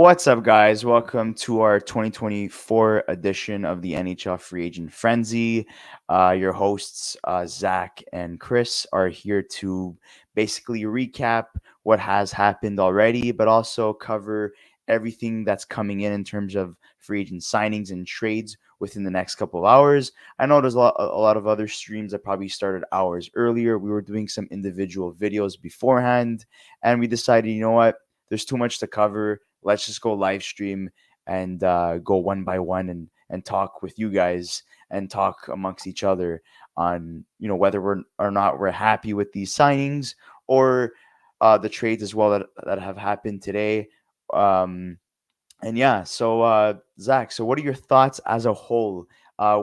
What's up, guys? Welcome to our 2024 edition of the NHL Free Agent Frenzy. Your hosts, Zach and Chris, are here to basically recap what has happened already, but also cover everything that's coming in terms of free agent signings and trades within the next couple of hours. I know there's a lot of other streams that probably started hours earlier. We were doing some individual videos beforehand, and we decided, you know what? There's too much to cover. Let's just go live stream and go one by one and talk with you guys and talk amongst each other on whether we're or not we're happy with these signings or the trades as well that have happened today. Um, and yeah, so Zach, so what are your thoughts as a whole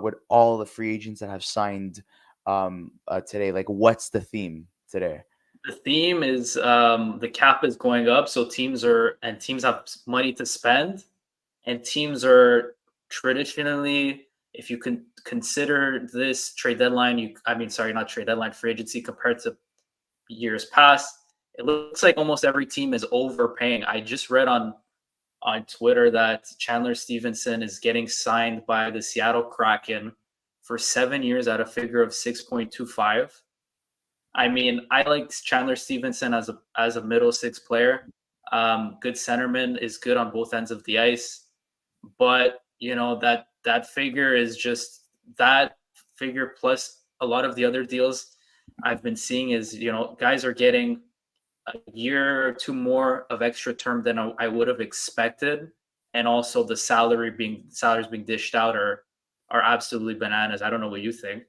with all the free agents that have signed today? Like, what's the theme today? The theme is the cap is going up, so teams have money to spend, and teams are traditionally, if you can consider this trade deadline, sorry, not trade deadline, free agency compared to years past, it looks like almost every team is overpaying. I just read on Twitter that Chandler Stevenson is getting signed by the Seattle Kraken for 7 years at a figure of 6.25. I mean, I like Chandler Stevenson as a middle six player. Good centerman, is good on both ends of the ice, but that figure is just that figure plus a lot of the other deals I've been seeing is guys are getting a year or two more of extra term than I would have expected, and also the salaries being dished out are absolutely bananas. I don't know what you think.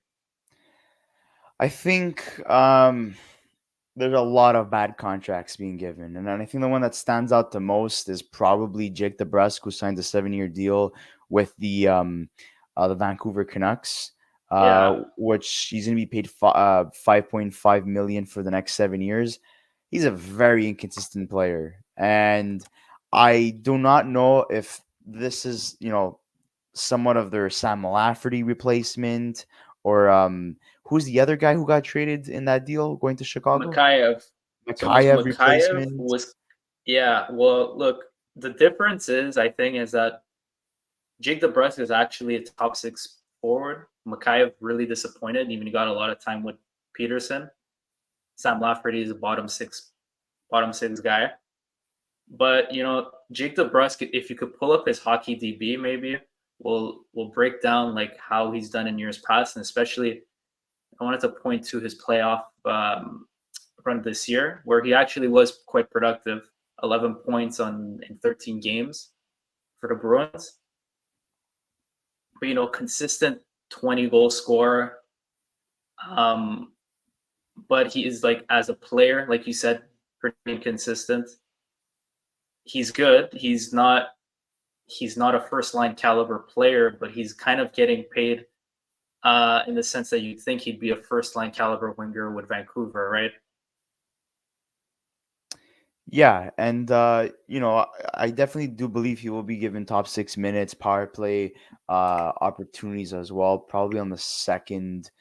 I think there's a lot of bad contracts being given, and then I think the one that stands out the most is probably Jake DeBrusk, who signed a 7-year deal with the Vancouver Canucks, Yeah, which he's going to be paid 5.5 million for the next 7 years. He's a very inconsistent player, and I do not know if this is somewhat of their Sam Lafferty replacement or who's the other guy who got traded in that deal going to Chicago? Mikhaev. So Mikhaev Mikhaev replacement. was, yeah. Well, look, the difference is, I think, is that Jake DeBrusk is actually a top six forward. Mikhaev really disappointed, even he got a lot of time with Peterson. Sam Lafferty is a bottom six guy. But Jake DeBrusk, if you could pull up his hockey DB, maybe we'll break down like how he's done in years past, and especially I wanted to point to his playoff run this year, where he actually was quite productive. 11 points in 13 games for the Bruins. But consistent 20 goal scorer. But he is, like, as a player, like you said, pretty inconsistent. He's good. He's not a first line caliber player, but he's kind of getting paid in the sense that you'd think he'd be a first line caliber winger with Vancouver, right? Yeah, and I definitely do believe he will be given top 6 minutes power play opportunities as well, probably on the second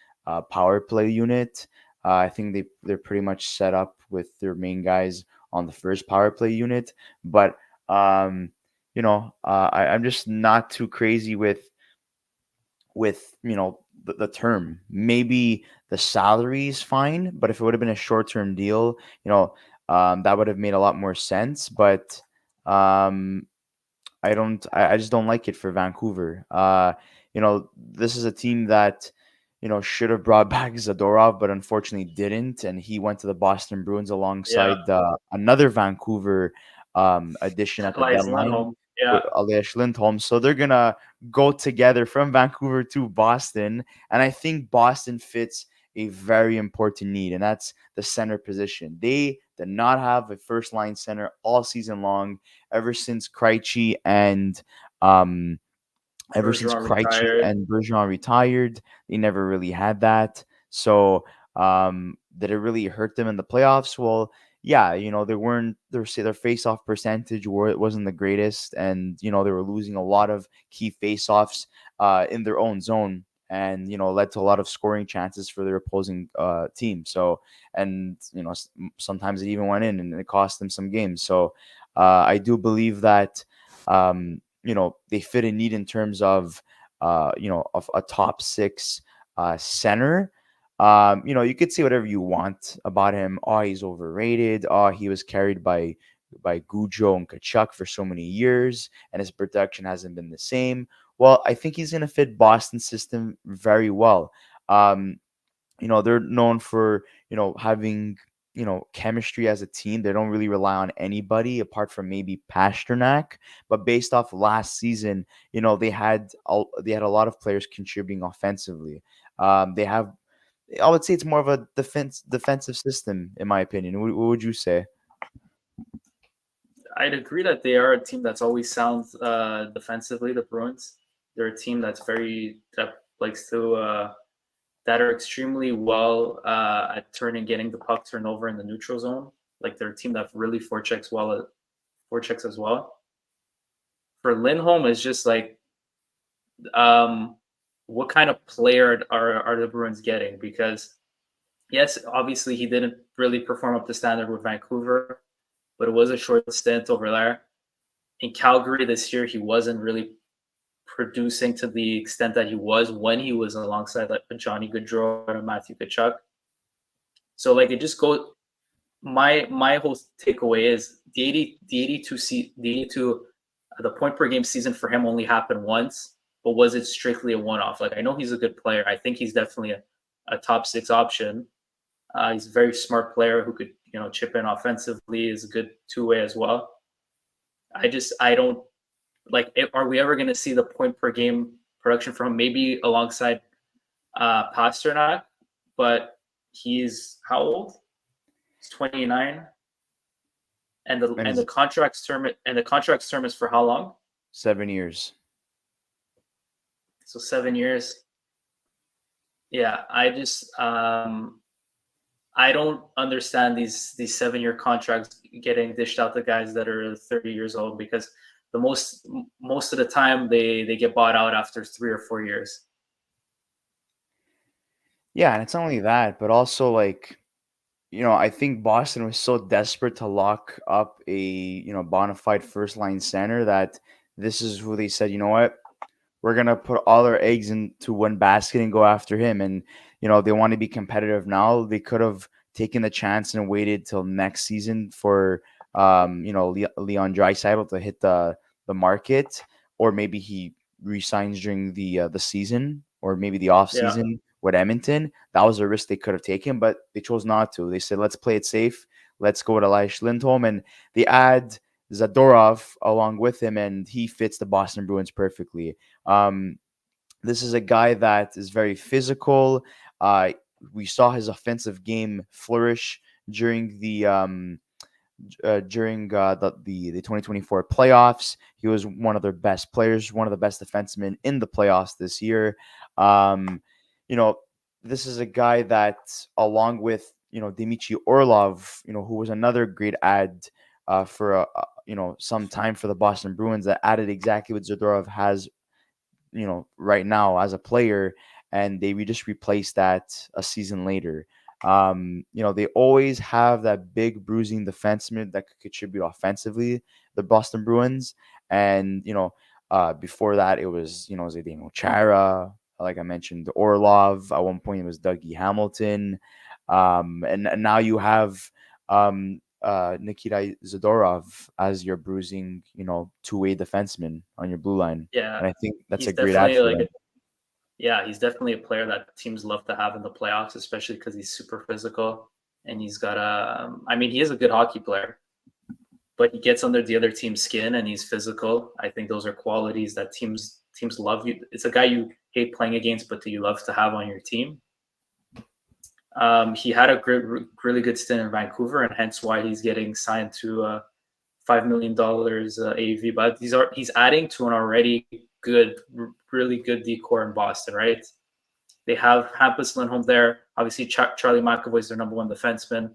power play unit. I think they're pretty much set up with their main guys on the first power play unit, but I'm just not too crazy with the term. Maybe the salary is fine, but if it would have been a short term deal, that would have made a lot more sense. But um, I just don't like it for Vancouver. This is a team that should have brought back Zadorov, but unfortunately didn't, and he went to the Boston Bruins Yeah, alongside another Vancouver addition at the Elias deadline, Lindholm. Yeah, Elias Lindholm. So they're gonna go together from Vancouver to Boston, and I think Boston fits a very important need, and that's the center position. They did not have a first line center all season long, ever since Krejci and um, Bergeron retired. Bergeron retired. They never really had that. So did it really hurt them in the playoffs? Well, yeah, they weren't their face-off percentage it wasn't the greatest, and they were losing a lot of key face-offs in their own zone, and led to a lot of scoring chances for their opposing team. So, and sometimes it even went in and it cost them some games. So I do believe that They fit a need in terms of of a top six center. You could say whatever you want about him. Oh, he's overrated. Oh, he was carried by Gujo and Kachuk for so many years, and his production hasn't been the same. Well, I think he's going to fit Boston's system very well. Um, they're known for, having, chemistry as a team. They don't really rely on anybody apart from maybe Pasternak. But based off last season, they had a lot of players contributing offensively. They have, I would say, it's more of a defensive system, in my opinion. What would you say? I'd agree that they are a team that's always sound defensively. The Bruins, they're a team that likes to that are extremely well at getting the puck turned over in the neutral zone. Like they're a team that really forechecks as well. For Lindholm, is just like, um, what kind of player are the Bruins getting? Because yes, obviously he didn't really perform up to standard with Vancouver, but it was a short stint over there. In Calgary this year, he wasn't really producing to the extent that he was when he was alongside like Johnny Gaudreau and Matthew Tkachuk. So like it just goes. My whole takeaway is the point per game season for him only happened once, but was it strictly a one off? Like I know he's a good player. I think he's definitely a top six option. He's a very smart player who could chip in offensively. Is a good two-way as well. I don't like. Are we ever going to see the point per game production from him? Maybe alongside Pasternak, but he's how old? He's 29, and the And and it's the contract's term is for how long? 7 years. So 7 years. Yeah, I don't understand these 7 year contracts getting dished out to guys that are 30 years old, because the most of the time they get bought out after 3 or 4 years. Yeah, and it's not only that, but also, like, I think Boston was so desperate to lock up a, bona fide first line center that this is who they said, you know what, we're gonna put all our eggs into one basket and go after him. And they want to be competitive now. They could have taken the chance and waited till next season for Leon Draisaitl to hit the market, or maybe he resigns during the season, or maybe the off Yeah, season with Edmonton. That was a risk they could have taken, but they chose not to. They said, let's play it safe. Let's go with Elias Lindholm, and they add Zadorov along with him, and he fits the Boston Bruins perfectly. Um, this is a guy that is very physical. Uh, we saw his offensive game flourish during the 2024 playoffs. He was one of their best players, one of the best defensemen in the playoffs this year. Um, you know, this is a guy that, along with Dmitry Orlov, who was another great add for some time for the Boston Bruins, that added exactly what Zadorov has right now as a player, and they just replaced that a season later. They always have that big bruising defenseman that could contribute offensively, the Boston Bruins. And before that, it was Zdeno Chara, like I mentioned, Orlov. At one point, it was Dougie Hamilton, and now you have Nikita Zadorov as your bruising, two-way defenseman on your blue line. yeah, And I think that's a he's great ad definitely for like them. he's definitely a player that teams love to have in the playoffs, especially because he's super physical and he's got I mean, he is a good hockey player, but he gets under the other team's skin and he's physical. I think those are qualities that teams love. You, it's a guy you hate playing against, but that you love to have on your team. He had a really good stint in Vancouver, and hence why he's getting signed to $5 million AAV. But he's adding to an already really good decor in Boston, right? They have Hampus Lindholm there. Obviously, Charlie McAvoy is their number one defenseman.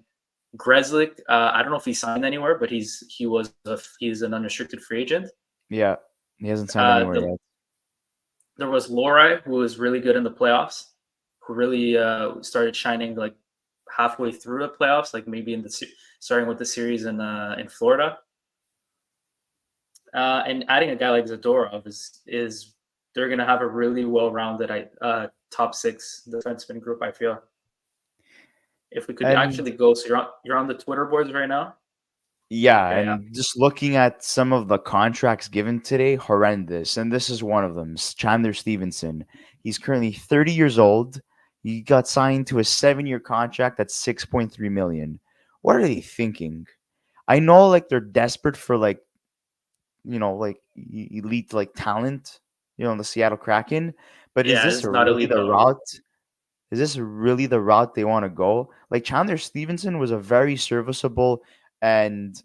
Grzelcyk, I don't know if he signed anywhere, but he's an unrestricted free agent. Yeah, he hasn't signed anywhere The, yet. there was Lori, who was really good in the playoffs, who really started shining like halfway through the playoffs, like maybe starting with the series in Florida. And adding a guy like Zadorov is they're gonna have a really well-rounded top six defenseman group. I feel if we could And actually go. So you're on the Twitter boards right now. yeah, Okay, yeah, and just looking at some of the contracts given today, horrendous. And this is one of them. Chandler Stevenson. He's currently 30 years old. He got signed to a 7-year contract at 6.3 million. What are they thinking? I know like they're desperate for like, like elite like talent, in the Seattle Kraken, but is yeah. this It's not really elite the at all. route? Is this really the route they want to go? Like Chandler Stevenson was a very serviceable and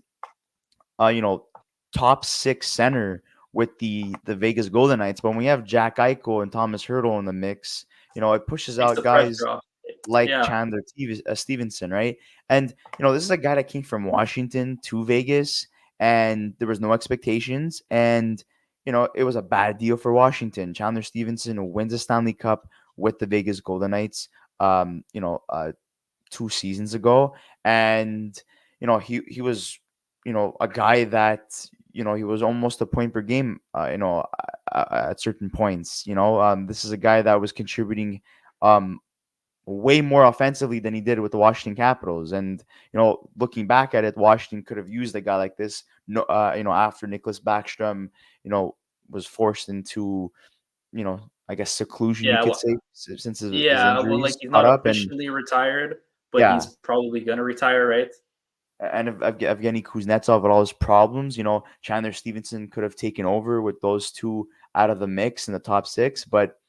uh, you know, top six center with the Vegas Golden Knights. But when we have Jack Eichel and Thomas Hurdle in the mix, it pushes Takes out the pressure guys off. like Yeah, Stevenson, right? And this is a guy that came from Washington to Vegas, and there was no expectations, and it was a bad deal for Washington. Chandler Stevenson wins a Stanley Cup with the Vegas Golden Knights. 2 seasons ago, and he was a guy that he was almost a point per game, at certain points. This is a guy that was contributing um way more offensively than he did with the Washington Capitals. And looking back at it, Washington could have used a guy like this. No, after Nicholas Backstrom, was forced into I guess seclusion, you yeah, could well, say, since his yeah. Well, like injuries he's caught not up. And officially retired, but yeah, he's probably gonna retire, right? and Evgeny Kuznetsov with all his problems, Chandler Stevenson could have taken over with those two out of the mix in the top six, but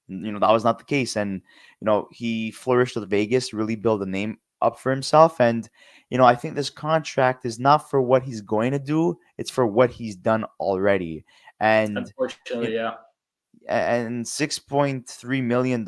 that was not the case. And he flourished with Vegas, really built a name up for himself. And I think this contract is not for what he's going to do; it's for what he's done already. And Unfortunately, yeah. and $6.3 million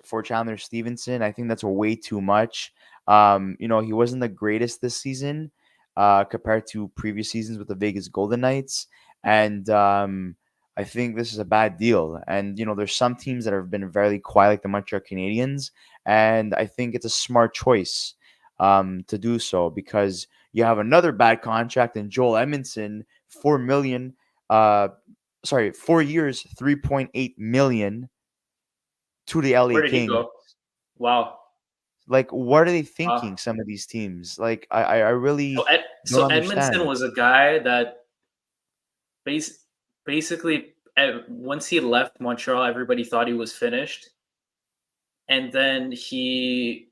for Chandler Stevenson, I think that's way too much. He wasn't the greatest this season, compared to previous seasons with the Vegas Golden Knights, and I think this is a bad deal. And there's some teams that have been very quiet, like the Montreal Canadiens, and I think it's a smart choice to do so, because you have another bad contract in Joel Edmondson, 4 million. 4 years, 3.8 million to the LA Where did he Kings. go? Wow. Like, what are they Wow. thinking? Some of these teams, like, I So, really don't so Edmondson understand. was a guy that bas- basically, once he left Montreal, everybody thought he was finished, and then he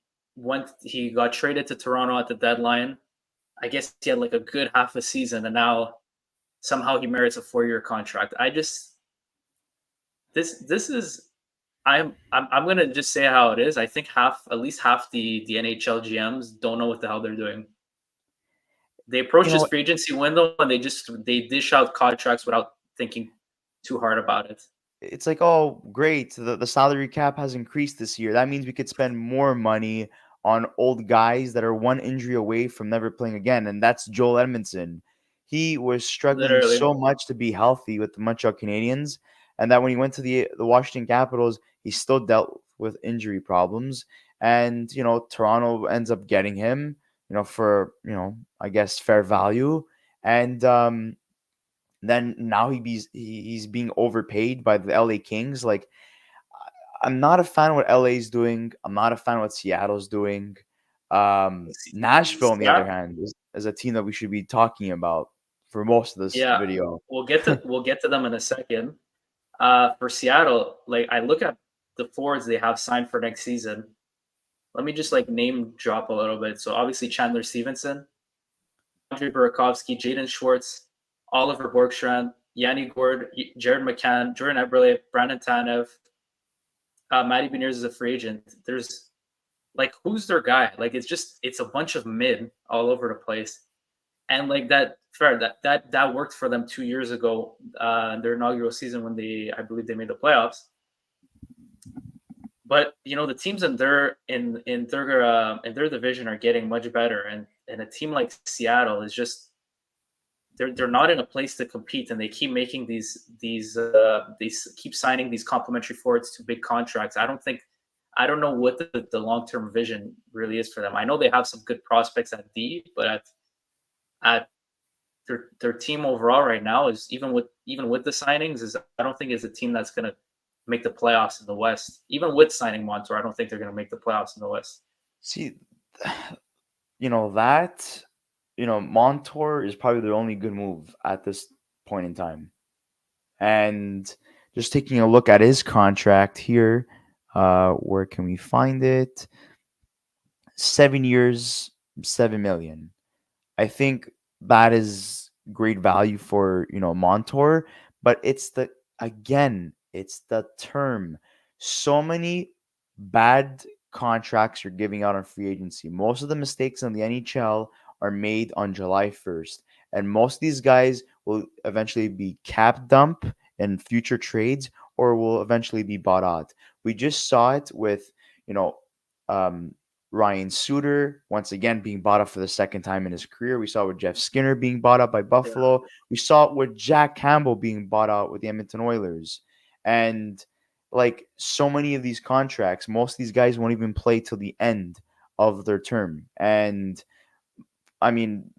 got traded to Toronto at the deadline. I guess he had like a good half a season, and now somehow he merits a 4-year contract. I just this is I'm gonna just say how it is. I think at least half the NHL GMs don't know what the hell they're doing. They approach You this know, free agency window and they dish out contracts without thinking too hard about it. it's like, oh, great, the salary cap has increased this year. That means we could spend more money on old guys that are one injury away from never playing again, and that's Joel Edmondson. He was struggling Literally. so much to be healthy with the Montreal Canadiens, and that when he went to the Washington Capitals, he still dealt with injury problems. And Toronto ends up getting him, for I guess fair value. And then now he's being overpaid by the LA Kings. Like, I'm not a fan of what LA's doing. I'm not a fan of what Seattle's doing. Nashville, on the other Yeah, hand, is a team that we should be talking about for most of this yeah. video. We'll get to them in a second. For Seattle, like I look at the forwards they have signed for next season. Let me just like name drop a little bit. So obviously Chandler Stevenson, Andre Burakovsky, Jaden Schwartz, Oliver Borkstrand, Yanni Gord, Jared McCann, Jordan Eberle, Brandon Tanev, Matty Beniers is a free agent. There's like who's their guy? Like it's a bunch of mid all over the place. And like that fair that worked for them 2 years ago, their inaugural season when I believe they made the playoffs. But the teams in their division are getting much better, and a team like Seattle is just they're not in a place to compete, and they keep making they keep signing these complimentary forwards to big contracts. I don't know what the long term vision really is for them. I know they have some good prospects at D, but at their team overall right now is even with the signings is I don't think is a team that's gonna make the playoffs in the West. Even with signing Montour, I don't think they're gonna make the playoffs in the West. See, that Montour is probably their only good move at this point in time. And just taking a look at his contract here, where can we find it? 7 years, 7 million. I think that is great value for Montour, but it's the term. So many bad contracts you're giving out on free agency. Most of the mistakes in the NHL are made on July 1st, and most of these guys will eventually be cap dump in future trades or will eventually be bought out. We just saw it with you know um, Ryan Suter, once again, being bought up for the second time in his career. We saw it with Jeff Skinner being bought up by Yeah, Buffalo. We saw it with Jack Campbell being bought out with the Edmonton Oilers. And like so many of these contracts, most of these guys won't even play till the end of their term. And I mean,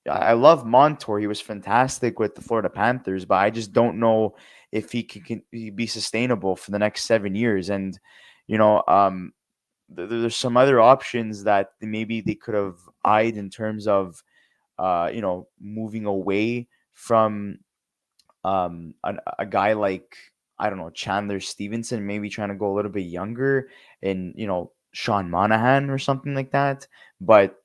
I love Montour. He was fantastic with the Florida Panthers, but I just don't know if he be sustainable for the next 7 years. And, you know, there's some other options that maybe they could have eyed in terms of moving away from a guy like, I don't know, Chandler Stevenson, maybe trying to go a little bit younger, and Sean Monahan or something like that. But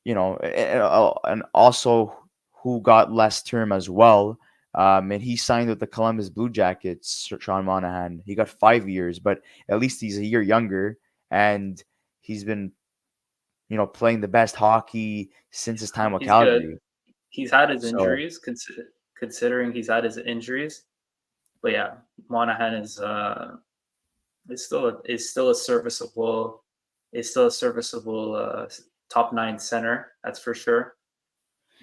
and also who got less term as well. And he signed with the Columbus Blue Jackets, Sean Monahan. He got 5 years, but at least he's a year younger, and he's been, playing the best hockey since his time with he's good. Calgary. He's had his So injuries, considering he's had his injuries. But yeah, Monahan is still a serviceable top nine center. That's for sure.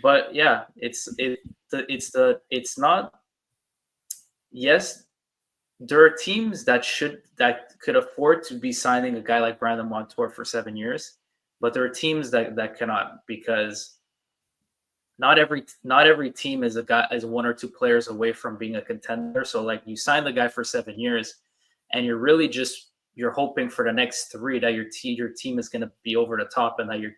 But yeah, it's not. Yes, there are teams that could afford to be signing a guy like Brandon Montour for 7 years, but there are teams that cannot because not every team is one or two players away from being a contender. So like you sign the guy for 7 years, and you're really just you're hoping for the next three that your team is going to be over the top, and that you're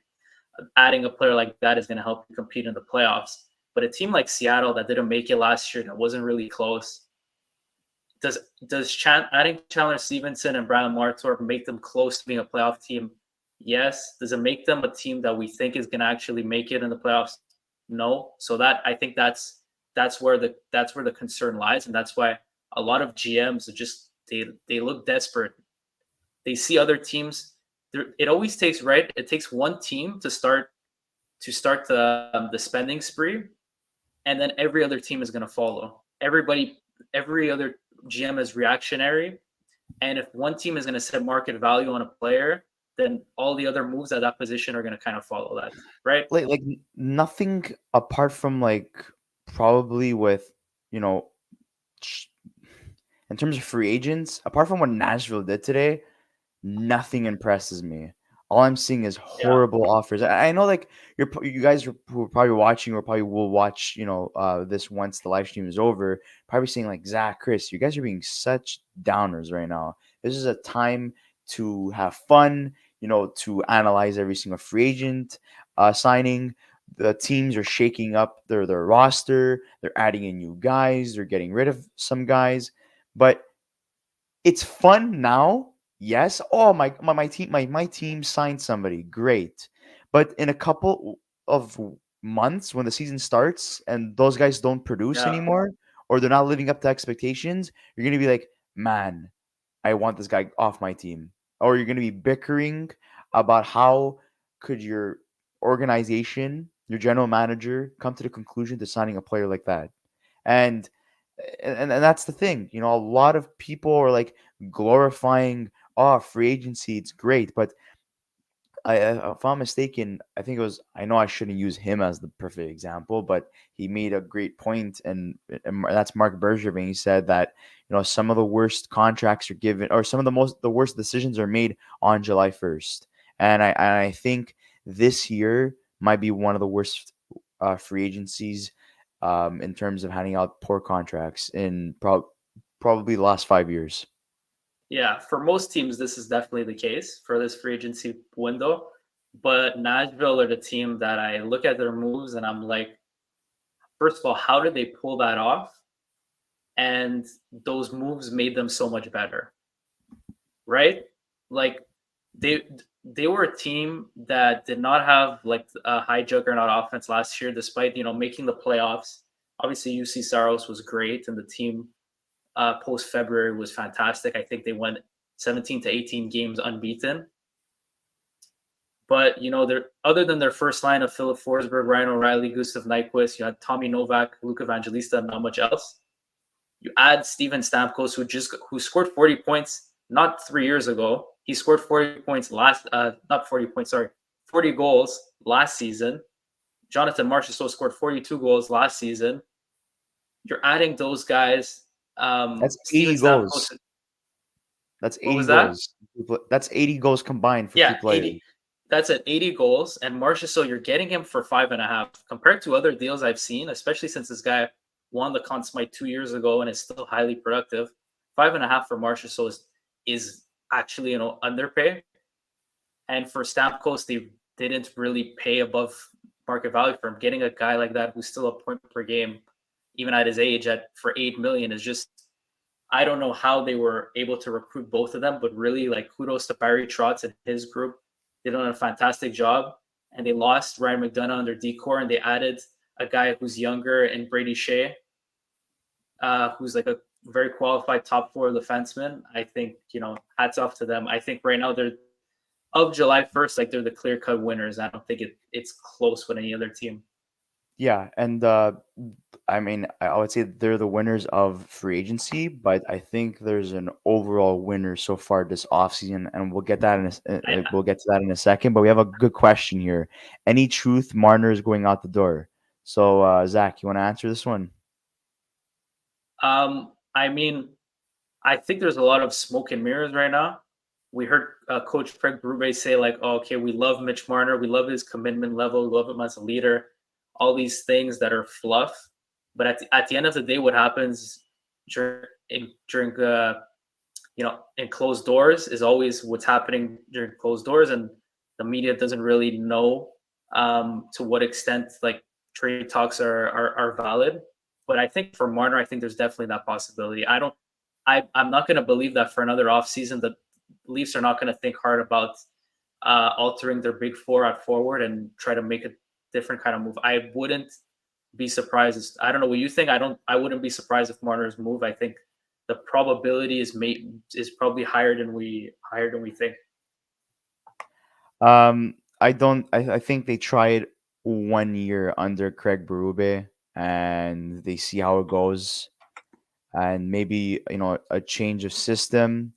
adding a player like that is going to help you compete in the playoffs. But a team like Seattle that didn't make it last year, that wasn't really close, does adding Chandler Stevenson and Brandon Martor make them close to being a playoff team? Yes. Does it make them a team that we think is going to actually make it in the playoffs? No. So that I think that's where the concern lies, and that's why a lot of GMs are just they look desperate. They see other teams. It always takes right. It takes one team to start the spending spree, and then every other team is going to follow. Every other GM is reactionary, and if one team is going to set market value on a player, then all the other moves at that position are going to kind of follow that, right? nothing apart from like probably with you know ch- in terms of free agents, apart from what Nashville did today, nothing impresses me. All I'm seeing is Yeah, horrible offers. I know, like you guys who are probably watching or probably will watch, this once the live stream is over, probably saying like, Zach, Chris, you guys are being such downers right now. This is a time to have fun, to analyze every single free agent signing. The teams are shaking up their roster. They're adding in new guys. They're getting rid of some guys, but it's fun now. Yes. Oh, my team signed somebody. Great. But in a couple of months when the season starts and those guys don't produce yeah, anymore or they're not living up to expectations, you're going to be like, "Man, I want this guy off my team." Or you're going to be bickering about how could your organization, your general manager come to the conclusion to signing a player like that. And and that's the thing. A lot of people are like glorifying, oh, free agency, it's great. But if I'm mistaken, I think it was, I know I shouldn't use him as the perfect example, but he made a great point, and that's Mark Bergevin. He said that some of the worst contracts are given, or some of the worst decisions are made on July 1st, and I think this year might be one of the worst free agencies in terms of handing out poor contracts in probably the last 5 years. Yeah, for most teams, this is definitely the case for this free agency window. But Nashville are the team that I look at their moves and I'm like, first of all, how did they pull that off? And those moves made them so much better, right? Like they they were a team that did not have like a high juggernaut offense last year, despite making the playoffs. Obviously, UC Saros was great, and the team post February was fantastic. I think they went 17 to 18 games unbeaten. But they're other than their first line of Philip Forsberg, Ryan O'Reilly, Gustav Nyquist, you had Tommy Novak, Luke Evangelista, not much else. You add Steven Stamkos, who scored 40 points not 3 years ago. He scored 40 points not 40 points, sorry, 40 goals last season. Jonathan Marchessault scored 42 goals last season. You're adding those guys. That's Steven 80 Stamkos. goals. That's What 80 was that? goals. That's 80 goals combined for two Yeah, players. 80. That's at 80 goals. And Marchessault, you're getting him for 5.5. Compared to other deals I've seen, especially since this guy won the Conn Smythe 2 years ago and is still highly productive, 5.5 for Marchessault is actually underpay. And for Stamkos, they didn't really pay above market value for him. Getting a guy like that who's still a point per game, even at his age, at for 8 million is just, I don't know how they were able to recruit both of them, but really, like, kudos to Barry Trotz and his group. They did a fantastic job, and they lost Ryan McDonough under decor, and they added a guy who's younger and Brady Shea, who's like a very qualified top four defenseman. I think hats off to them. I think right now they're of July 1st, like they're the clear cut winners. I don't think it's close with any other team. Yeah, and I mean, I would say they're the winners of free agency, but I think there's an overall winner so far this offseason, and we'll get to that in a second. But we have a good question here. Any truth Marner is going out the door? So, Zach, you want to answer this one? I mean, I think there's a lot of smoke and mirrors right now. We heard Coach Craig Berube say like, oh, "Okay, we love Mitch Marner. We love his commitment level. We love him as a leader. All these things that are fluff." But at the end of the day, what happens during in closed doors is always what's happening during closed doors, and the media doesn't really know to what extent like trade talks are valid. But I think for Marner, I think there's definitely that possibility. I'm not going to believe that for another offseason, the Leafs are not going to think hard about altering their big four at forward and try to make a different kind of move. I wouldn't be surprised. I don't know what you think. I wouldn't be surprised if Marner's move. I think the probability is probably higher than we think. I don't. I think they tried 1 year under Craig Berube, and they see how it goes, and maybe a change of system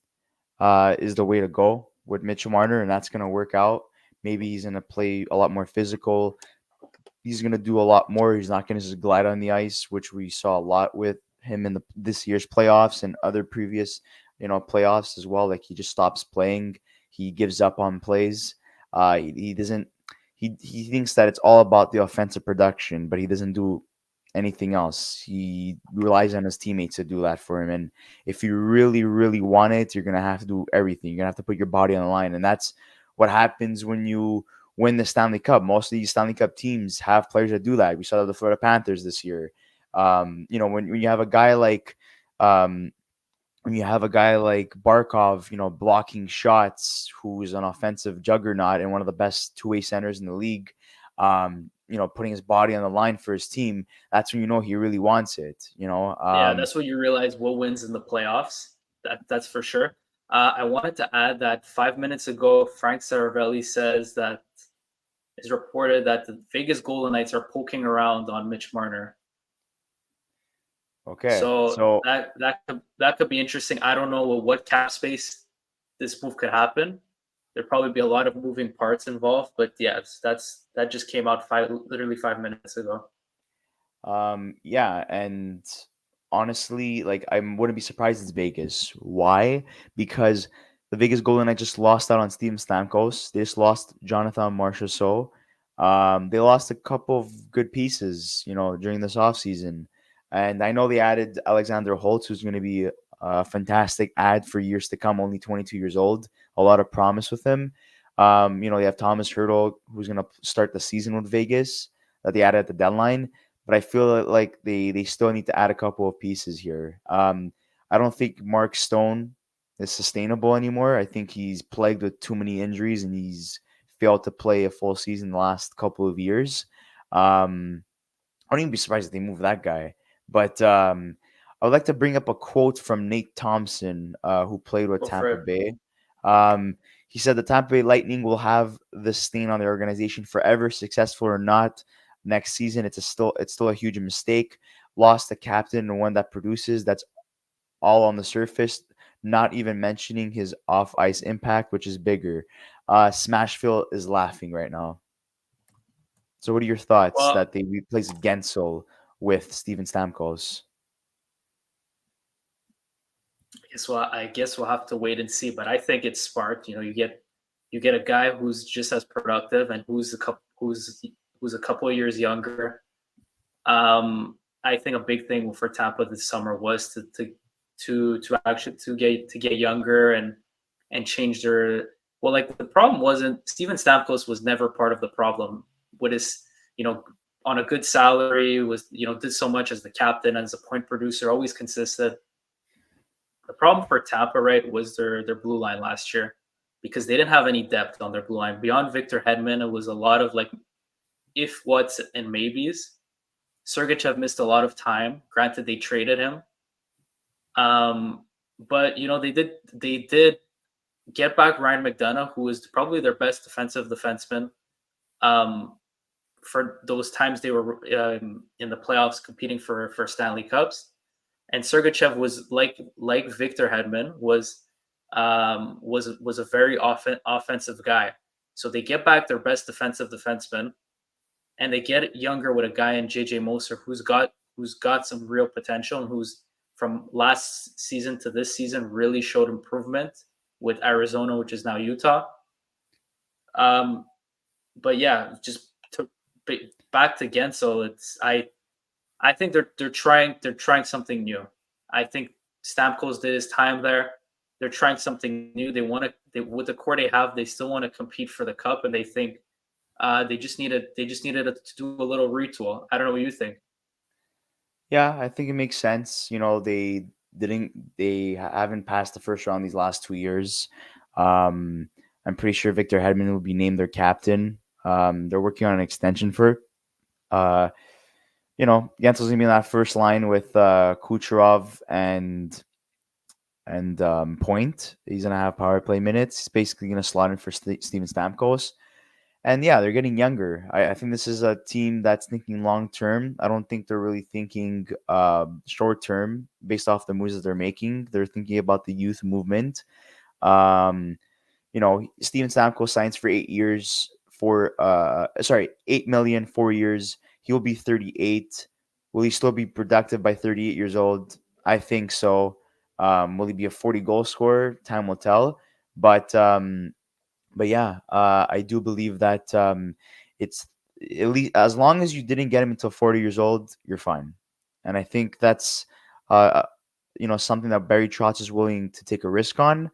is the way to go with Mitchell Marner, and that's gonna work out. Maybe he's gonna play a lot more physical. He's gonna do a lot more. He's not gonna just glide on the ice, which we saw a lot with him in this year's playoffs and other previous, playoffs as well. Like he just stops playing. He gives up on plays. He doesn't. He thinks that it's all about the offensive production, but he doesn't do anything else. He relies on his teammates to do that for him. And if you really, really want it, you're gonna have to do everything. You're gonna have to put your body on the line, and that's what happens when you win the Stanley Cup. Most of these Stanley Cup teams have players that do that. We saw the Florida Panthers this year. When you have a guy like Barkov, blocking shots, who's an offensive juggernaut and one of the best two-way centers in the league, putting his body on the line for his team, that's when he really wants it. Yeah, that's what you realize what wins in the playoffs. That's for sure. I wanted to add that 5 minutes ago, Frank Saravelli says that it's reported that the Vegas Golden Knights are poking around on Mitch Marner. Okay, So so that could be interesting. I don't know what cap space this move could happen. There'd probably be a lot of moving parts involved, but yes, that just came out literally 5 minutes ago. yeah, and honestly, like I wouldn't be surprised it's Vegas. Why? Because the Vegas Golden Knights just lost out on Steven Stamkos. They just lost Jonathan Marchessault. They lost a couple of good pieces, during this offseason. And I know they added Alexander Holtz, who's going to be a fantastic ad for years to come, only 22 years old. A lot of promise with him. They have Thomas Hurdle, who's going to start the season with Vegas, that they added at the deadline. But I feel like they still need to add a couple of pieces here. I don't think Mark Stone is sustainable anymore. I think he's plagued with too many injuries and he's failed to play a full season the last couple of years. Um, I wouldn't even be surprised if they move that guy. But I would like to bring up a quote from Nate Thompson, who played with Go for Tampa it. Bay. Um, he said the Tampa Bay Lightning will have this stain on their organization forever, successful or not. Next season, it's still a huge mistake. Lost the captain and one that produces. That's all on the surface, not even mentioning his off ice impact, which is bigger. Smashville is laughing right now. So, what are your thoughts Well, that they replaced Gensel with Steven Stamkos? I guess we'll have to wait and see. But I think it's smart. You get a guy who's just as productive and who's a couple of years younger. I think a big thing for Tampa this summer was to actually to get younger and change their. Well, like the problem wasn't Steven Stamkos was never part of the problem with his, you know, on a good salary, was, did so much as the captain, as a point producer, always consistent. The problem for Tampa, right, was their blue line last year, because they didn't have any depth on their blue line. Beyond Victor Hedman, it was a lot of like if, whats, and maybes. Sergachev missed a lot of time. Granted, they traded him, but they did get back Ryan McDonough, who is probably their best defensive defenseman. Um, for those times they were in the playoffs competing for Stanley Cups. And Sergachev was like Victor Hedman was a very offensive guy. So they get back their best defensive defenseman, and they get younger with a guy in JJ Moser who's got some real potential, and who's from last season to this season really showed improvement with Arizona, which is now Utah. Um, but yeah, just to back to Gensel, I think they're trying something new. I think Stamkos did his time there. They're trying something new. They with the core they have, they still want to compete for the cup, and they think they just needed to do a little retool. I don't know what you think. Yeah, I think it makes sense. They haven't passed the first round these last 2 years. Um, I'm pretty sure Victor Hedman will be named their captain. They're working on an extension for. Uh, Gensel's gonna be in that first line with Kucherov and Point. He's gonna have power play minutes. He's basically gonna slot in for Steven Stamkos. And yeah, they're getting younger. I think this is a team that's thinking long term. I don't think they're really thinking short term based off the moves that they're making. They're thinking about the youth movement. Um, Steven Stamkos signs for 8 years for 8 million, 4 years. He'll be 38. Will he still be productive by 38 years old? I think so. Will he be a 40 goal scorer? Time will tell. But yeah, I do believe that it's at least as long as you didn't get him until 40 years old, you're fine. And I think that's uh, something that Barry Trotz is willing to take a risk on.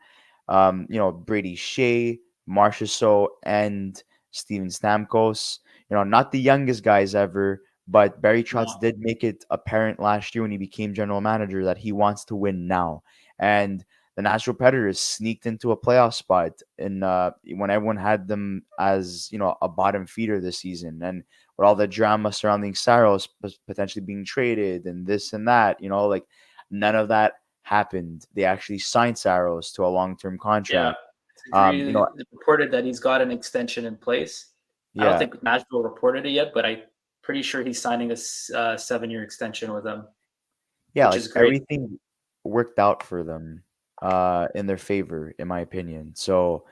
Brady Shea, Marcia So, and Steven Stamkos. Not the youngest guys ever, but Barry Trotz No. did make it apparent last year when he became general manager that he wants to win now. And the Nashville Predators sneaked into a playoff spot in when everyone had them as a bottom feeder this season, and with all the drama surrounding Saros potentially being traded and this and that, like none of that happened. They actually signed Saros to a long-term Yeah, contract. it's Um, you know, reported that he's got an extension in place. I don't yeah, think Nashville reported it yet, but I'm pretty sure he's signing a 7-year extension with them, yeah, which like is great. everything worked out for them in their favor, in my opinion. So,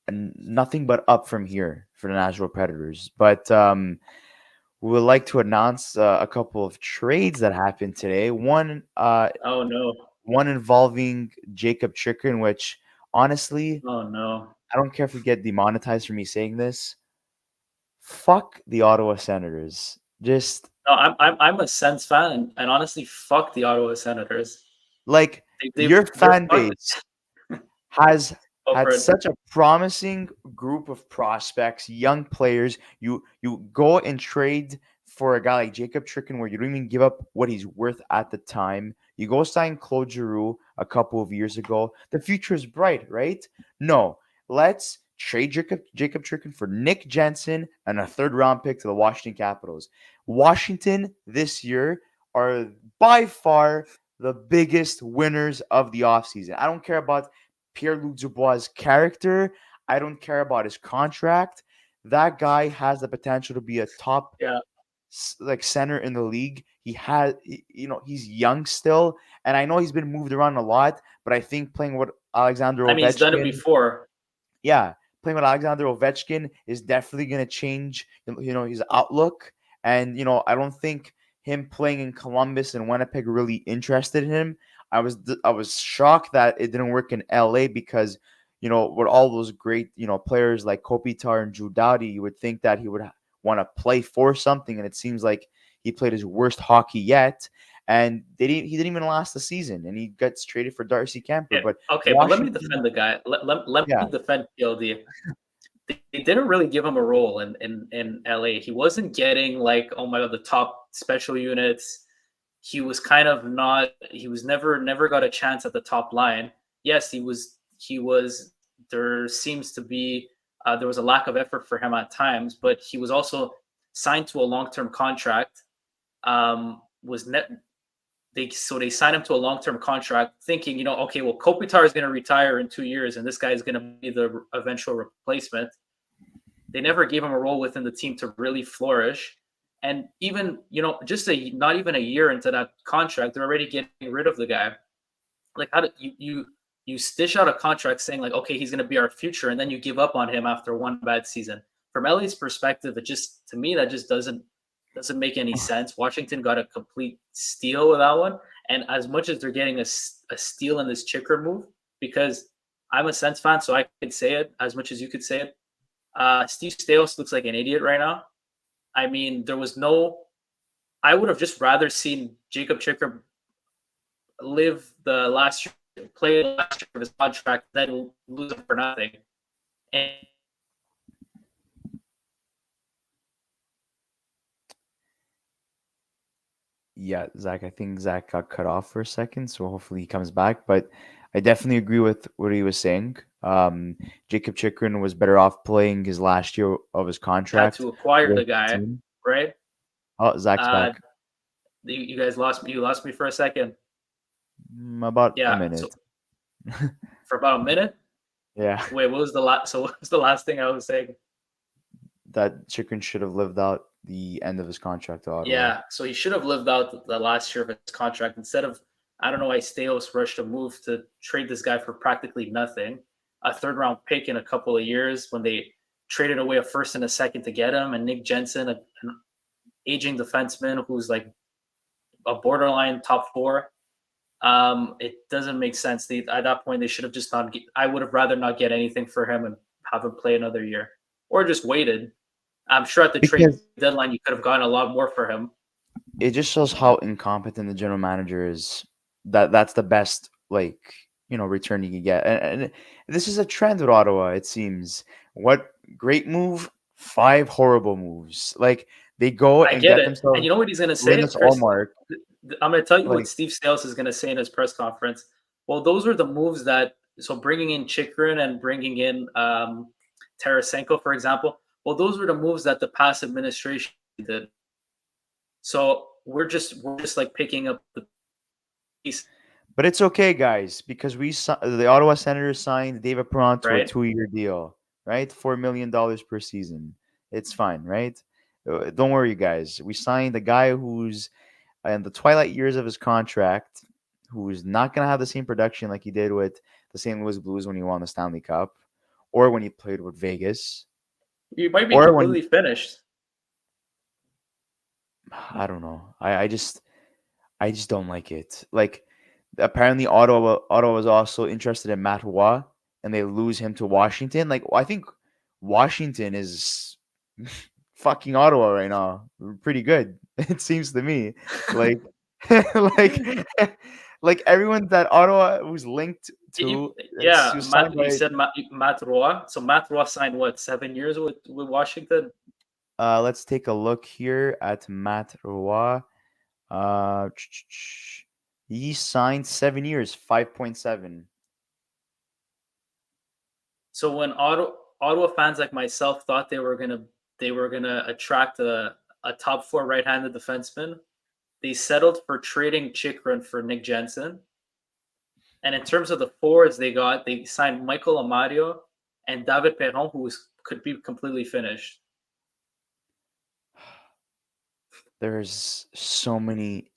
nothing but up from here for the Nashville Predators. But we would like to announce a couple of trades that happened today. Oh no! One involving Jacob Chicken, which honestly, Oh no! I don't care if we get demonetized for me saying this. fuck the Ottawa Senators. Just No, I'm a Sens fan, and honestly, fuck the Ottawa Senators. like your They're fan fuck. base has Go had for it. such a promising group of prospects, young players. You go and trade for a guy like Jacob Tricken, where you don't even give up what he's worth at the time. You go sign Claude Giroux a couple of years ago. The future is bright, right? No, let's trade Jacob Tricken for Nick Jensen and a third round pick to the Washington Capitals. Washington this year are by far the biggest winners of the offseason. I don't care about Pierre-Luc Dubois' character. I don't care about his contract. That guy has the potential to be a top Yeah, like center in the league. He's young still, and I know he's been moved around a lot. But I think playing with Alexander I mean, he's done it Ovechkin, before. yeah, playing with Alexander Ovechkin is definitely going to change, his outlook. And I don't think him playing in Columbus and Winnipeg really interested him. I was shocked that it didn't work in LA because with all those great players like Kopitar and Drew Doughty, you would think that he would want to play for something, and it seems like he played his worst hockey yet. And he didn't even last the season, and he gets traded for Darcy Kemper. Yeah, But okay, but let me Washington, defend the guy. Let yeah, me defend PLD. They didn't really give him a role in LA. He wasn't getting like, oh my god, the top special units. He was kind of not. He was never got a chance at the top line. Yes, he was. There seems to be there was a lack of effort for him at times, but he was also signed to a long term contract. Was net they signed him to a long term contract, thinking, okay, well, Kopitar is going to retire in 2 years, and this guy is going to be the eventual replacement. They never gave him a role within the team to really flourish. And even, just not even a year into that contract, they're already getting rid of the guy. Like, how do you stitch out a contract saying like, okay, he's going to be our future, and then you give up on him after one bad season? From LA's perspective, it just to me that just doesn't make any sense. Washington got a complete steal with that one, and as much as they're getting a steal in this Chicker move, because I'm a Sens fan, so I could say it as much as you could say it. Steve Staios looks like an idiot right now. I mean, there was no. I would have just rather seen Jacob Chicker live the last year, play the last year of his contract, then lose it for nothing. And yeah, Zach. I think Zach got cut off for a second, so hopefully he comes back. But I definitely agree with what he was saying. Jacob Chikrin was better off playing his last year of his had contract to acquire with the the guy, team. right? Oh, Zach's Uh, back. you guys lost me. You lost me for a second. About a Yeah. So minute. for about a minute. Yeah, Wait, what was the last? So what was the last thing I was saying? that Chikrin should have lived out the end of his contract to Ottawa. Yeah. So he should have lived out the last year of his contract instead of. I don't know why Steos rushed a move to trade this guy for practically nothing, a third round pick in a couple of years when they traded away a first and a second to get him, and Nick Jensen, an aging defenseman who's like a borderline top four. It doesn't make sense. At that point, they should have just not. I would have rather not get anything for him and have him play another year, or just waited. I'm sure at the trade Because deadline you could have gotten a lot more for him. it just shows how incompetent the general manager is. That's the best return you can get, and this is a trend with Ottawa. It seems what great move, five horrible moves. Like they go I and get get it, and themselves you know what he's going to say, Linus Chris? Allmark. I'm going to tell you what Like Steve Sales is going to say in his press conference. Well, those are the moves that. So bringing in Chikrin and bringing in Tarasenko, for example. Well, those were the moves that the past administration did. So we're just like picking up the piece, But it's okay, guys, because the Ottawa Senators signed David Perron to a right? 2-year deal, right? $4 million per season. It's fine, right? Don't worry, guys. We signed a guy who's in the twilight years of his contract, who's not gonna have the same production like he did with the St. Louis Blues when he won the Stanley Cup, or when he played with Vegas, You might be or when completely finished. I don't know. I just don't like it. Like apparently Ottawa was also interested in Matt Roy, and they lose him to Washington. Like I think Washington is fucking Ottawa right now. Pretty good, it seems to me. Like, like, like everyone that Ottawa was linked to, Yeah, was signed You by. said Matt Roy. So Matt Roy signed what, 7 years with Washington? Let's take a look here at Matt Roy. Uh, he signed 7 years, 5.7. So when Ottawa fans like myself thought they were gonna attract a top four right-handed defenseman, they settled for trading Chikrin for Nick Jensen. And in terms of the forwards they signed Michael Amadio and David Perron, could be completely finished. There's so many.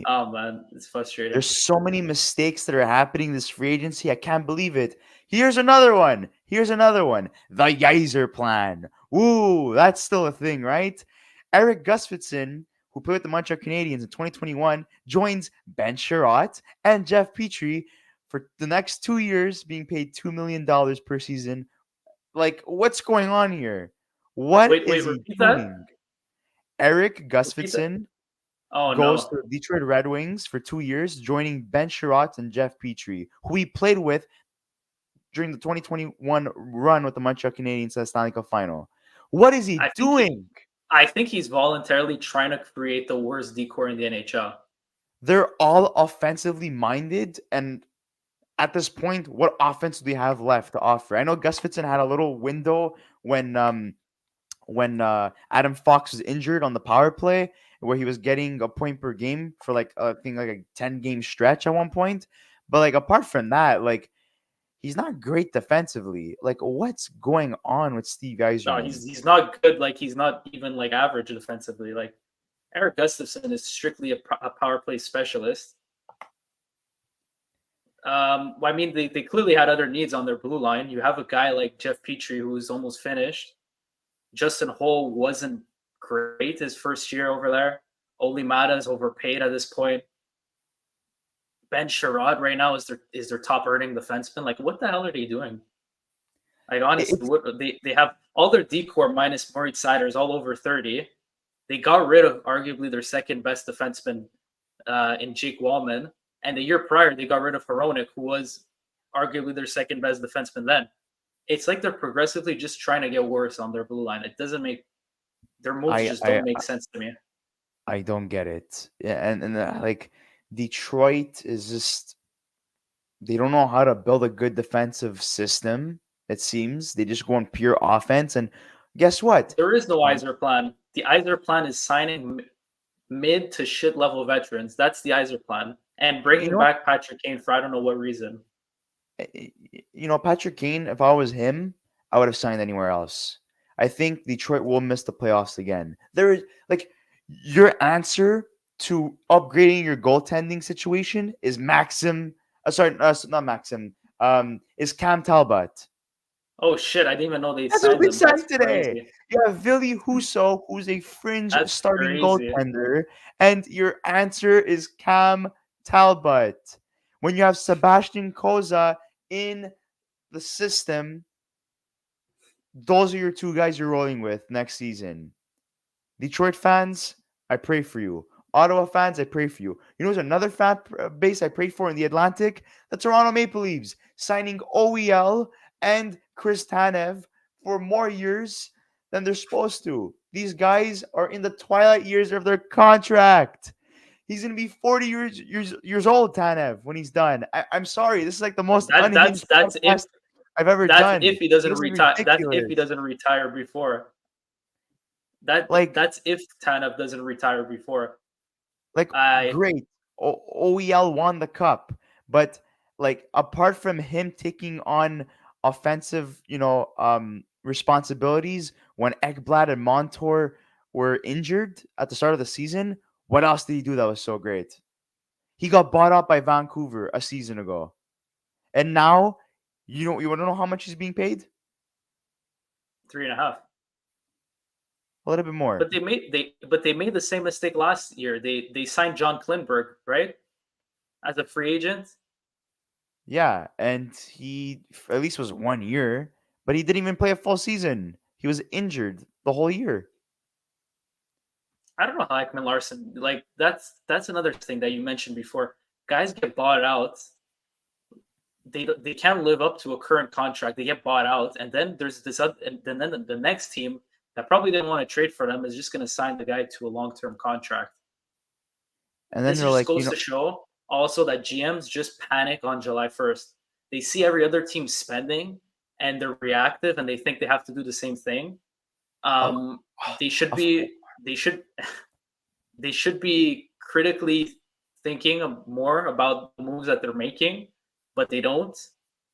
Oh man, it's frustrating. There's so many mistakes that are happening this free agency. I can't believe it. Here's another one. Here's another one. The Geyser plan. Ooh, that's still a thing, right? Eric Gustafsson, who played with the Montreal Canadiens in 2021, joins Ben Sherratt and Jeff Petrie for the next 2 years, being paid $2 million per season. Like, what's going on here? What Wait, is he repeat that. doing? Eric Repeat that. Gustafsson Oh goes no. to the Detroit Red Wings for 2 years, joining Ben Sherratt and Jeff Petrie, who he played with during the 2021 run with the Montreal Canadiens to the Stanley Cup final. What is he I think he, doing? I think he's voluntarily trying to create the worst decor in the NHL. They're all offensively minded, and at this point, what offense do they have left to offer? I know Gus Fitzen had a little window when Adam Fox was injured on the power play, where he was getting a point per game for like I think like a 10 game stretch at one point. But like apart from that, like he's not great defensively. Like what's going on with Steve No, Yzerman? he's not good. Like he's not even like average defensively. Like Eric Gustafsson is strictly a power play specialist. I mean, they clearly had other needs on their blue line. You have a guy like Jeff Petrie who's almost finished. Justin Holl wasn't great his first year over there. Oli Mata is overpaid at this point. Ben Sherrod right now is their top earning defenseman. Like, what the hell are they doing? Like, honestly, It's they have all their decor minus Moritz Seider is all over 30. They got rid of arguably their second best defenseman in Jake Wallman. And the year prior, they got rid of Hronek, who was arguably their second best defenseman then. It's like they're progressively just trying to get worse on their blue line. It doesn't make their moves I just I don't make sense to me. I don't get it. Yeah, and like Detroit is just they don't know how to build a good defensive system. It seems they just go on pure offense, and guess what? There is no Iser plan. The Iser plan is signing mid to shit level veterans. That's the Iser plan, and You bringing know what? back Patrick Kane for I don't know what reason. Patrick Kane, if I was him, I would have signed anywhere else. I think Detroit will miss the playoffs again. There is like your answer to upgrading your goaltending situation is Maxim. Sorry, not Maxim. Is Cam Talbot. Oh shit! I didn't even know they That's what signed they them. That's signed today. crazy. You have Billy Huso, who's a fringe That's starting crazy. goaltender, and your answer is Cam Talbot. When you have Sebastian Koza in the system, those are your two guys you're rolling with next season. Detroit fans, I pray for you. Ottawa fans, I pray for you. You know, there's another fan base I pray for in the Atlantic? The Toronto Maple Leafs, signing OEL and Chris Tanev for more years than they're supposed to. These guys are in the twilight years of their contract. He's going to be 40 years old, Tanev, when he's done. I'm sorry. This is like the most unhinged That's if podcast I've ever done. That's if he doesn't This is retire. That's if he ridiculous. doesn't retire before. Like, That's if Tanev doesn't retire before. Like I great, OEL won the cup, but like apart from him taking on offensive, responsibilities when Ekblad and Montour were injured at the start of the season, what else did he do that was so great? He got bought out by Vancouver a season ago, and now you want to know how much he's being paid? 3.5. A little bit more. But they made the same mistake last year. They signed John Klingberg, right, as a free agent. Yeah, and he at least was 1 year, but he didn't even play a full season. He was injured the whole year. I don't know how Ekman Larson, like that's another thing that you mentioned before. Guys get bought out. They can't live up to a current contract. They get bought out, and then there's this other, and then the next team that probably didn't want to trade for them is just going to sign the guy to a long-term contract. And then This they're just like, goes to show also that GMs just panic on July 1st. They see every other team spending and they're reactive and they think they have to do the same thing. of, Um, they should of be they should they should be critically thinking more about the moves that they're making, but they don't,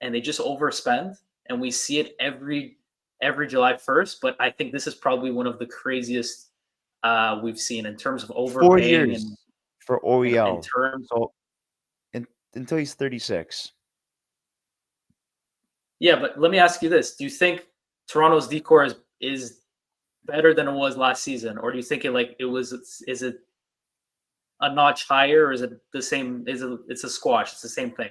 and they just overspend, and we see it every July 1st. But I think this is probably one of the craziest we've seen in terms of four overpaying and years for in OEL. terms. So until he's 36. Yeah, but let me ask you this: do you think Toronto's decor is better than it was last season, or do you think it was? Is it a notch higher, or is it the same? It's a squash? It's the same thing.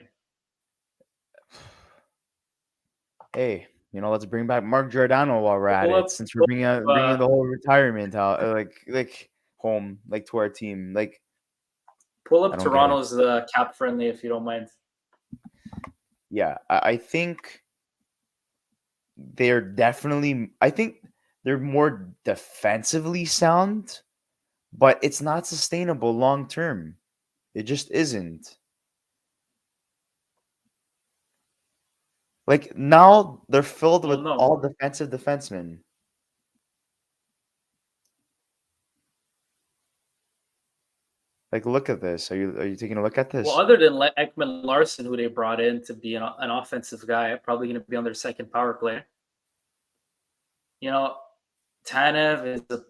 Hey, let's bring back Mark Giordano while we're at Pull it. up, Since we're bringing the whole retirement out, like home, like to our team. Like pull I up don't get it. Toronto's cap friendly if you don't mind. Yeah, I think they're definitely. I think they're more defensively sound, but it's not sustainable long term. It just isn't. Like now they're filled Well, with no. all defensive defensemen. Like look at this. Are you taking a look at Well, this? other than Ekman Larson, who they brought in to be an offensive guy, probably going to be on their second power play. You know, Tanev is a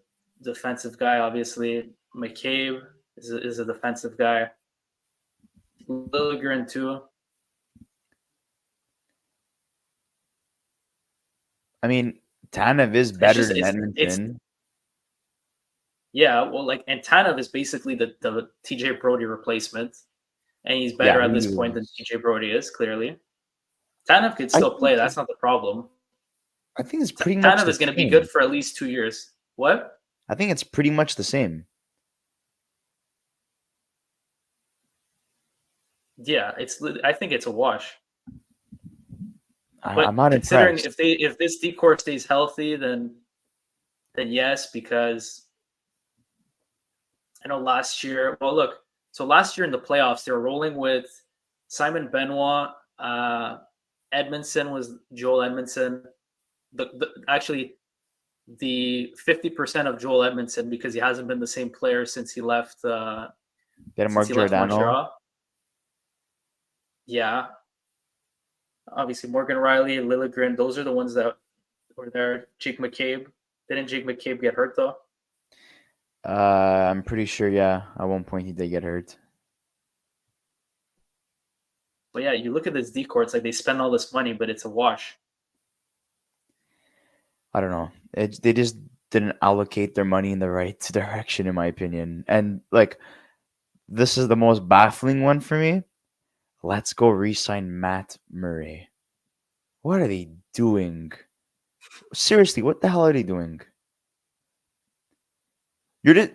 defensive guy, obviously. McCabe is a defensive guy. Liljegren too. I mean, Tanev is It's better just than it's Edmonton. yeah. Well, like, and Tanev is basically the TJ Brody replacement, and he's Yeah, better at this he point than is. TJ Brody is clearly. Tanev could I still think play. That's not the problem. I think it's pretty much Tanev the is going to be good same. for at least 2 years. What? I think it's pretty much the same. Yeah, I think it's a wash. I'm But not considering impressed. if this decor stays healthy, then yes, because I know last year. Well, look, so last year in the playoffs, they were rolling with Simon Benoit. Edmondson was Joel Edmondson. Actually the 50% of Joel Edmondson, because he hasn't been the same player Get since Mark he left Giordano. Montreal. Yeah, obviously Morgan Riley, Liljegren, those are the ones that were there. Jake McCabe. Didn't Jake McCabe get hurt though? I'm pretty sure. Yeah, at one point he did get hurt. But yeah, you look at this decor, it's like they spend all this money, but it's a wash. I don't know. They just didn't allocate their money in the right direction, in my opinion. And like, this is the most baffling one for me. Let's go re-sign Matt Murray. What are they doing? Seriously, what the hell are they doing? You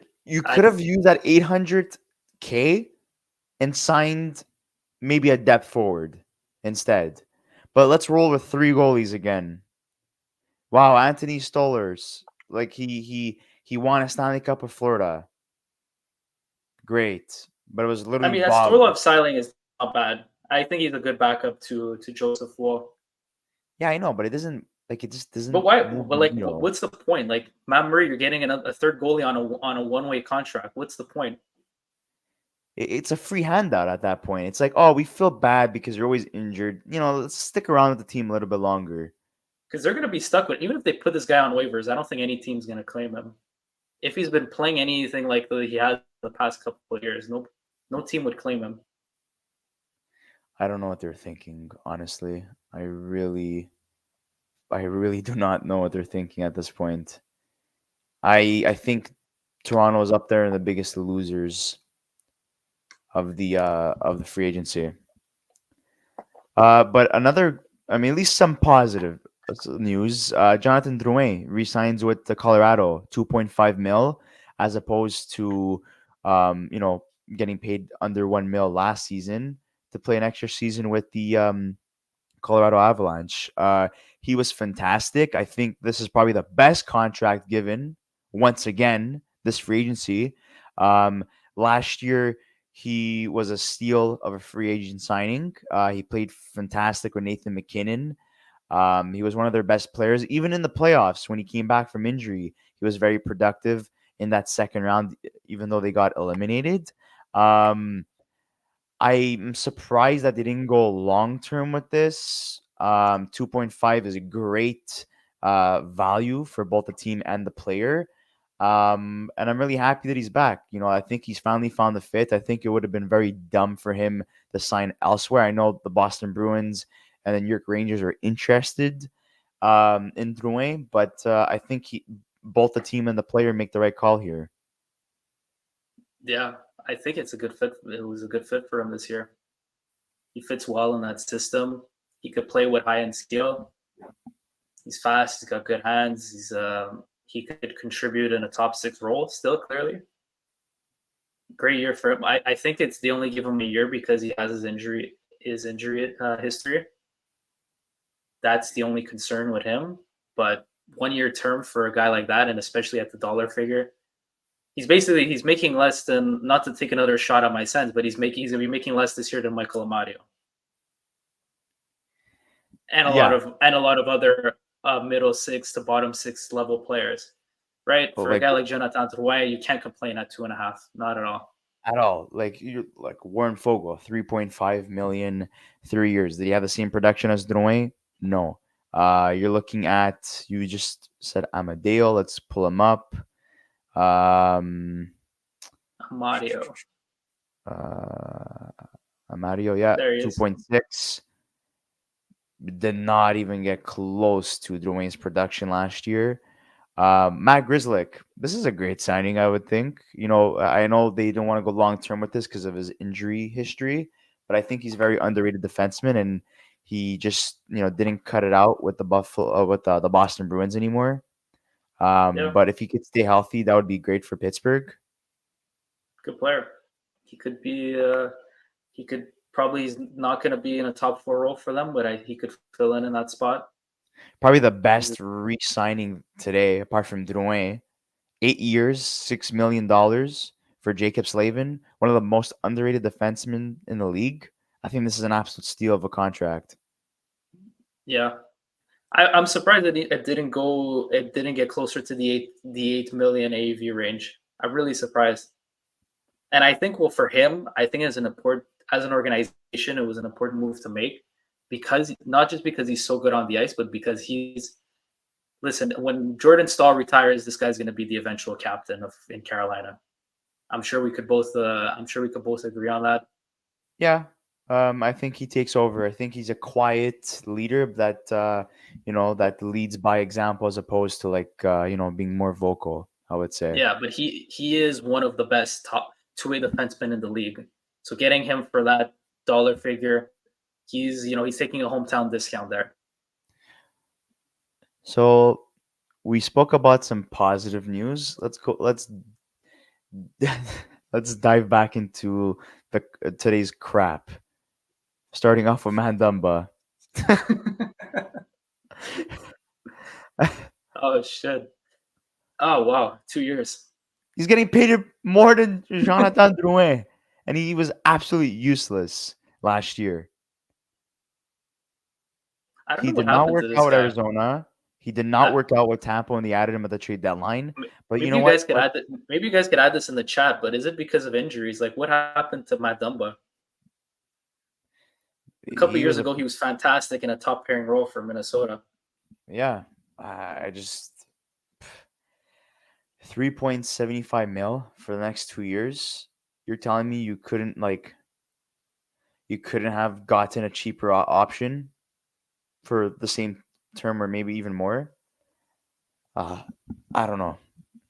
I could have used that 800K and signed maybe a depth forward instead. But let's roll with three goalies again. Wow, Anthony Stollers, like he won a Stanley Cup with Florida. Great, but it was I literally mean, Bob. Storlov Siling is not bad. I think he's a good backup to Joseph Woe. Yeah, I know, but it doesn't like it just But doesn't why? move But the like, needle. what's the point? Like Matt Murray, you're getting a third goalie on a one-way contract. What's the point? It's a free handout at that point. It's like, oh, we feel bad because you're always injured. Let's stick around with the team a little bit longer. Because they're going to be stuck with, even if they put this guy on waivers, I don't think any team's going to claim him. If he's been playing anything like he has the past couple of years, no team would claim him. I don't know what they're thinking, honestly. I really do not know what they're thinking at this point. I think Toronto is up there in the biggest losers of the free agency. But I mean, at least some positive news. Jonathan Drouin resigns with the Colorado, 2.5 mil. as opposed to, you know, getting paid under 1 mil last season to play an extra season with the Colorado Avalanche. He was fantastic. I think this is probably the best contract given once again this free agency. Um, Last year, he was a steal of a free agent signing. He played fantastic with Nathan McKinnon. He was one of their best players, even in the playoffs when he came back from injury. He was very productive in that second round, even though they got eliminated. Um, I'm surprised that they didn't go long term with this. 2.5 is a great value for both the team and the player. And I'm really happy that he's back. You know, I think he's finally found the fit. I think it would have been very dumb for him to sign elsewhere. I know the Boston Bruins and the New York Rangers are interested in Drouin, but I think both the team and the player make the right call here. Yeah, I think it's a good fit. It was a good fit for him this year. He fits well in that system. He could play with high end skill. He's fast. He's got good hands. He could contribute in a top six role still. Clearly, great year for him. I think it's they only give him a year because he has his injury history. That's the only concern with him. But 1 year term for a guy like that, and especially at the dollar figure, he's making less than, not to take another shot at my sense, but he's gonna be making less this year than Michael Amadio and a lot Yeah, of other middle six to bottom six level players, right? but For a like guy like Jonathan Drouin, you can't complain at 2.5, not at all. at all. Like you like Warren Fogle, 3.5 million, 3 years. Did he have the same production as Drouin? No. You're looking at, you just said Amadeo. Let's pull him up. Um Amadio, uh Amadio, yeah, there he is. 2.6. Did not even get close to Drouin's production last year. Matt Grizzlick, this is a great signing, I would think. You know, I know they don't want to go long term with this because of his injury history, but I think he's a very underrated defenseman, and he just, you know, didn't cut it out with the the Boston Bruins anymore. Yeah, But if he could stay healthy, that would be great for Pittsburgh. good player. He could be. He could probably, he's not going to be in a top four role for them, but he could fill in that spot. Probably the He's best re-signing today, apart from Drouin. 8 years, $6 million for Jacob Slavin, one of the most underrated defensemen in the league. I think this is an absolute steal of a contract. Yeah, I'm surprised that it didn't go. It didn't get closer to the 8 million AAV range. I'm really surprised. And I think, well, for him, I think as an organization, it was an important move to make, because not just because he's so good on the ice, but because listen, when Jordan Stahl retires, this guy's going to be the eventual captain in Carolina. I'm sure we could both agree on that. Yeah, I think he takes over. I think he's a quiet leader that you know, that leads by example as opposed to like you know, being more vocal, I would say. Yeah, but he is one of the best top two-way defensemen in the league. So getting him for that dollar figure, he's taking a hometown discount there. So we spoke about some positive news. Let's go. Let's dive back into the today's crap. Starting off with Mandumba. Oh shit! Oh wow, 2 years. He's getting paid more than Jonathan Drouin, and he was absolutely useless last year. I don't He know what did not happened work to this out with guy. Arizona. He did not I, work out with Tampa when they added him at the trade deadline. But you maybe know you what? guys could add that. Maybe you guys could add this in the chat. But is it because of injuries? Like, what happened to Matt Dumba? A couple He years was a ago, he was fantastic in a top pairing role for Minnesota. yeah. I just 3.75 mil for the next 2 years. You're telling me you couldn't have gotten a cheaper option for the same term or maybe even more? Uh, I don't know.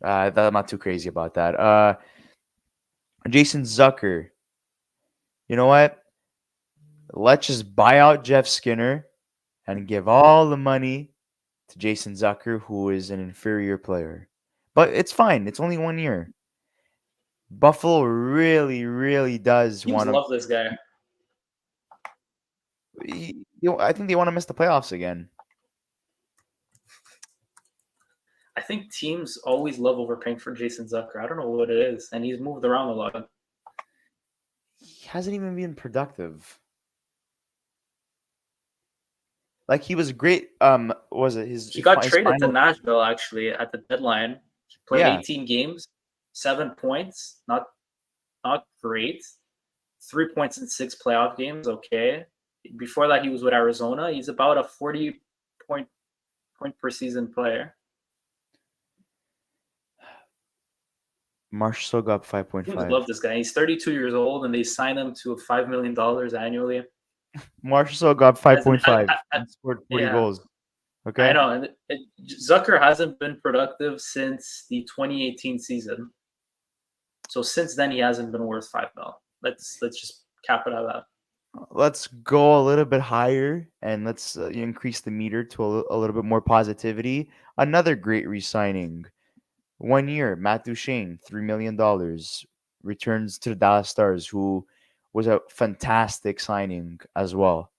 I'm not too crazy about that. Jason Zucker. You know what? Let's just buy out Jeff Skinner and give all the money to Jason Zucker, who is an inferior player. But it's fine. It's only 1 year. Buffalo really, really does Teams want to. love this guy. I think they want to miss the playoffs again. I think teams always love overpaying for Jason Zucker. I don't know what it is, and he's moved around a lot. He hasn't even been productive. Like he was great. Was it He got his traded to final? Nashville actually at the deadline. He played Yeah, 18 games, 7 points, not great. 3 points in 6 playoff games, okay. Before that, he was with Arizona. He's about a 40 point per season player. Marsh still got five point Teams five. love this guy. He's 32 years old, and they signed him to $5 million annually. Marsh still got five As an, point five and scored 40 yeah, goals. I Okay, know. And Zucker hasn't been productive since the 2018 season. So since then, he hasn't been worth $5 million. Let's just cap it at that. let's go a little bit higher and let's increase the meter to a little bit more positivity. Another great re-signing. 1 year, Matt Duchene, $3 million, returns to the Dallas Stars, who was a fantastic signing as well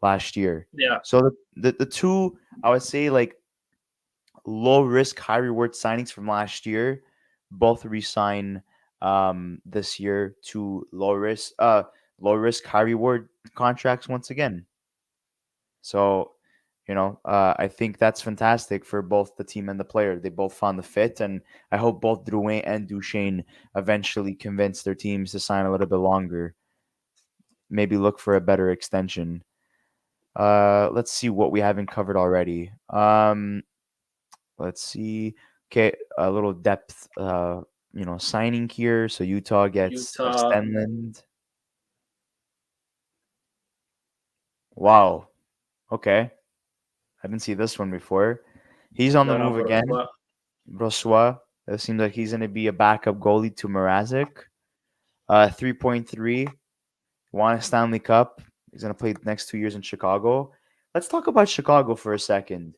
last year. Yeah, So the two, I would say, like low risk, high reward signings from last year, both resign this year to low risk, high reward contracts once again. So, I think that's fantastic for both the team and the player. They both found the fit, and I hope both Drouin and Duchesne eventually convince their teams to sign a little bit longer. Maybe look for a better extension. Let's see what we haven't covered already. Let's see. Okay, a little depth. Signing here. So Utah gets Utah. Stenland. Wow. Okay, I didn't see this one before. He's on the Laurent move again. Brossoit. Brossois. It seems like he's going to be a backup goalie to Mrazek. 3.3. Won a Stanley Cup. He's going to play the next 2 years in Chicago. Let's talk about Chicago for a second.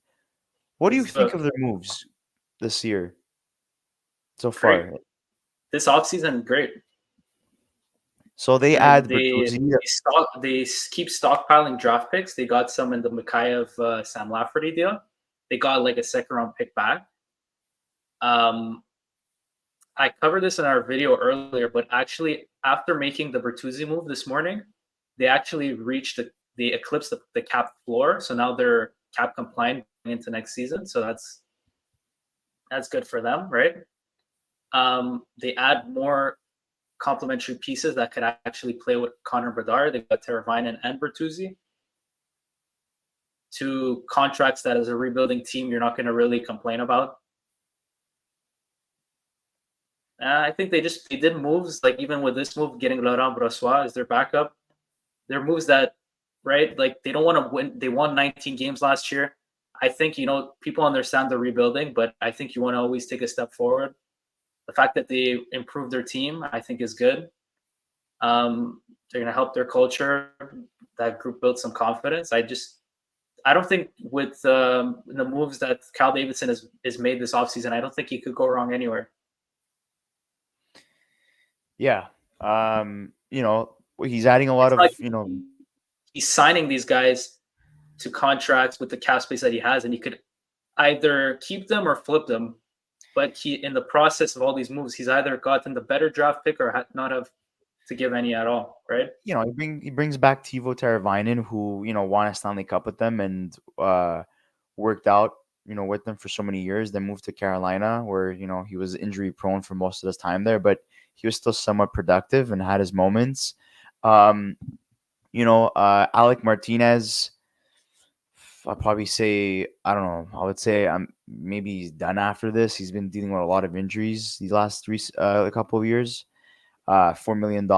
What do you Let's do think it. of their moves this year so Great. far? This offseason, great. So they Like add Bertuzzi. they keep stockpiling draft picks. They got some in the Mikheyev Sam Lafferty deal. They got like a second round pick back. Um, I covered this in our video earlier, but actually after making the Bertuzzi move this morning, they actually they eclipsed the cap floor. So now they're cap compliant going into next season. So that's good for them, right? They add more complementary pieces that could actually play with Connor Bedard. They've got Teravainen and Bertuzzi. Two contracts that as a rebuilding team you're not going to really complain about. I think they did moves like even with this move, getting Laurent Brossois as their backup. They're moves that, right? Like they don't want to win. They won 19 games last year. I think people understand the rebuilding, but I think you want to always take a step forward. The fact that they improved their team, I think, is good. They're going to help their culture. That group built some confidence. I don't think with the moves that Cal Davidson has made this offseason, I don't think he could go wrong anywhere. Yeah. He's adding a lot It's like of. he's signing these guys to contracts with the cap space that he has, and he could either keep them or flip them. But in the process of all these moves, he's either gotten the better draft pick or not have to give any at all, right? He brings back Teuvo Teravainen, who won a Stanley Cup with them and worked out with them for so many years. Then moved to Carolina, where he was injury prone for most of his time there, but he was still somewhat productive and had his moments. Um, Alec Martinez. I'll probably say I don't know. I would say maybe he's done after this. He's been dealing with a lot of injuries these last a couple of years. $4 million.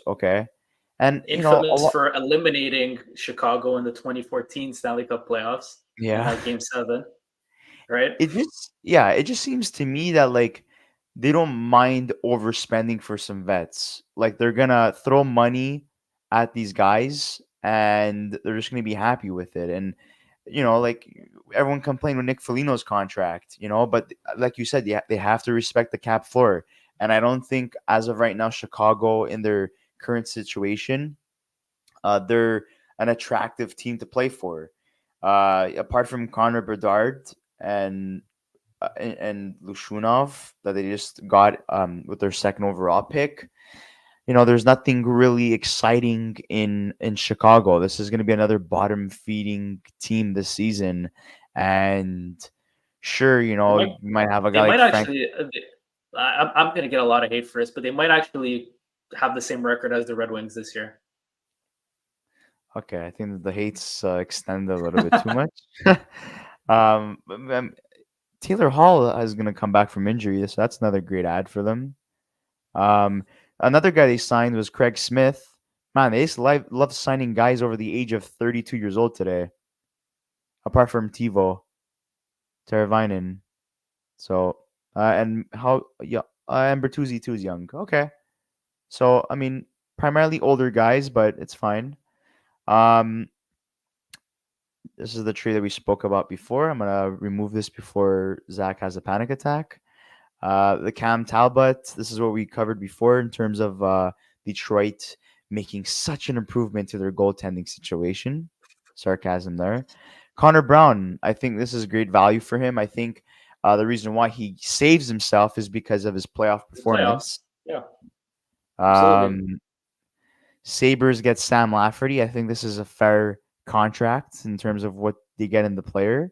Okay, and a Infamous lot. for eliminating Chicago in the 2014 Stanley Cup playoffs in Yeah, that Game 7, right? it just seems to me that like they don't mind overspending for some vets. Like they're gonna throw money at these guys and they're just gonna be happy with it. And like everyone complained with Nick Foligno's contract, but like you said, they have to respect the cap floor. And I don't think, as of right now, Chicago in their current situation, they're an attractive team to play for. Apart from Connor Bedard and and Lushunov that they just got with their second overall pick, there's nothing really exciting in Chicago. This is going to be another bottom feeding team this season, and sure, They might you might have a they guy like might Frank. actually. I'm gonna get a lot of hate for this, but they might actually have the same record as the Red Wings this year. Okay, I think that the hates extend a little bit too much. But, Taylor Hall is going to come back from injury, so that's another great ad for them. Um, Another guy they signed was Craig Smith. Man, they just love signing guys over the age of 32 years old today, apart from Tivo Teravainen. So, and how, yeah, and Bertuzzi too is young. Okay. So, I mean, primarily older guys, but it's fine. Um, this is the tree that we spoke about before. I'm gonna remove this before Zach has a panic attack. The Cam Talbot, this is what we covered before in terms of Detroit making such an improvement to their goaltending situation. Sarcasm there. Connor Brown, I think this is great value for him. I think the reason why he saves himself is because of his playoff The playoffs, performance. yeah, absolutely. Um, Sabres get Sam Lafferty. I think this is a fair contract in terms of what they get in the player.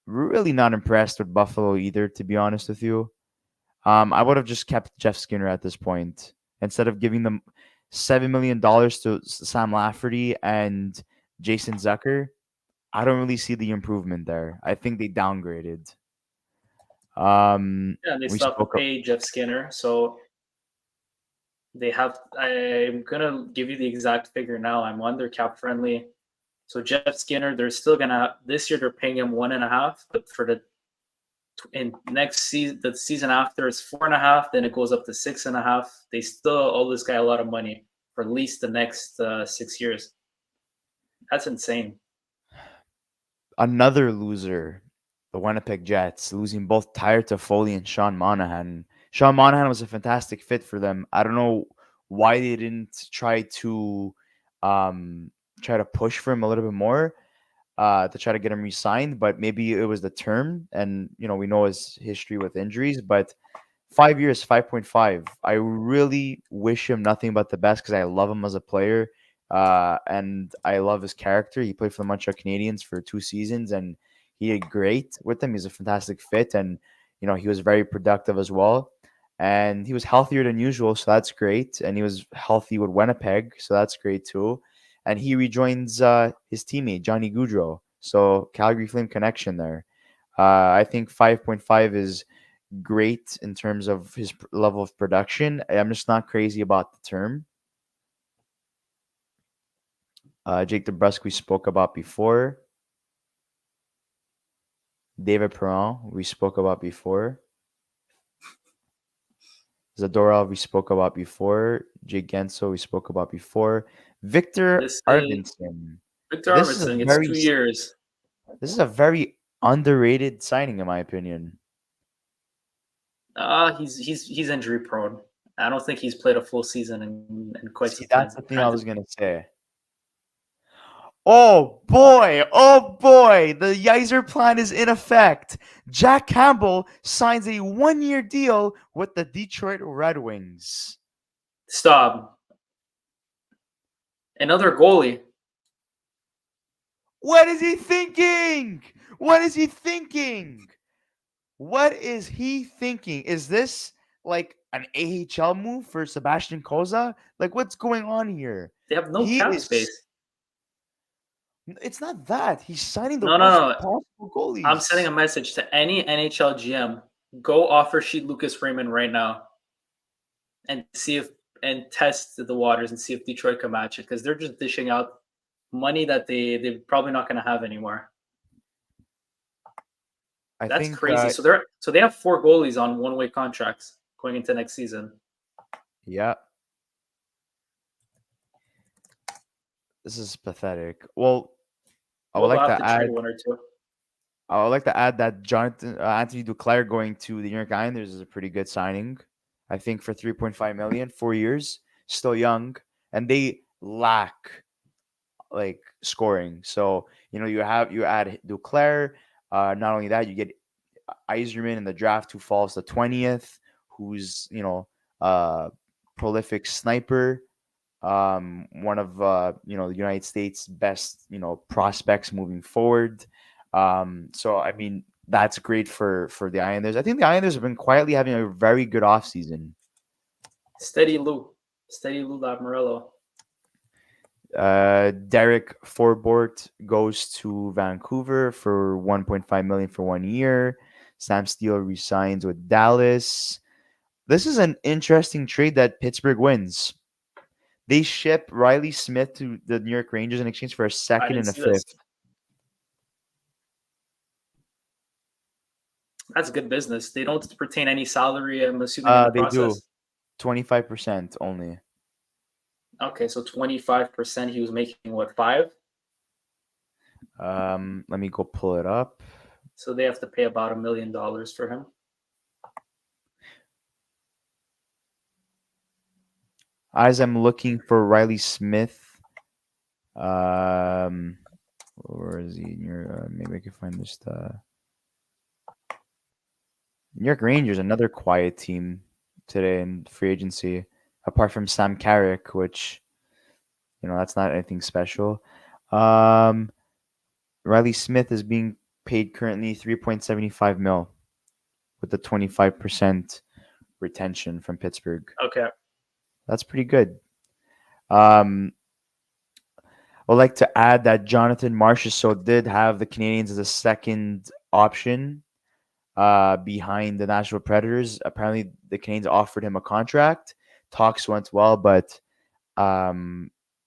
Really not impressed with Buffalo either, to be honest with you. I would have just kept Jeff Skinner at this point instead of giving them $7 million to Sam Lafferty and Jason Zucker. I don't really see the improvement there. I think they downgraded. Yeah, and they We still have to spoke. pay Jeff Skinner, so they have. I'm gonna give you the exact figure now. I'm under cap friendly. So Jeff Skinner, they're still gonna this year they're paying him 1.5, but for the in next season, the season after is 4.5. Then it goes up to 6.5. They still owe this guy a lot of money for at least the next 6 years. That's insane. Another loser, the Winnipeg Jets, losing both Tyler Toffoli and Sean Monahan. Sean Monahan was a fantastic fit for them. I don't know why they didn't um, try to push for him a little bit more to try to get him re-signed, but maybe it was the term, and we know his history with injuries, but 5 years, 5.5. I really wish him nothing but the best because I love him as a player, and I love his character. He played for the Montreal Canadiens for 2 seasons, and he did great with them. He's a fantastic fit, and he was very productive as well. And he was healthier than usual, so that's great. And he was healthy with Winnipeg, so that's great too. And he rejoins his teammate Johnny Gaudreau, so Calgary Flame connection there. I think 5.5 is great in terms of his level of production. I'm just not crazy about the term. Jake DeBrusk we spoke about before. David Perron we spoke about before. Zadorov we spoke about before. Jake Genso we spoke about before. Victor This is Arvidsson. Victor This is a Arvidsson gets very 2 years. underrated signing in my opinion. He's injury prone. I don't think he's played a full season in quite See, some that's time. the thing I was gonna say. Oh boy, oh boy, the Yeiser plan is in effect. Jack Campbell signs a 1 year deal with the Detroit Red Wings. Stop. Another goalie. What is he thinking? What is he thinking? What is he thinking? Is this like an AHL move for Sebastian Koza? Like, what's going on here? They have no He cap is. space. It's not that. He's signing the No, no, worst no. possible I'm sending goalies. a message to any NHL GM. Go offer sheet Lucas Raymond right now and see if and test the waters and see if Detroit can match it because they're just dishing out money that they're probably not going to have anymore. I That's think, crazy. So they have 4 goalies on one-way contracts going into next season. yeah, this is pathetic. Well, I would We'll like have to to trade add. one or two. I would like to add that Jonathan Anthony Duclair going to the New York Islanders is a pretty good signing. I think for 3.5 million, 4 years, still young, and they lack like scoring. So you add Duclair. Not only that, you get Iserman in the draft who falls to 20th, who's prolific sniper, one of the United States best prospects moving forward. So I mean that's great for the Islanders. I think the Islanders have been quietly having a very good offseason. Steady Lou Lamoriello. Derek Forbort goes to Vancouver for 1.5 million for 1 year. Sam Steele resigns with Dallas. This is an interesting trade that Pittsburgh wins. They ship Riley Smith to the New York Rangers in exchange for a I second didn't and a see this. fifth. That's good business. They don't retain any salary, I'm assuming, in the They do process. 25% only. Okay, so 25%. He was making what, 5? Let me go pull it up. So they have to pay about $1 million for him. As I'm looking for Riley Smith, where is he? Maybe I can find this. New York Rangers, another quiet team today in free agency, apart from Sam Carrick, which that's not anything special. Um, Riley Smith is being paid currently 3.75 mil with the 25% retention from Pittsburgh. Okay. That's pretty good. Um, I'd like to add that Jonathan Marchessault did have the Canadians as a second option behind the Nashville Predators. Apparently, the Canadians offered him a contract. Talks went well, but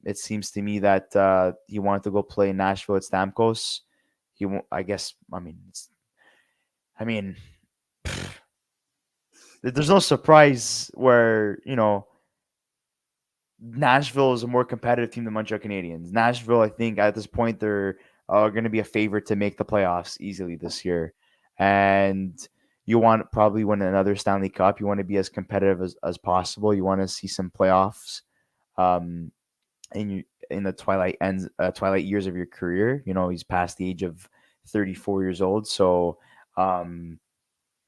it seems to me that he wanted to go play in Nashville at Stamkos. He, I guess, I mean, there's no surprise where Nashville is a more competitive team than Montreal Canadiens. Nashville, I think, at this point, they're going to be a favorite to make the playoffs easily this year. And you want probably win another Stanley Cup. You want to be as competitive as possible. You want to see some playoffs um, in the twilight years of your career. He's past the age of 34 years old. So, um,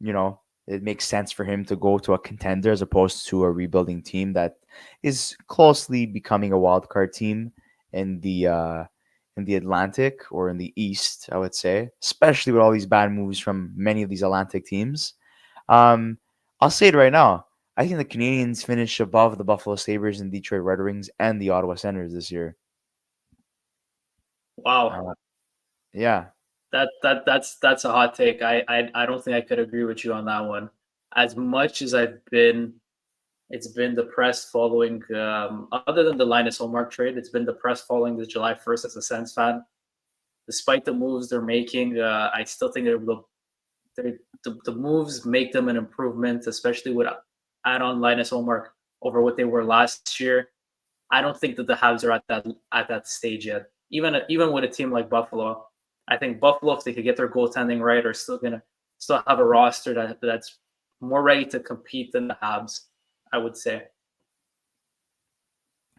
it makes sense for him to go to a contender as opposed to a rebuilding team that is closely becoming a wild card team in the Atlantic or in the East, I would say, especially with all these bad moves from many of these Atlantic teams. Um, I'll say it right now. I think the Canadians finish above the Buffalo Sabres and Detroit Red Wings and the Ottawa Senators this year. Wow. Uh, yeah, That's a hot take. I don't think I could agree with you on that one. As much as it's been depressed following, other than the Linus Ullmark trade, it's been depressed following the July 1st as a Sens fan. Despite the moves they're making, I still think the moves make them an improvement, especially with add on Linus Ullmark over what they were last year. I don't think that the Habs are at that stage yet. Even with a team like Buffalo, I think Buffalo, if they could get their goaltending right, are still have a roster that's more ready to compete than the Habs. I would say.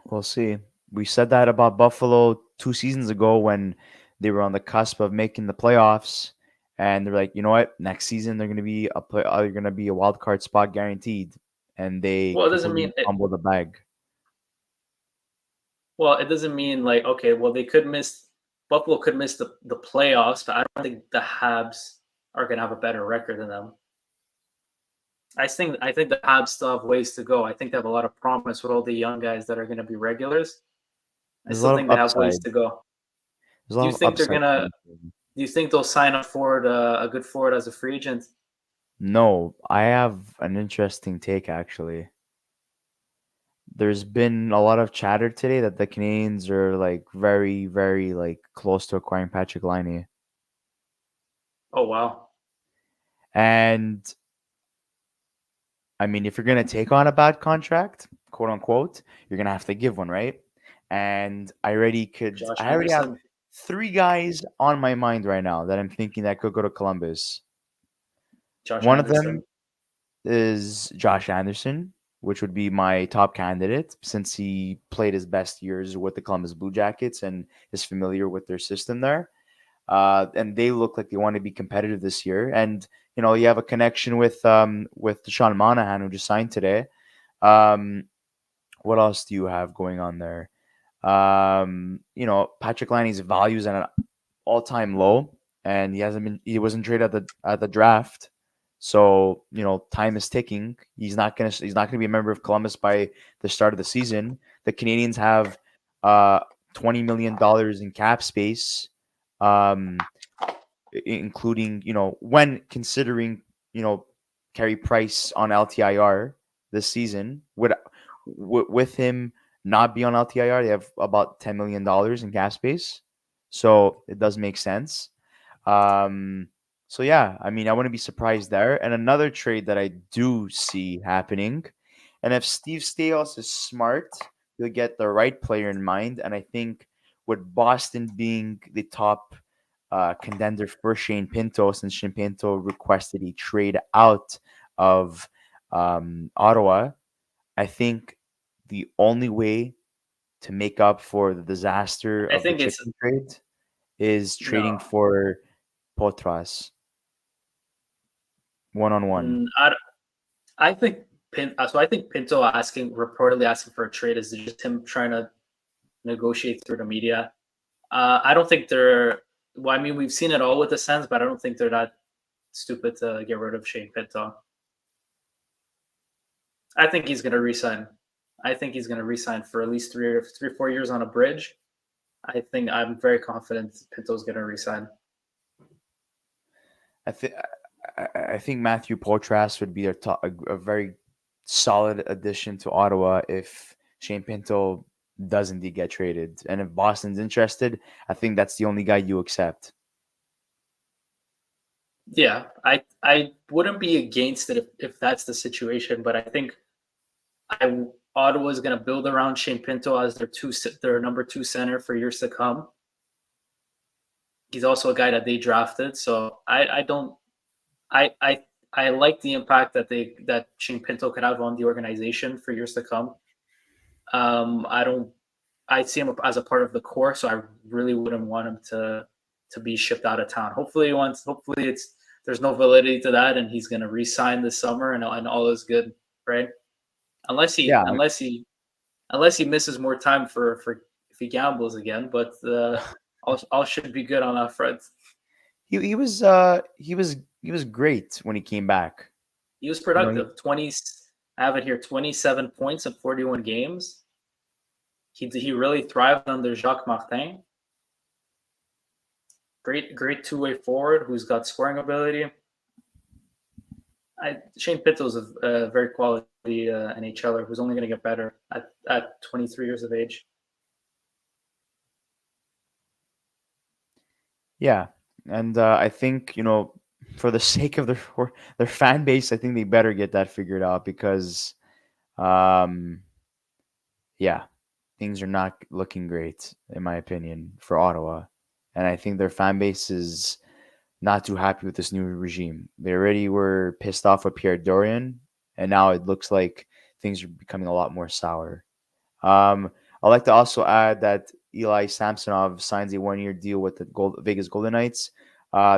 we'll see. We said that about Buffalo 2 seasons ago when they were on the cusp of making the playoffs, and they're like, you know what? Next season they're going to be they're going to be a wild card spot guaranteed, and they Well, it doesn't completely mean it. fumbled the bag. Well, it doesn't mean like okay. Well, they could miss. Buffalo could miss the playoffs, but I don't think the Habs are going to have a better record than them. I think the Habs still have ways to go. I think they have a lot of promise with all the young guys that are going to be regulars. I There's a still lot of think they have ways upside. to go. There's a Do lot you of think they're upside. gonna? Do you think they'll sign a forward, a good forward as a free agent? No, I have an interesting take actually. There's been a lot of chatter today that the Canadians are like very, very like close to acquiring Patrick Laine. Oh wow, And I mean, if you're gonna take on a bad contract, quote unquote, you're gonna have to give one, right? And Josh I already have Anderson. three guys on my mind right now that I'm thinking that could go to Columbus. Josh One of them Anderson. is Josh Anderson, which would be my top candidate since he played his best years with the Columbus Blue Jackets and is familiar with their system there. And they look like they want to be competitive this year. And you have a connection with Deshaun Monahan who just signed today. Um, what else do you have going on there? Patrick Laney's values at an all-time low, and he wasn't traded at the draft. So, time is ticking. He's not gonna be a member of Columbus by the start of the season. The Canadians have uh $20 million in cap space, um, including, when considering, you know, Carey Price on LTIR this season. With him not be on LTIR, they have about $10 million in cap space. So it does make sense. Um, so yeah, I mean, I wouldn't be surprised there. And another trade that I do see happening, and if Steve Staios is smart, he'll get the right player in mind. And I think with Boston being the top contender for Shane Pinto, since Shane Pinto requested a trade out of Ottawa, I think the only way to make up for the disaster I of the think it's chicken trade is trading no. for Potras one on one. Mm, I think I think Pinto reportedly asking for a trade is just him trying to negotiate through the media. I don't think they're. Well, I mean, we've seen it all with the Sens, but I don't think they're that stupid to get rid of Shane Pinto. I think he's going to resign. I think he's going to resign for at least 4 years on a bridge. I'm very confident Pinto's going to resign. I think I think Matthew Potras would be a very solid addition to Ottawa if Shane Pinto does indeed get traded, and if Boston's interested, I think that's the only guy you accept. Yeah, I wouldn't be against it if that's the situation, but I think Ottawa is going to build around Shane Pinto as their number two center for years to come. He's also a guy that they drafted, so I don't I I I like the impact that Shane Pinto could have on the organization for years to come. I don't I see him as a part of the core, so I really wouldn't want him to be shipped out of town. Hopefully it's there's no validity to that, and he's going to resign this summer, and all is good, right? Unless he Yeah, unless he unless he misses more time for if he gambles again, but all should be good on that front. he was great when he came back. He was You know, he, productive. I have it here, 27 points in 41 games. He really thrived under Jacques Martin. Great two-way forward who's got scoring ability. Shane Pinto's a very quality NHLer who's only going to get better at 23 years of age. yeah, and I think for the sake of their fan base, I think they better get that figured out because, um, yeah, things are not looking great in my opinion for Ottawa, and I think their fan base is not too happy with this new regime. They already were pissed off with Pierre Dorian, and now it looks like things are becoming a lot more sour. I'd like to also add that Eli Samsonov signs a one-year deal with the Vegas Golden Knights.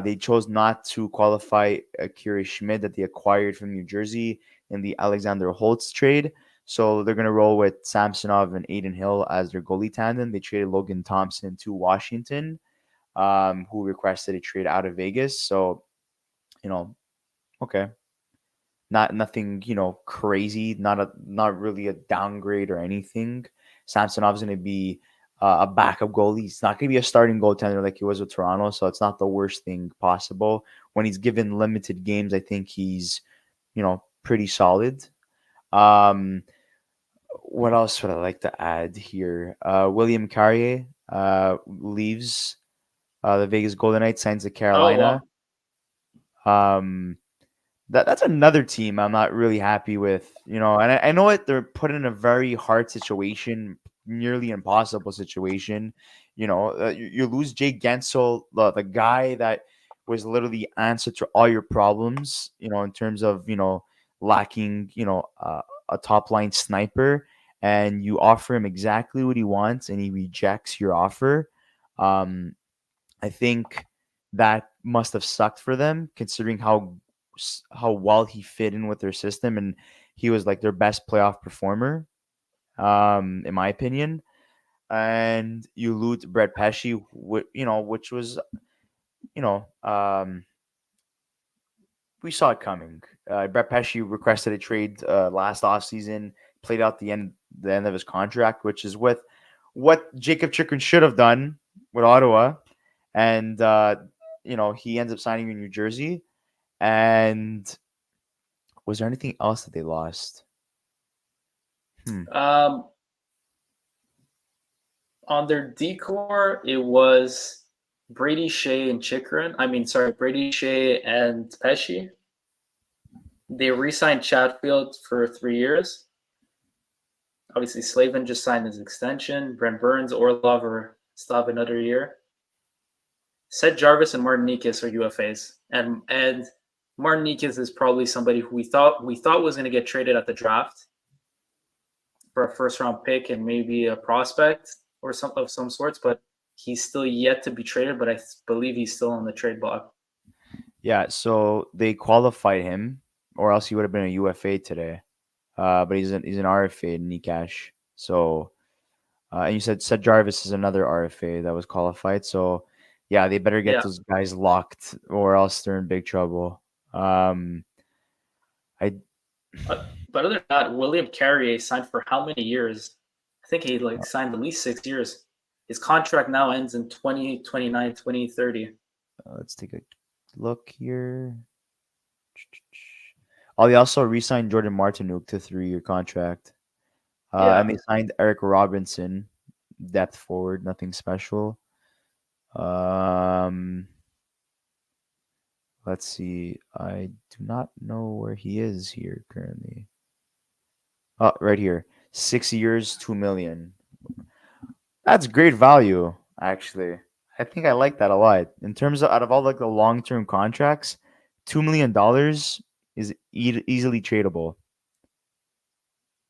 They chose not to qualify Akira Schmid that they acquired from New Jersey in the Alexander Holtz trade. So they're going to roll with Samsonov and Aiden Hill as their goalie tandem. They traded Logan Thompson to Washington, who requested a trade out of Vegas. So, you know, okay, nothing, crazy, not really a downgrade or anything. Samsonov's going to be a backup goalie. He's not going to be a starting goaltender like he was with Toronto, so it's not the worst thing possible. When he's given limited games, I think he's, pretty solid. Um, what else would I like to add here? William Carrier leaves the Vegas Golden Knights, signs to Oh Carolina. well, Um, that's another team I'm not really happy with, and I know it. They're put in a very hard situation nearly impossible situation. You lose Jay Gensel, the guy that was literally answer to all your problems. In terms of lacking a top line sniper, and you offer him exactly what he wants, and he rejects your offer. Um, I think that must have sucked for them, considering how well he fit in with their system, and he was like their best playoff performer, in my opinion. And you lose Brett Pesce, which was you know um, we saw it coming. Brett Pesce requested a trade last offseason, played out the end of his contract, which is with what Jacob Chikrin should have done with Ottawa, and he ends up signing in New Jersey. And was there anything else that they lost? Hmm. Um, on their decor, it was Brady Shea and Chikrin. I mean, sorry, Brady Shea and Pesci. They re-signed Chatfield for 3 years. Obviously, Slavin just signed his extension. Brent Burns, Orlov are still have another year. Seth Jarvis and Martin Nikas are UFAs, and Martin Nikas is probably somebody who we thought was going to get traded at the draft for a first round pick and maybe a prospect or some sorts, but he's still yet to be traded. But I believe he's still on the trade block. Yeah, so they qualified him, or else he would have been a UFA today. But he's an RFA in Nikash. So, and you said Seth Jarvis is another RFA that was qualified. So, yeah, they better get Yeah, those guys locked, or else they're in big trouble. I but other than that, William Carrier signed for how many years? I think he signed at least 6 years. His contract now ends in 2029, 2030. let's take a look here. Oh, they also re-signed Jordan Martinook to 3-year contract. And Yeah, they signed Eric Robinson, depth forward, nothing special. Um, let's see. I do not know where he is here currently. Oh, right here. 6 years, 2 million. That's great value, actually. I think I like that a lot. In terms of out of all like the long-term contracts, $2 million is easily tradable.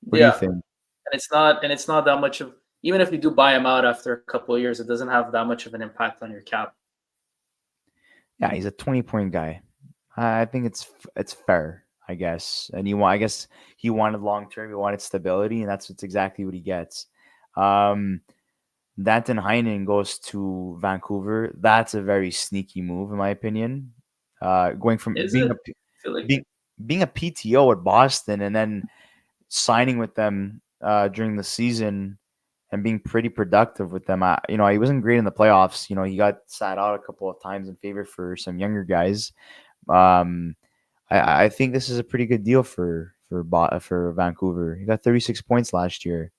What do you yeah, think? and it's not that much of, even if you do buy him out after a couple of years, it doesn't have that much of an impact on your cap. Yeah, he's a 20-point guy. I think it's fair, I guess. And I guess he wanted long term, he wanted stability, and that's exactly what he gets. Um, Danton Heinen goes to Vancouver. That's a very sneaky move, in my opinion. Going from Is it? I feel like being being a PTO at Boston and then signing with them during the season and being pretty productive with them. He wasn't great in the playoffs. He got sat out a couple of times in favor for some younger guys. Um, I think this is a pretty good deal for Vancouver. He got 36 points last year.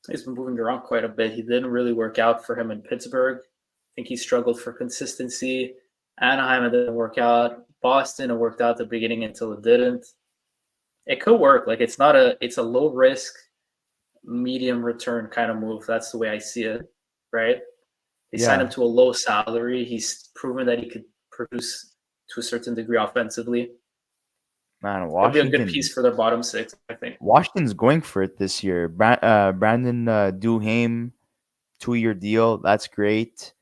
he's been moving around quite a bit. He didn't really work out for him in Pittsburgh. I think he struggled for consistency. Anaheim, it didn't work out. Boston, it worked out at the beginning until it didn't. It could work. Like it's a low risk, medium return kind of move. That's the way I see it, right? They signed him Yeah, to a low salary. He's proven that he could produce to a certain degree offensively. man, It'll be a good piece for their bottom six, I think. Washington's going for it this year. Brandon Duhaime, 2-year deal. That's great.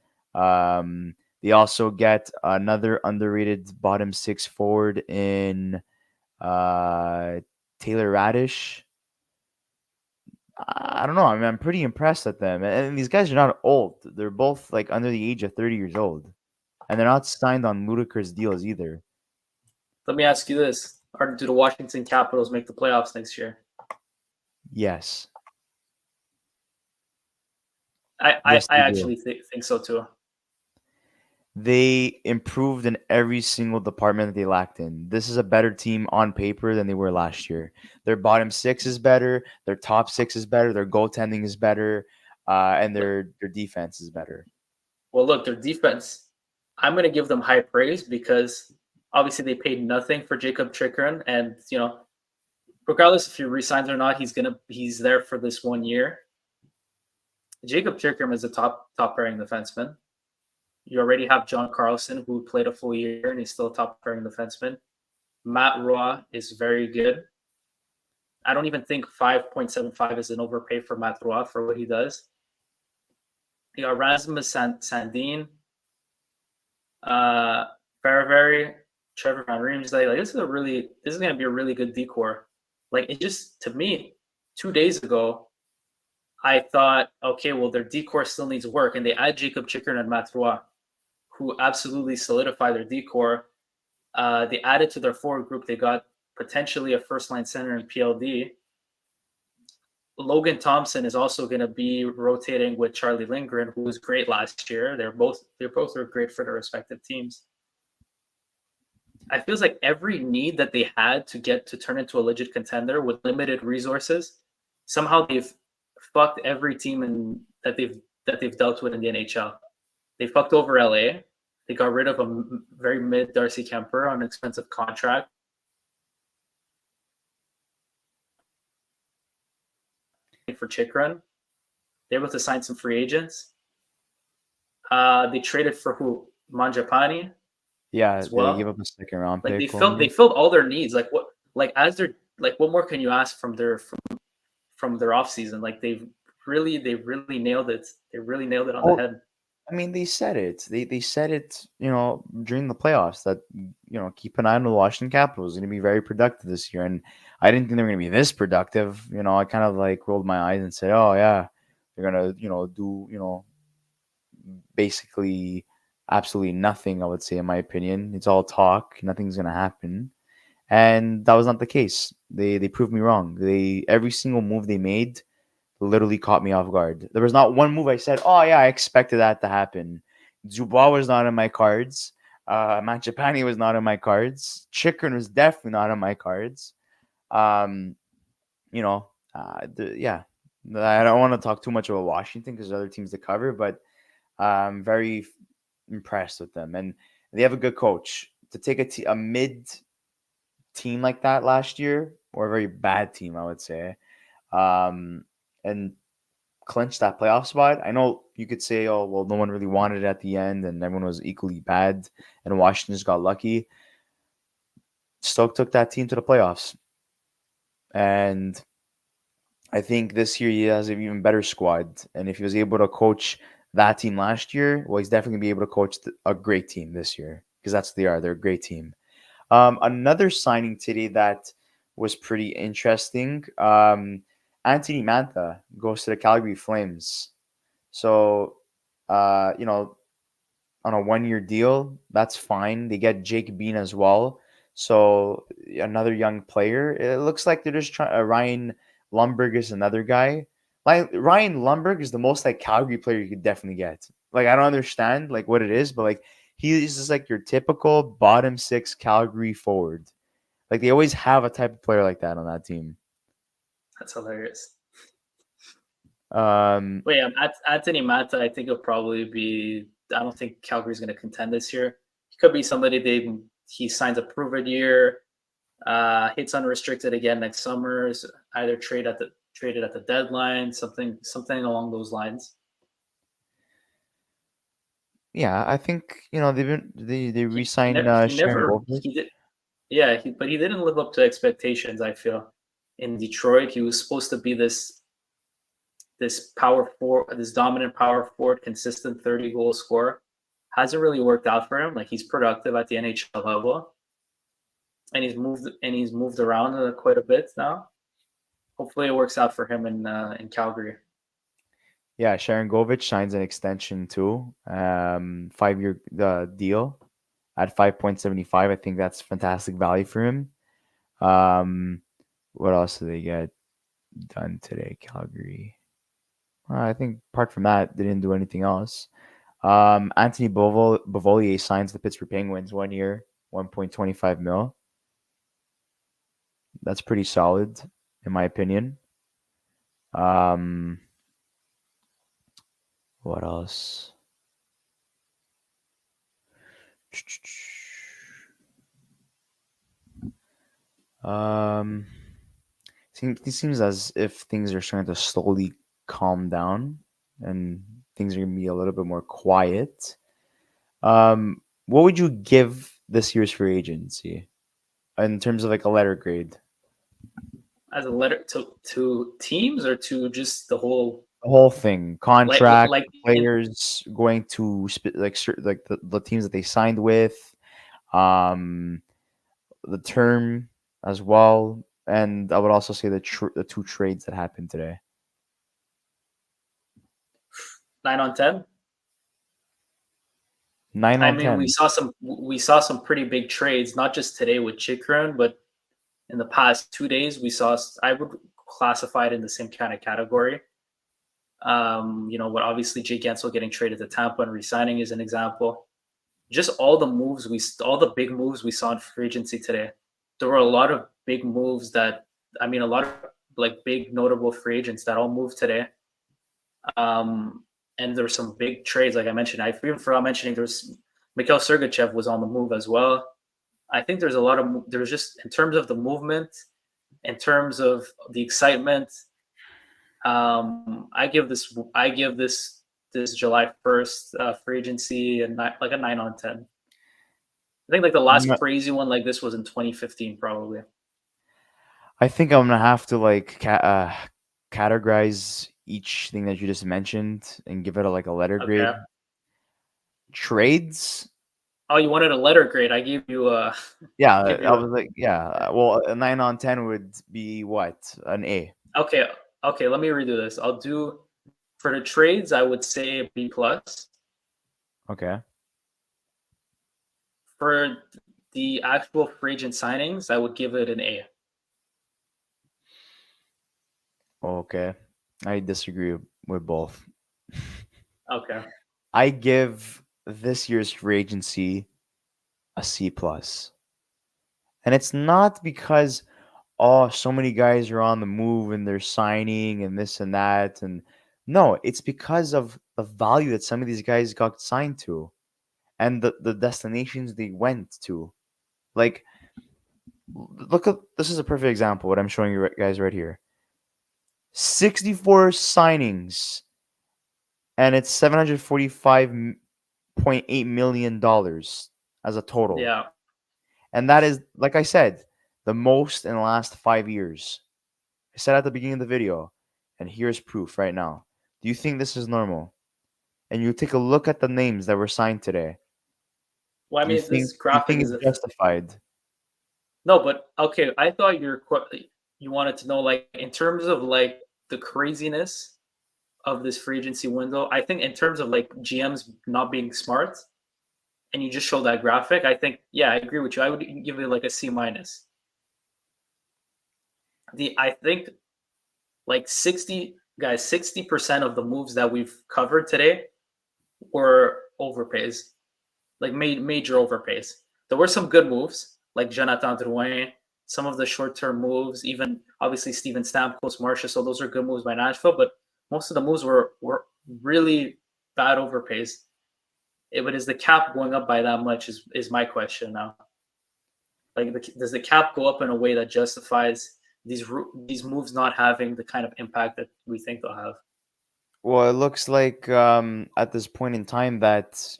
They also get another underrated bottom six forward in uh, Taylor Radish. I don't know. I mean, I'm pretty impressed at them. And these guys are not old. They're both like under the age of 30 years old. And they're not signed on ludicrous deals either. Let me ask you this: do the Washington Capitals make the playoffs next year? Yes. I I, Yes, I they do. actually think so too. They improved in every single department that they lacked in. This is a better team on paper than they were last year. Their bottom six is better. Their top six is better. Their goaltending is better. And their defense is better. Well, look, their defense. I'm going to give them high praise because obviously they paid nothing for Jacob Chikrin, and regardless if he resigns or not, he's there for this 1 year. Jacob Chikrin is a top pairing defenseman. You already have John Carlson, who played a full year and he's still a top pairing defenseman. Matt Roy is very good. I don't even think 5.75 is an overpay for Matt Roy for what he does. You got Rasmus Sandin, uh, Ferrari, Trevor Van Riemsdyk. Like this is gonna be a really good decor. Like it just to me, 2 days ago, I thought, okay, well their decor still needs work, and they add Jacob Chikrin and Matt Roy, who absolutely solidify their decor. They added to their forward group. They got potentially a first line center in PLD. Logan Thompson is also going to be rotating with Charlie Lindgren, who was great last year. They're both great for their respective teams. I feels like every need that they had to get to turn into a legit contender with limited resources, somehow they've fucked every team that they've dealt with in the NHL. They fucked over LA. They got rid of a very mid Darcy Kemper on an expensive contract. For Chikrin, they're able to sign some free agents. They traded for who? Manjapani Yeah, as they gave well. up a second round Like pick only. they filled all their needs. Like what? Like as they're like what more can you ask from their off season? Like they really nailed it. They really nailed it on the Well, head. I mean, they said it. They said it, during the playoffs that keep an eye on the Washington Capitals. Going to be very productive this year, and I didn't think they were going to be this productive. I kind of like rolled my eyes and said, "Oh yeah, they're gonna do basically absolutely nothing." I would say, in my opinion, it's all talk. Nothing's going to happen, and that was not the case. They proved me wrong. They every single move they made literally caught me off guard. There was not one move I said, "Oh yeah, I expected that to happen." Dubois was not in my cards. Manchapani was not in my cards. Chikrin was definitely not in my cards. Um, you know, yeah. I don't want to talk too much about Washington because there's other teams to cover, but I'm very impressed with them, and they have a good coach. To take a mid team like that last year, or a very bad team, I would say, and clinch that playoff spot. I know you could say, "Oh, well, no one really wanted it at the end, and everyone was equally bad, and Washington just got lucky." Stoke took that team to the playoffs, and I think this year he has an even better squad. And if he was able to coach that team last year, well, he's definitely gonna be able to coach a great team this year because that's what they are. They're a great team. Another signing today that was pretty interesting. Anthony Mantha goes to the Calgary Flames. So, on a 1 year deal, that's fine. They get Jake Bean as well. So another young player. It looks like they're just trying. Ryan Lumberg is another guy. Like Ryan Lumberg is the most like Calgary player you could definitely get. Like I don't understand like what it is, but like he's just like your typical bottom six Calgary forward. Like they always have a type of player like that on that team. That's hilarious. Um, Wait, Anthony Mata. I think he'll probably be. I don't think Calgary's going to contend this year. He could be somebody he signs a proven year, hits unrestricted again next summer. Either traded at the deadline, something along those lines. yeah, I think they re-signed He Sharon never Goldberg. he did yeah, but he didn't live up to expectations. I feel in Detroit he was supposed to be this power forward, this dominant power forward, consistent 30-goal scorer. Hasn't really worked out for him. Like he's productive at the NHL level, and he's moved around quite a bit now. Hopefully, it works out for him in Calgary. Yeah, Sharon Govich signs an extension too. 5 year deal at 5.75. I think that's fantastic value for him. Um, what else did they get done today, Calgary? I think apart from that, they didn't do anything else. Anthony Bavolier signs the Pittsburgh Penguins 1 year, 1.25 mil. That's pretty solid, in my opinion. Um, what else? Um, it seems as if things are starting to slowly calm down. and things are gonna be a little bit more quiet. What would you give this year's free agency in terms of like a letter grade? As a letter to teams or to just the whole The whole thing, contract, like in players going to like the teams that they signed with, um, the term as well, and I would also say the two trades that happened today. 9 on 10. 9 I on mean, 10. we saw some pretty big trades, not just today with Chikrin, but in the past 2 days we saw. I would classify it in the same kind of category. What obviously Jake Gensel getting traded to Tampa and resigning is an example. Just all the big moves we saw in free agency today. There were a lot of big moves a lot of like big notable free agents that all moved today. And there were some big trades, like I mentioned. I even forgot mentioning there's Mikhail Sergachev was on the move as well. I think there's just in terms of the movement, in terms of the excitement. I give this July 1st free agency like a 9 on 10. I think like the I'm last not- crazy one like this was in 2015 probably. I think I'm gonna have to like categorize each thing that you just mentioned and give it like a letter Okay. grade. Trades, Oh, you wanted a letter grade? I gave you yeah, give I you a was like, yeah. yeah. Well, a 9 on 10 would be what? An A. Okay. Okay, let me redo this. I'll do for the trades. I would say a B plus. Okay. For the actual free agent signings, I would give it an A. Okay. I disagree with both. Okay. I give this year's free agency a C plus. And it's not because oh, so many guys are on the move and they're signing and this and that and no, it's because of the value that some of these guys got signed to and the destinations they went to. Like look at this is a perfect example what I'm showing you guys right here. 64 signings and it's 745.8 million dollars as a total. Yeah. And that is like I said, the most in the last 5 years. I said at the beginning of the video, and here's proof right now. Do you think this is normal? And you take a look at the names that were signed today. Well, I Do you mean, think this graphic it's is a justified? no, but okay. I thought you wanted to know like in terms of like the craziness of this free agency window. I think in terms of like GMs not being smart, and you just show that graphic. I think yeah, I agree with you. I would give it like a C minus. I think like 60% of the moves that we've covered today were overpays, like major overpays. There were some good moves, like Jonathan Drouin, some of the short-term moves, even obviously Steven Stamkos, Marcia. So those are good moves by Nashville, but most of the moves were really bad overpays. But is the cap going up by that much? Is my question now. Like, does the cap go up in a way that justifies these moves not having the kind of impact that we think they'll have? Well, it looks like at this point in time that,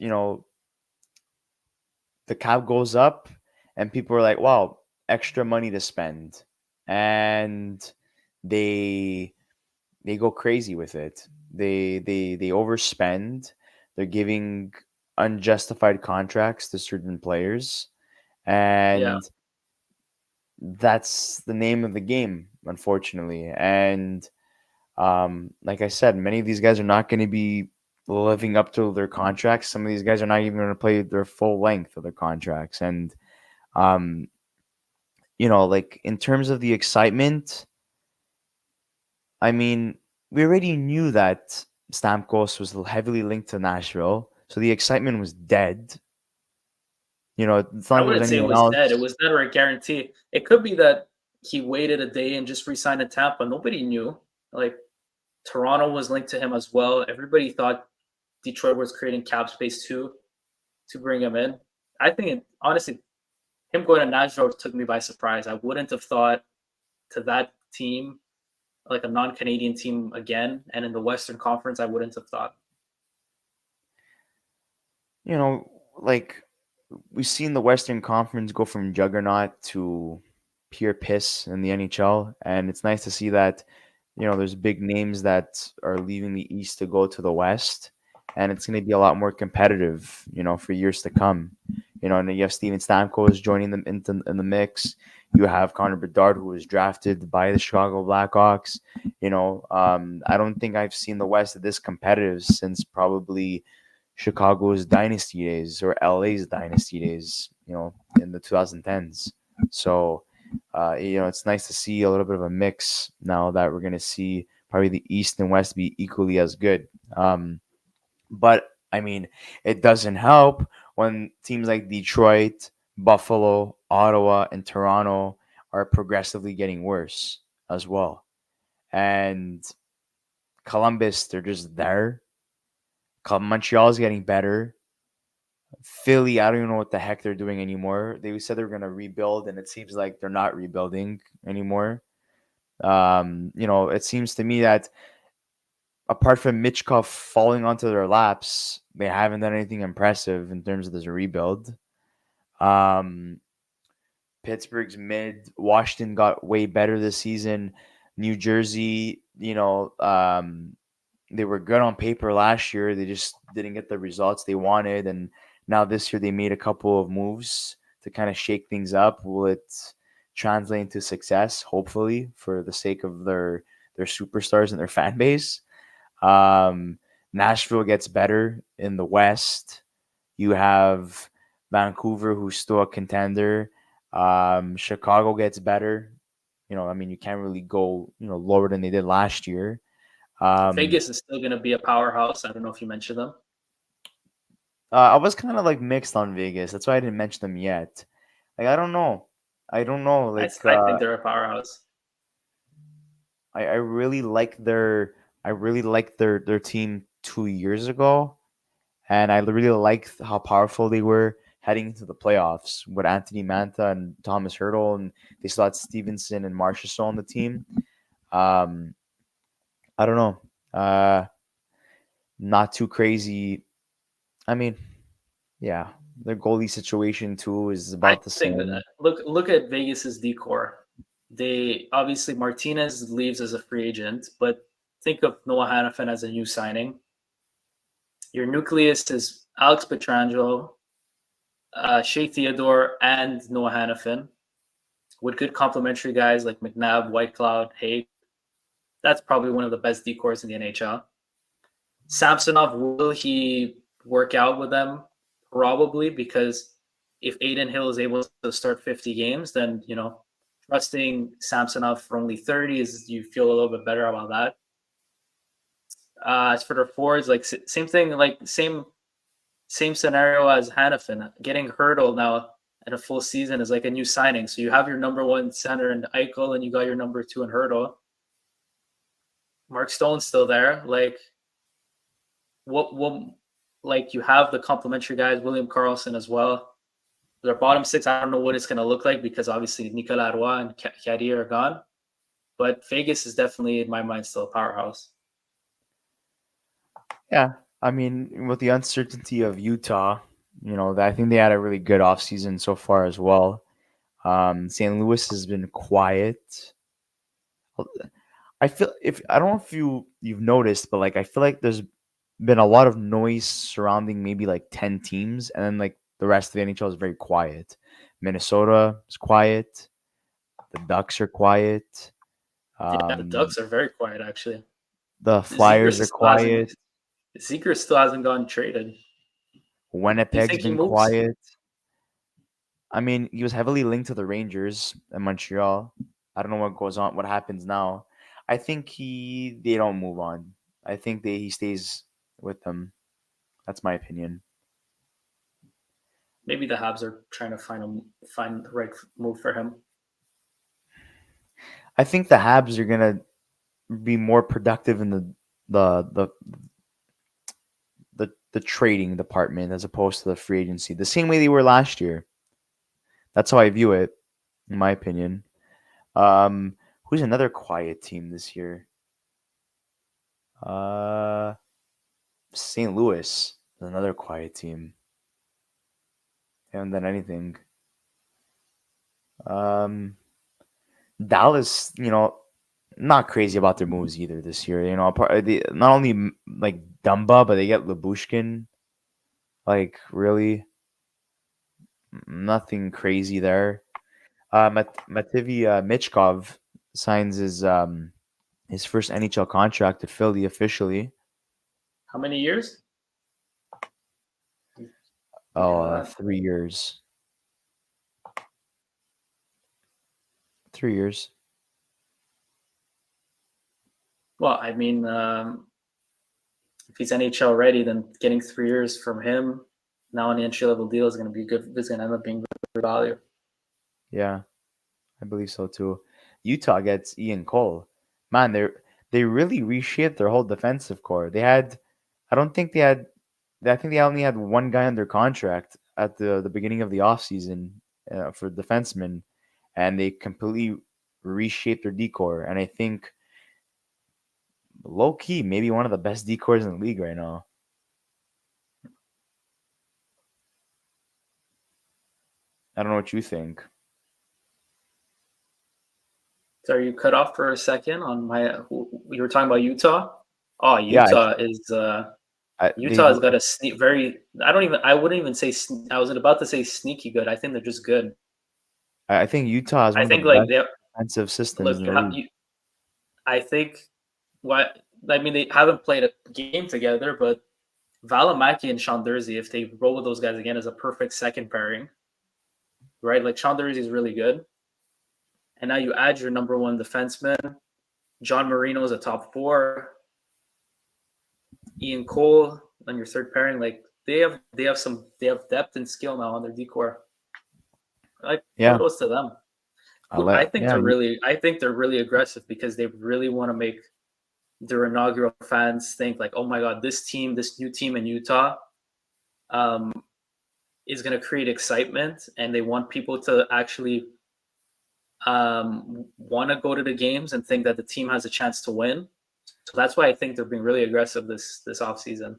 the cap goes up and people are like, wow, extra money to spend. And they they go crazy with it. They overspend. They're giving unjustified contracts to certain players, Yeah, and that's the name of the game, unfortunately. And like I said, many of these guys are not going to be living up to their contracts. Some of these guys are not even going to play their full length of their contracts, and um, like in terms of the excitement, I mean, we already knew that Stamkos was heavily linked to Nashville, so the excitement was dead. It's not I like there was wouldn't say it anyone was dead. It else. was never a guarantee. It could be that he waited a day and just re-signed in Tampa. Nobody knew. Like Toronto was linked to him as well. Everybody thought Detroit was creating cap space too to bring him in. I think honestly, him going to Nashville took me by surprise. I wouldn't have thought to that team like a non-Canadian team again, and in the Western Conference, I wouldn't have thought. You know, like we've seen the Western Conference go from juggernaut to pure piss in the NHL, and it's nice to see that there's big names that are leaving the East to go to the West, and it's going to be a lot more competitive, for years to come. And you have Steven Stamkos joining them in the mix. You have Connor Bedard, who was drafted by the Chicago Blackhawks. I don't think I've seen the West this competitive since probably Chicago's dynasty days or LA's dynasty days, in the 2010s. So, it's nice to see a little bit of a mix now that we're going to see probably the East and West be equally as good. But I mean, it doesn't help when teams like Detroit, Buffalo, Ottawa, and Toronto are progressively getting worse as well. And Columbus, they're just there. Montreal's getting better. Philly, I don't even know what the heck they're doing anymore. They said they were going to rebuild, and it seems like they're not rebuilding anymore. It seems to me that apart from Mitchkov falling onto their laps, they haven't done anything impressive in terms of this rebuild. Um, Pittsburgh's mid. Washington got way better this season. New Jersey, they were good on paper last year. They just didn't get the results they wanted, and now this year they made a couple of moves to kind of shake things up. Will it translate into success? Hopefully, for the sake of their superstars and their fan base. Nashville gets better in the West. You have Vancouver, who's still a contender. Chicago gets better. You can't really go lower than they did last year. Vegas is still going to be a powerhouse. I don't know if you mentioned them. I was kind of like mixed on Vegas. That's why I didn't mention them yet. Like I don't know. I don't know. I think they're a powerhouse. I really like their team 2 years ago, and I really liked how powerful they were heading into the playoffs with Anthony Manta and Thomas Hurdle, and they still had Stevenson and Marchessault on the team. Um, I don't know. Not too crazy. I mean, yeah, their goalie situation too is I about the think same. look at Vegas's decor. They obviously Martinez leaves as a free agent, but think of Noah Hannafin as a new signing. Your nucleus is Alex Petrangelo, Shea Theodore, and Noah Hannafin, with good complementary guys like McNabb, Whitecloud, Haig. That's probably one of the best decors in the NHL. Samsonov, will he work out with them? Probably, because if Aiden Hill is able to start 50 games, then trusting Samsonov for only 30 is you feel a little bit better about that. As for the forwards, like same thing, like same scenario as Hannafin. Getting Hurdle now at a full season is like a new signing. So you have your number one center in Eichel, and you got your number two in Hurdle. Mark Stone's still there. Like what like you have the complementary guys, William Karlsson as well. Their bottom six, I don't know what it's going to look like because obviously Nicolas Roy and Carrier are gone. But Vegas is definitely, in my mind, still a powerhouse. Yeah, I mean, with the uncertainty of Utah, I think they had a really good offseason so far as well. St. Louis has been quiet. I don't know if you've noticed, but like I feel like there's been a lot of noise surrounding maybe like 10 teams, and then like the rest of the NHL is very quiet. Minnesota is quiet. The Ducks are quiet. Yeah, the Um, Ducks are very quiet, actually. the Flyers Zegras are still hasn't. quiet. Zegras still hasn't gotten traded. Do you Winnipeg's think he been moves? quiet. I mean, he was heavily linked to the Rangers and Montreal. I don't know what goes on, what happens now. I think they don't move on. I think he stays with them. That's my opinion. Maybe the Habs are trying to find the right move for him. I think the Habs are gonna be more productive in the the the trading department as opposed to the free agency. The same way they were last year. That's how I view it, in my opinion. Um, Who's another quiet team this year? Uh, St. Louis is another quiet team. They haven't done anything. Um, Dallas, not crazy about their moves either this year. Not only like Dumba, but they get Labushkin. Like really, nothing crazy there. Matvey Michkov signs his first NHL contract at Philly officially. How many years? You Oh, know that? 3 years. 3 years. Well, I mean, if he's NHL ready, then getting 3 years from him now on the entry level deal is going to be good. It's going to end up being good value. Yeah, I believe so too. Utah gets Ian Cole. Man, they really reshaped their whole defensive core. I don't think they had, I think they only had one guy under contract at the beginning of the offseason for defensemen, and they completely reshaped their decor. And I think low key, maybe one of the best decors in the league right now. I don't know what you think. So are you cut off for a second on my? You were talking about Utah. Oh, Yeah, they Utah has got a very. I don't even. I wouldn't even say. I was about to say sneaky good. I think they're just good. I think Utah has I one of the think like best they defensive systems look. in the league. I think what I mean. They haven't played a game together, but Valimaki and Sean Dursey, if they roll with those guys again, is a perfect second pairing, right? Like Sean Dursey is really good, and now you add your number one defenseman. John Marino is a top four. Ian Cole on your third pairing, like they have depth and skill now on their decor. Like Yeah, kudos to them. yeah, I think they're really aggressive because they really want to make their inaugural fans think like, oh my god, this new team in Utah, um, is going to create excitement, and they want people to actually want to go to the games and think that the team has a chance to win. So that's why I think they're being really aggressive this off season.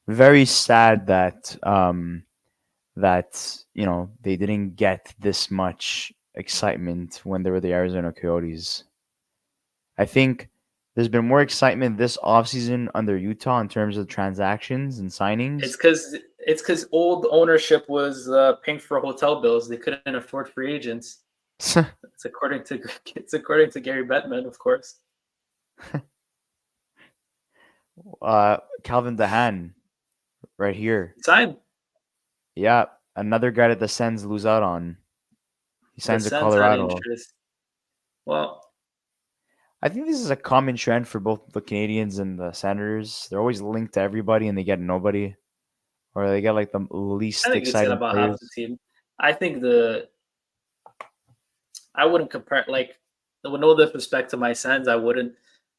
very sad that they didn't get this much excitement when they were the Arizona Coyotes. I think there's been more excitement this offseason under Utah in terms of transactions and signings. It's because old ownership was paying for hotel bills. They couldn't afford free agents. It's according to Gary Bettman, of course. Calvin Dehan right here. Signed Yeah, another guy that the Sens lose out on. He the signs with Sens had Colorado. interest. Well, I think this is a common trend for both the Canadians and the Senators. They're always linked to everybody and they get nobody, or they get like the I least think it's in exciting about half the players. team. I think I wouldn't compare like with no disrespect to my Sens. I wouldn't.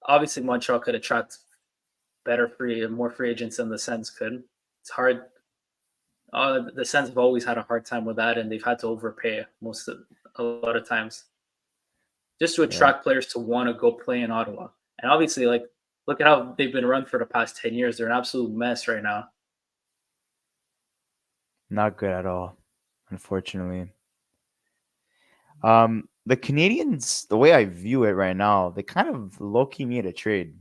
Obviously, Montreal could attract more free agents than the Sens could. It's hard. The Sens have always had a hard time with that, and they've had to overpay a lot of times just to Yeah, attract players to want to go play in Ottawa. And obviously, like look at how they've been run for the past 10 years. They're an absolute mess right now. not good at all, unfortunately. The Canadians, the way I view it right now, they kind of low key made a trade.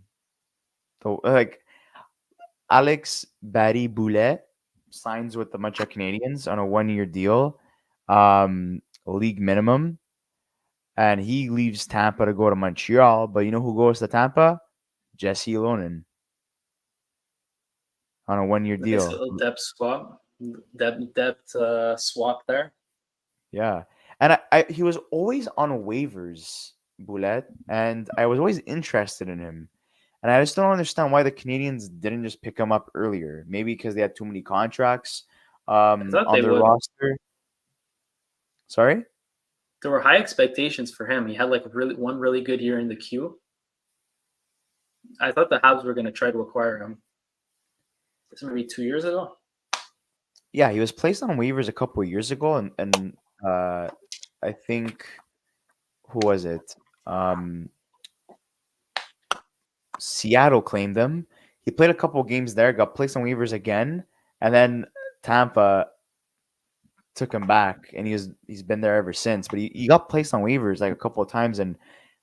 So, like Alex Barry Boulet signs with the Montreal Canadiens on a 1 year deal, league minimum, and he leaves Tampa to go to Montreal. But you know who goes to Tampa? Jesse Lonen on a 1 year Nice deal. little depth swap there. Yeah, and he was always on waivers, Boulet, and I was always interested in him. And I just don't understand why the Canadians didn't just pick him up earlier. Maybe because they had too many contracts I thought on they their would. roster. Sorry? There were high expectations for him. He had like one really good year in the queue. I thought the Habs were going to try to acquire him. This maybe 2 years ago. Yeah, he was placed on waivers a couple of years ago, and I think who was it? Um, Seattle claimed him. He played a couple games there, got placed on waivers again, and then Tampa took him back, and he's been there ever since. But he got placed on waivers like a couple of times, and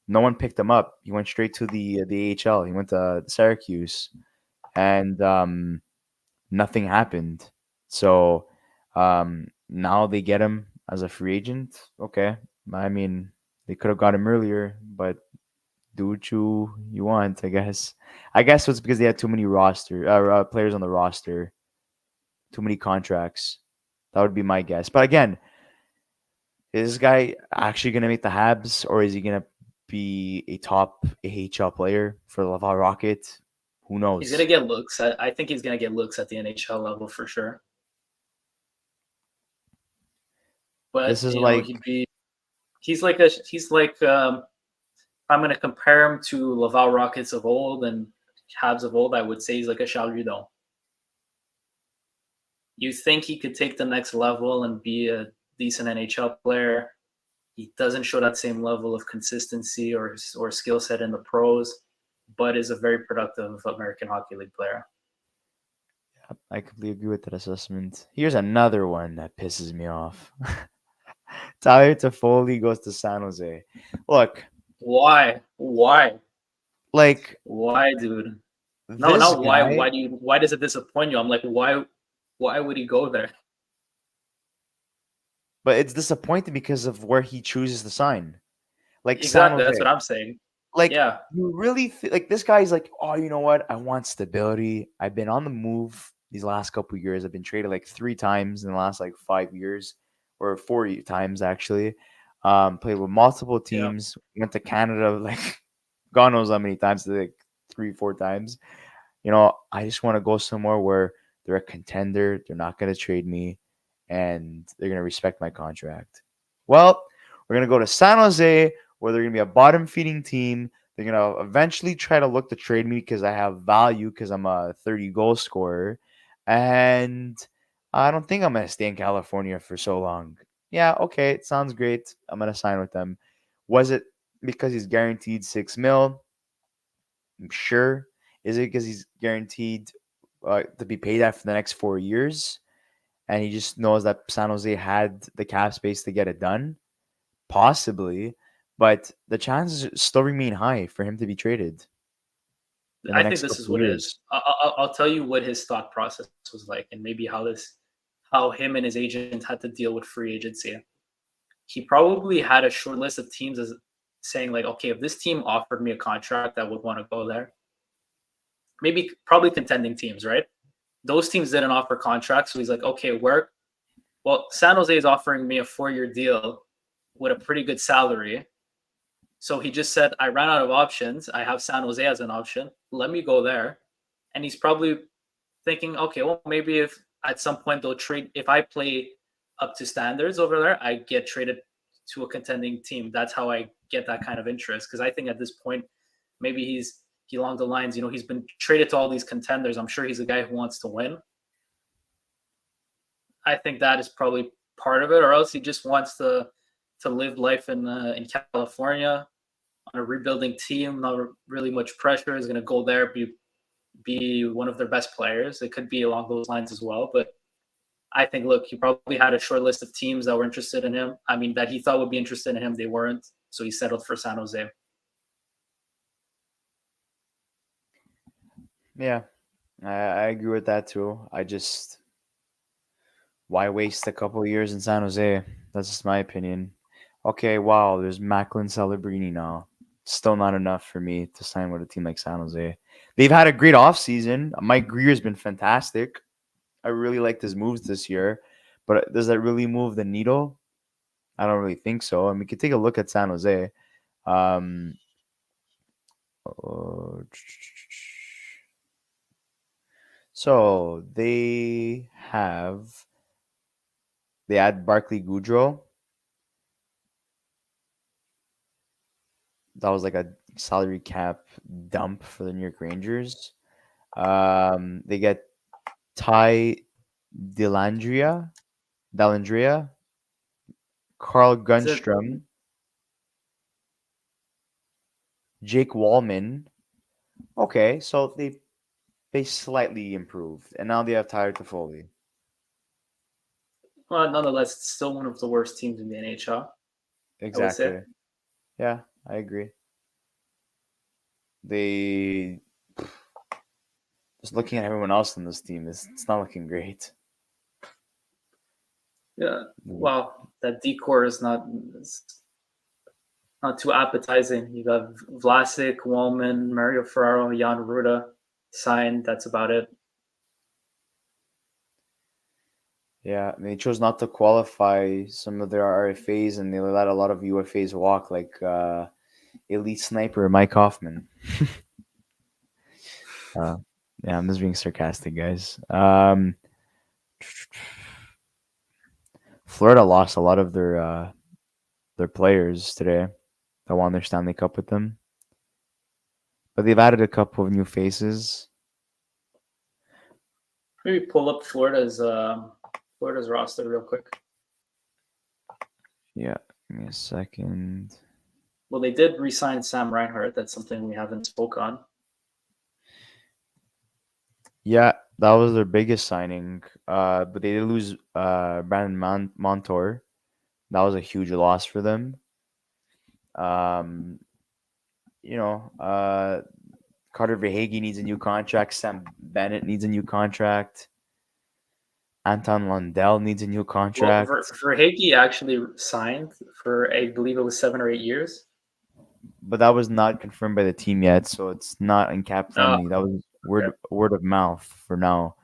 no one picked him up. He went straight to the AHL. He went to Syracuse, and nothing happened. So now they get him as a free agent. Okay, I mean they could have got him earlier, but do what you want, I guess. I guess it's because they had too many players on the roster, too many contracts. That would be my guess. But again, is this guy actually gonna make the Habs, or is he gonna be a top AHL player for the Laval Rocket? Who He's gonna knows? get looks. I think he's gonna get looks at the NHL level for sure. This But is you know, like, he's like I'm gonna compare him to Laval Rockets of old and Habs of old. I would say he's like a Charles Ludon. You think he could take the next level and be a decent NHL player? He doesn't show that same level of consistency or skill set in the pros, but is a very productive American Hockey League player. I completely agree with that assessment. Here's another one that pisses me off. Tyler Toffoli goes to San Jose. Look, Why? Why? like Why, dude? No, this not why. guy, Why does it disappoint you? I'm like, why? Why would he go there? but it's disappointing because of where he chooses to sign. Like San Exactly. That's Jose. what I'm saying. Like Yeah. you really like this guy's like, oh, you know what? I want stability. I've been on the move these last couple of years. I've been traded like 3 times in the last like 5 years, or 4 times actually. Played with multiple Yeah. teams. Went to Canada like God knows how many times, like 3, 4 times. I just want to go somewhere where they're a contender. They're not going to trade me, and they're going to respect my contract. Well, we're going to go to San Jose, where they're going to be a bottom feeding team. They're going to eventually try to look to trade me because I have value because I'm a 30 goal scorer. And I don't think I'm going to stay in California for so long. Yeah, okay, it sounds great. I'm going to sign with them. Was it because he's guaranteed 6 mil? I'm sure. Is it because he's guaranteed to be paid that for the next 4 years, and he just knows that San Jose had the cap space to get it done? Possibly, but the chances still remain high for him to be traded in the I think next this is couple of what it is. years. I'll tell you what his thought process was like, and maybe how him and his agent had to deal with free agency. He probably had a short list of teams as saying like, okay, if this team offered me a contract, I would want to go there. Maybe probably contending teams, right? Those teams didn't offer contracts, so he's like, okay, where? Well, San Jose is offering me a 4-year deal with a pretty good salary. So he just said, I ran out of options. I have San Jose as an option. Let me go there. And he's probably thinking, okay, well, maybe if at some point they'll trade, if I play up to standards over there, I get traded to a contending team. That's how I get that kind of interest. Because I think at this point, maybe he along the lines, he's been traded to all these contenders. I'm sure he's a guy who wants to win. I think that is probably part of it, or else he just wants to live life in California on a rebuilding team. Not really much pressure. Is going to go there, be one of their best players. It could be along those lines as well. But I think, look, he probably had a short list of teams that were interested in him. I mean, that he thought would be interested in him. They weren't. So he settled for San Jose. Yeah, I agree with that too. I just why waste a couple of years in San Jose? That's just my opinion. Okay, wow, there's Macklin Celebrini now. Still not enough for me to sign with a team like San Jose. They've had a great offseason. Mike Greer's been fantastic. I really liked his moves this year. But does that really move the needle? I don't really think so. I mean, we could take a look at San Jose. Um, uh, so they had Barkley Goudreau. That was like a salary cap dump for the New York Rangers. They get Ty Delandria, Delandria,, Carl Is it Gunstrom. Jake Wallman. Okay, so they slightly improved, and now they have Tyler Toffoli. Well, nonetheless, it's still one of the worst teams in the NHL. I would say. Exactly. Yeah, I agree. They just looking at everyone else in this team, it's not looking great. Yeah. Well, that decor is not too appetizing. You got Vlasic, Wallman, Mario Ferraro, Jan Ruda signed. That's about it. Yeah, they chose not to qualify some of their RFAs, and they let a lot of UFAs walk, like elite sniper Mike Hoffman. Uh, yeah, I'm just being sarcastic, guys. Florida lost a lot of their players today that won their Stanley Cup with them, but they've added a couple of new faces. Maybe pull up Florida's roster real quick. Yeah, give me a second. Well, they did re-sign Sam Reinhart. That's something we haven't spoke on. Yeah, that was their biggest signing. But they did lose Brandon Montour. That was a huge loss for them. Um, you know, Carter Verhaeghe needs a new contract. Sam Bennett needs a new contract. Anton Lundell needs a new Well, contract. Verhaeghe actually signed for, I believe it was 7 or 8 years. But that was not confirmed by the team yet, so it's not in cap Uh, friendly. That was okay. word of mouth for now.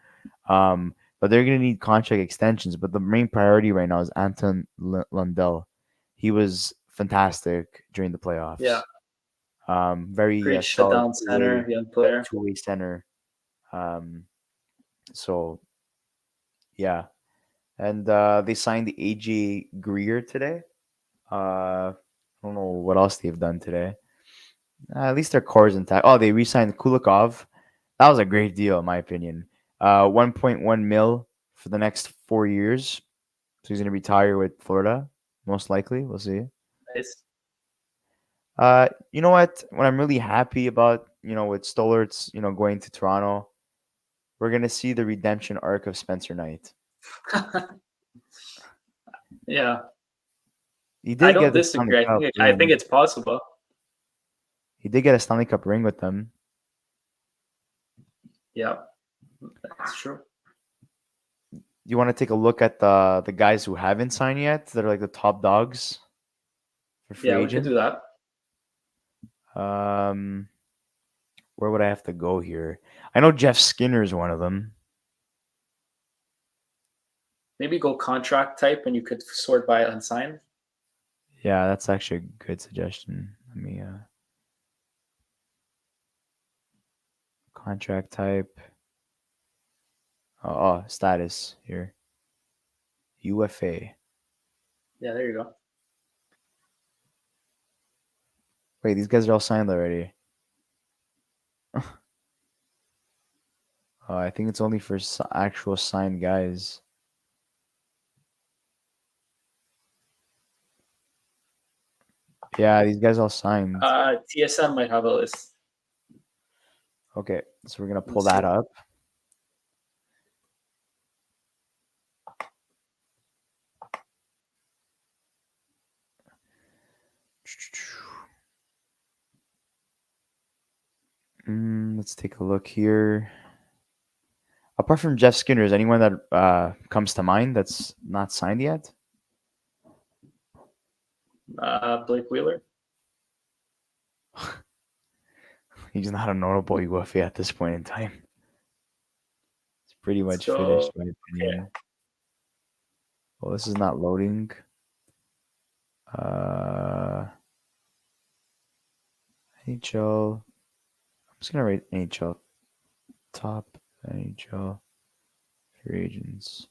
But they're gonna need contract extensions. But the main priority right now is Anton Lundell. He was fantastic during the Yeah, playoffs. Very great solid shutdown center, young player. two-way center. Um, so yeah, and they signed AJ Greer today. I don't know what else they've done today. At least their core is intact. Oh, they re-signed Kulikov. That was a great deal, in my opinion. 1.1 mil for the next 4 years. So he's gonna retire with Florida, most likely. We'll see. Nice. You know what I'm really happy about, with Stoller's, going to Toronto, we're gonna see the redemption arc of Spencer Knight. Yeah, He I did don't get the Stanley disagree. Cup I think ring. it's possible. He did get a Stanley Cup ring with them. Yeah, that's true. You want to take a look at the guys who haven't signed yet, that are like the top dogs for free Yeah, we could agent? do that. Um, where would I have to go here? I know Jeff Skinner is one of them. Maybe go contract type, and you could sort by unsigned. Yeah, that's actually a good suggestion. Let me contract type. Status here. UFA. Yeah, there you go. Wait, these guys are all signed already. I think it's only for actual signed guys. Yeah, these guys all signed. TSM might have a list. Okay, so we're gonna pull Let's see. that up. Let's take a look here. Apart from Jeff Skinner, is anyone that comes to mind that's not signed yet? Blake Wheeler. He's not a notable UFA at this point in time. It's pretty Let's much finished, go. in my Okay. opinion. Well, this is not loading. Uh, NHL. I'm just gonna write NHL top NHL free agents.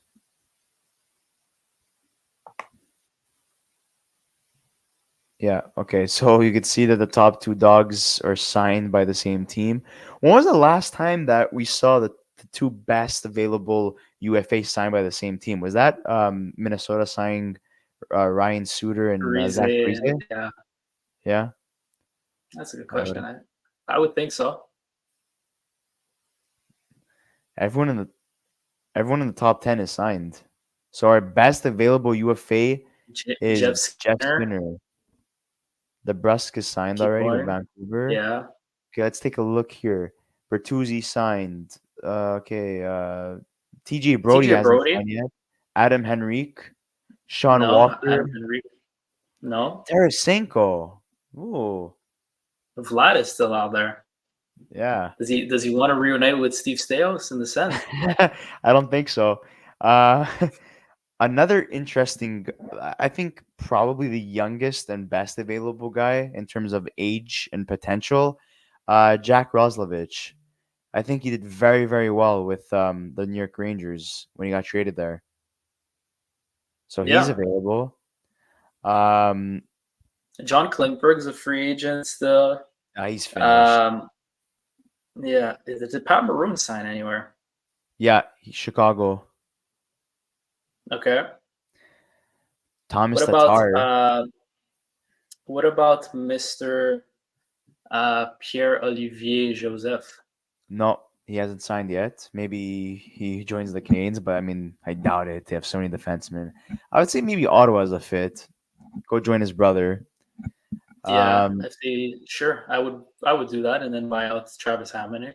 Yeah. Okay. So you could see that the top two dogs are signed by the same team. When was the last time that we saw the two best available UFA signed by the same team? Was that Minnesota signing Ryan Suter and Parise Zach and Parise? yeah, Yeah. That's a good I question. would. I would think so. Everyone in the everyone in the top 10 is signed. So our best available UFA is Jeff Jeff Skinner, Skinner. The Brusque is signed keep already with going. Vancouver. Yeah. Okay, let's take a look here. Bertuzzi signed. Okay, TJ Brody TJ hasn't Brody? signed yet. Adam Henrique, Sean No. Walker, Adam Henry? No. Tarasenko. Ooh, Vlad is still out there. yeah. Does he want to reunite with Steve Stais in the Sens? I don't think so. Uh, another interesting, I think probably the youngest and best available guy in terms of age and potential, Jack Roslovich. I think he did very, very well with the New York Rangers when he got traded there. So he's Yeah. available. Um, John Klingberg's a free agent still. he's finished. Um, yeah. Did Pat Maroon sign anywhere? Yeah, Chicago. Okay. What Thomas about Tatar. Mr. Pierre Olivier Joseph? No, he hasn't signed yet. Maybe he joins the Canadiens, but I mean, I doubt it. They have so many defensemen. I would say maybe Ottawa's a fit. Go join his brother. Yeah, Um, if they sure, I would do that and then buy out Travis Hamonic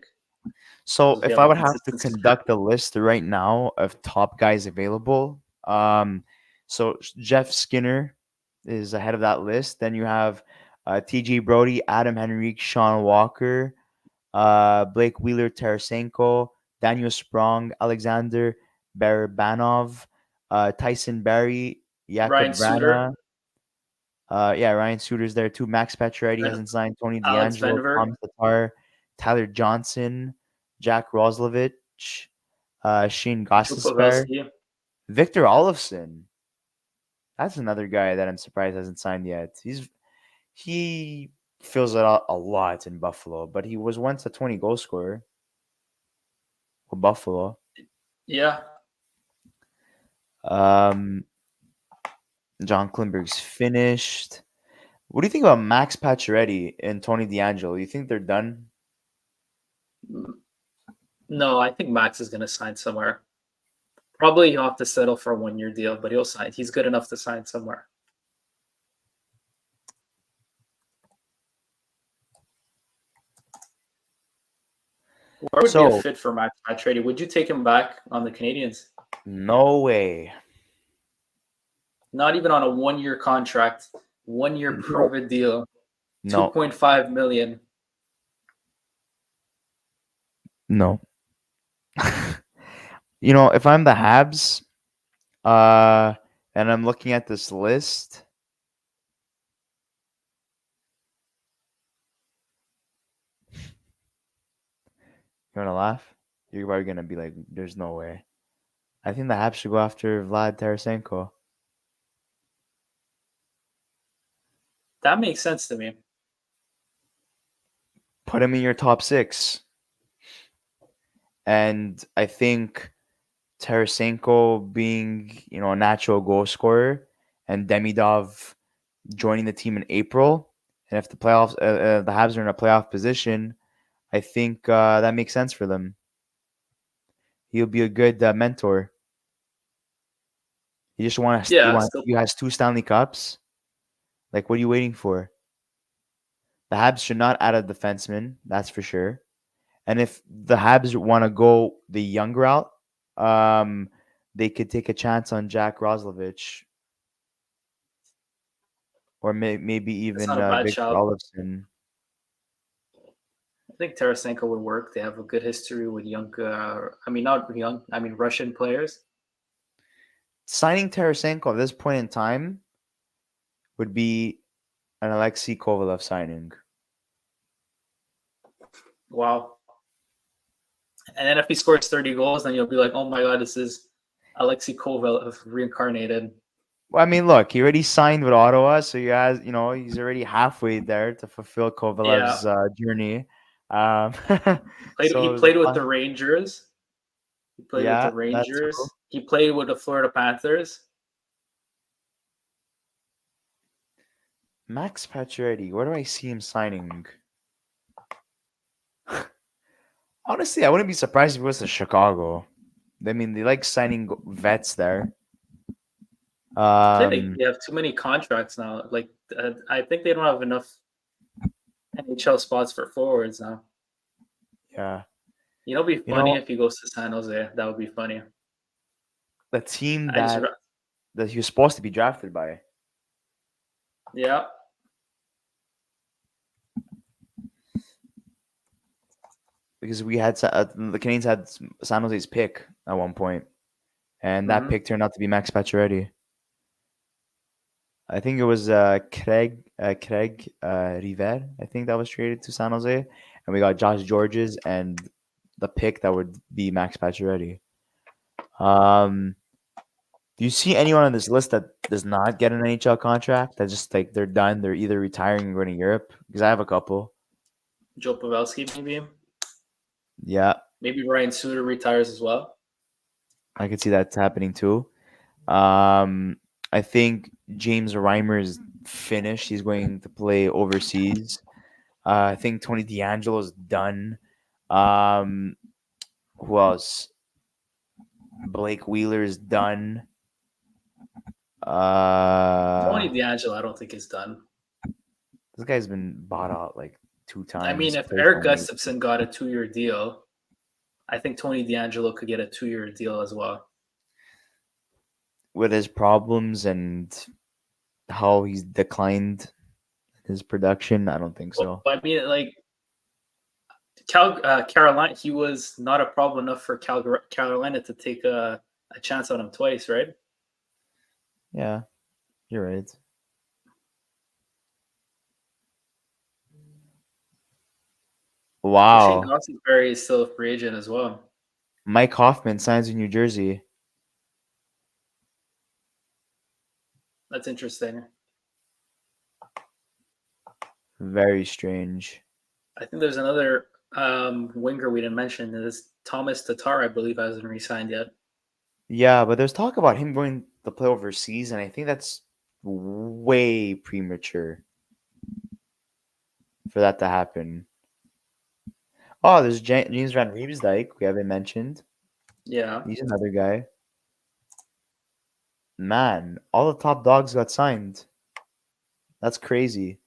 so because we if have I a would have to consistent star. conduct a list right now of top guys available, so Jeff Skinner is ahead of that list. Then you have TJ Brody, Adam Henrique, Sean Walker, Blake Wheeler, Tarasenko, Daniel Sprong, Alexander Barabanov, Tyson Barry, Ryan Jakub Suter Vrana. Yeah, Ryan Suter's there too. Max Pacioretty and hasn't signed. Tony Alex DeAngelo, Venberg, Thomas Tatar, Tyler Johnson, Jack Roslovich, Shane Joe Gostisbehere, Pavelski. Victor Olofsson. That's another guy that I'm surprised hasn't signed yet. He fills it out a lot in Buffalo, but he was once a 20 goal scorer for Buffalo. Yeah, Um, John Klimberg's finished. What do you think about Max Pacioretty and Tony DeAngelo? You think they're done? no, I think Max is going to sign somewhere. Probably he'll have to settle for a 1 year deal, but he'll sign. He's good enough to sign somewhere. Where would be a So, fit for Max Pacioretty? Would you take him back on the Canadians? no way. Not even on a 1 year contract, 1 year No. prove it deal, No. 2.5 million. No. If I'm the Habs, uh, and I'm looking at this list, you wanna laugh? You're probably gonna be like, "There's no way." I think the Habs should go after Vlad Tarasenko. That makes sense to me. Put him in your top six, and I think Tarasenko being, a natural goal scorer, and Demidov joining the team in April, and if the Habs are in a playoff position, I think that makes sense for them. He'll be a good mentor. You just want Yeah, still you has two Stanley Cups. Like, what are you waiting for? The Habs should not add a defenseman, that's for sure. And if the Habs want to go the young route, um, they could take a chance on Jack Roslovich or maybe that's even not a bad Victor shout. Olofsson. I think Tarasenko would work. They have a good history with young. I mean, not young. I mean, Russian players. Signing Tarasenko at this point in time would be an Alexei Kovalev signing. Wow. And then if he scores 30 goals, then you'll be like, oh my god, this is Alexei Kovalev reincarnated. Well, I mean, look, he already signed with Ottawa, so he's already halfway there to fulfill Yeah, Kovalev's journey. Um, he so played with the Rangers. He played with the yeah, that's true. Rangers. He played with the Florida Panthers. Max Pacioretty. Where do I see him signing? Honestly, I wouldn't be surprised if it was to Chicago. I mean, they like signing vets there. I think they, Um, they have too many contracts now. Like, I think they don't have enough NHL spots for forwards now. yeah. You know, it'd be You funny know, if he goes to San Jose. That would be funny. the team I just, that he was supposed to be drafted by. yeah, Because we had the Canadians had San Jose's pick at one point, and that hmm pick turned out to be Max Pacioretty. I think it was Craig River. I think that was traded to San Jose, and we got Josh Georges and the pick that would be Max Pacioretty. Um, do you see anyone on this list that does not get an NHL contract? That just like they're done. They're either retiring and going to Europe. Because I have a couple. Joe Pavelski maybe. Yeah, Maybe Ryan Suter retires as well. I could see that's happening too. Um, I think James Reimer is finished. He's going to play overseas. I think Tony DeAngelo's done. Um, who else? Blake Wheeler's done. Tony Uh, DeAngelo, I don't think is done. this guy's been bought out like two I mean, times. if Played for Eric me Gustafson got a 2-year deal, I think Tony DeAngelo could get a 2-year deal as well. with his problems and how he's declined his production. I don't think But so. I mean, like Carolina, he was not a problem enough for Carolina to take a chance on him twice, right? Yeah, you're right. Shane Wow. Gostisbehere is still a free agent as well. Mike Hoffman signs in New Jersey. That's interesting. Very strange. I think there's another winger we didn't mention. This Thomas Tatar, I believe, hasn't re-signed yet. Yeah, but there's talk about him going to play overseas, and I think that's way premature for that to happen. Oh, there's James Van Riemsdyk. We haven't mentioned. Yeah, He's another guy. Man, all the top dogs got signed. That's crazy.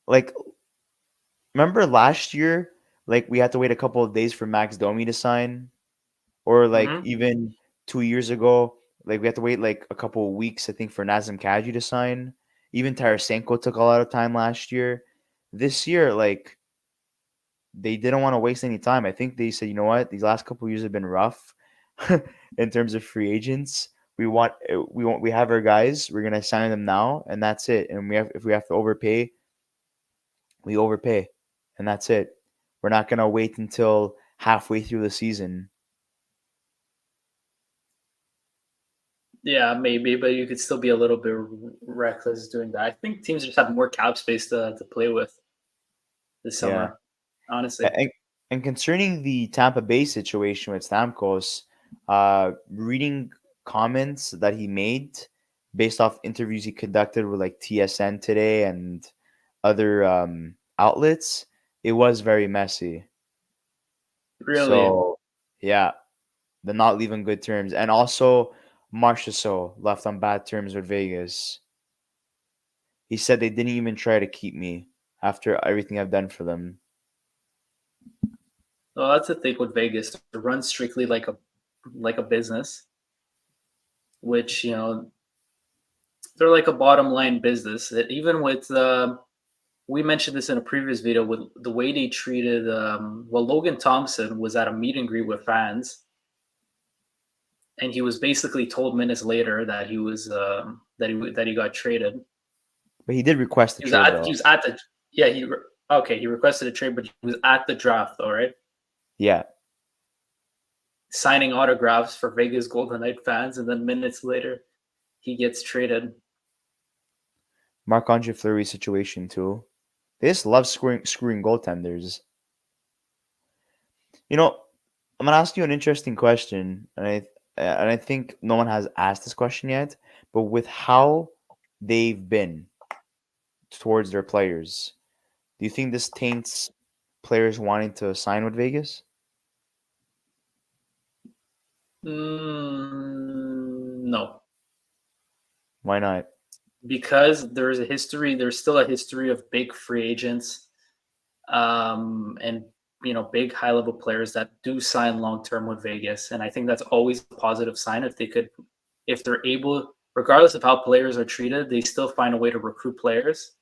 Like, remember last year? Like, we had to wait a couple of days for Max Domi to sign, or like hmm even 2 years ago, like we had to wait like a couple of weeks, I think, for Nazem Kadri to sign. Even Tarasenko took a lot of time last year. This year, like they didn't want to waste any time. I think they said, you know what, these last couple of years have been rough in terms of free agents. We have our guys. We're gonna sign them now, and that's it. And we have if we have to overpay, we overpay, and that's it. We're not gonna wait until halfway through the season. yeah, maybe, but you could still be a little bit reckless doing that. I think teams just have more cap space to play with this Yeah. summer. Honestly, And, and concerning the Tampa Bay situation with Stamkos, reading comments that he made based off interviews he conducted with like TSN today and other outlets, it was very messy. really. So, yeah, they're not leaving good terms. And also, Marchessault left on bad terms with Vegas. He said they didn't even try to keep me after everything I've done for them. Well, that's the thing with Vegas. To run strictly like a business, which they're like a bottom line business. Even with we mentioned this in a previous video with the way they treated. Well, Logan Thompson was at a meet and greet with fans, and he was basically told minutes later that he was that he got traded. But he did request a trade, He though. was at the yeah okay, he requested a trade, but he was at the draft. All right, Yeah. signing autographs for Vegas Golden Knight fans, and then minutes later he gets traded. Marc-Andre Fleury situation too. They just love screwing goaltenders. You know, I'm gonna ask you an interesting question, and I think no one has asked this question yet. But with how they've been, towards their players. Do you think this taints players wanting to sign with Vegas? No, Why not? because there's a history. There's still a history of big free agents, and big high level players that do sign long term with Vegas, and I think that's always a positive sign if they're able, regardless of how players are treated, they still find a way to recruit players.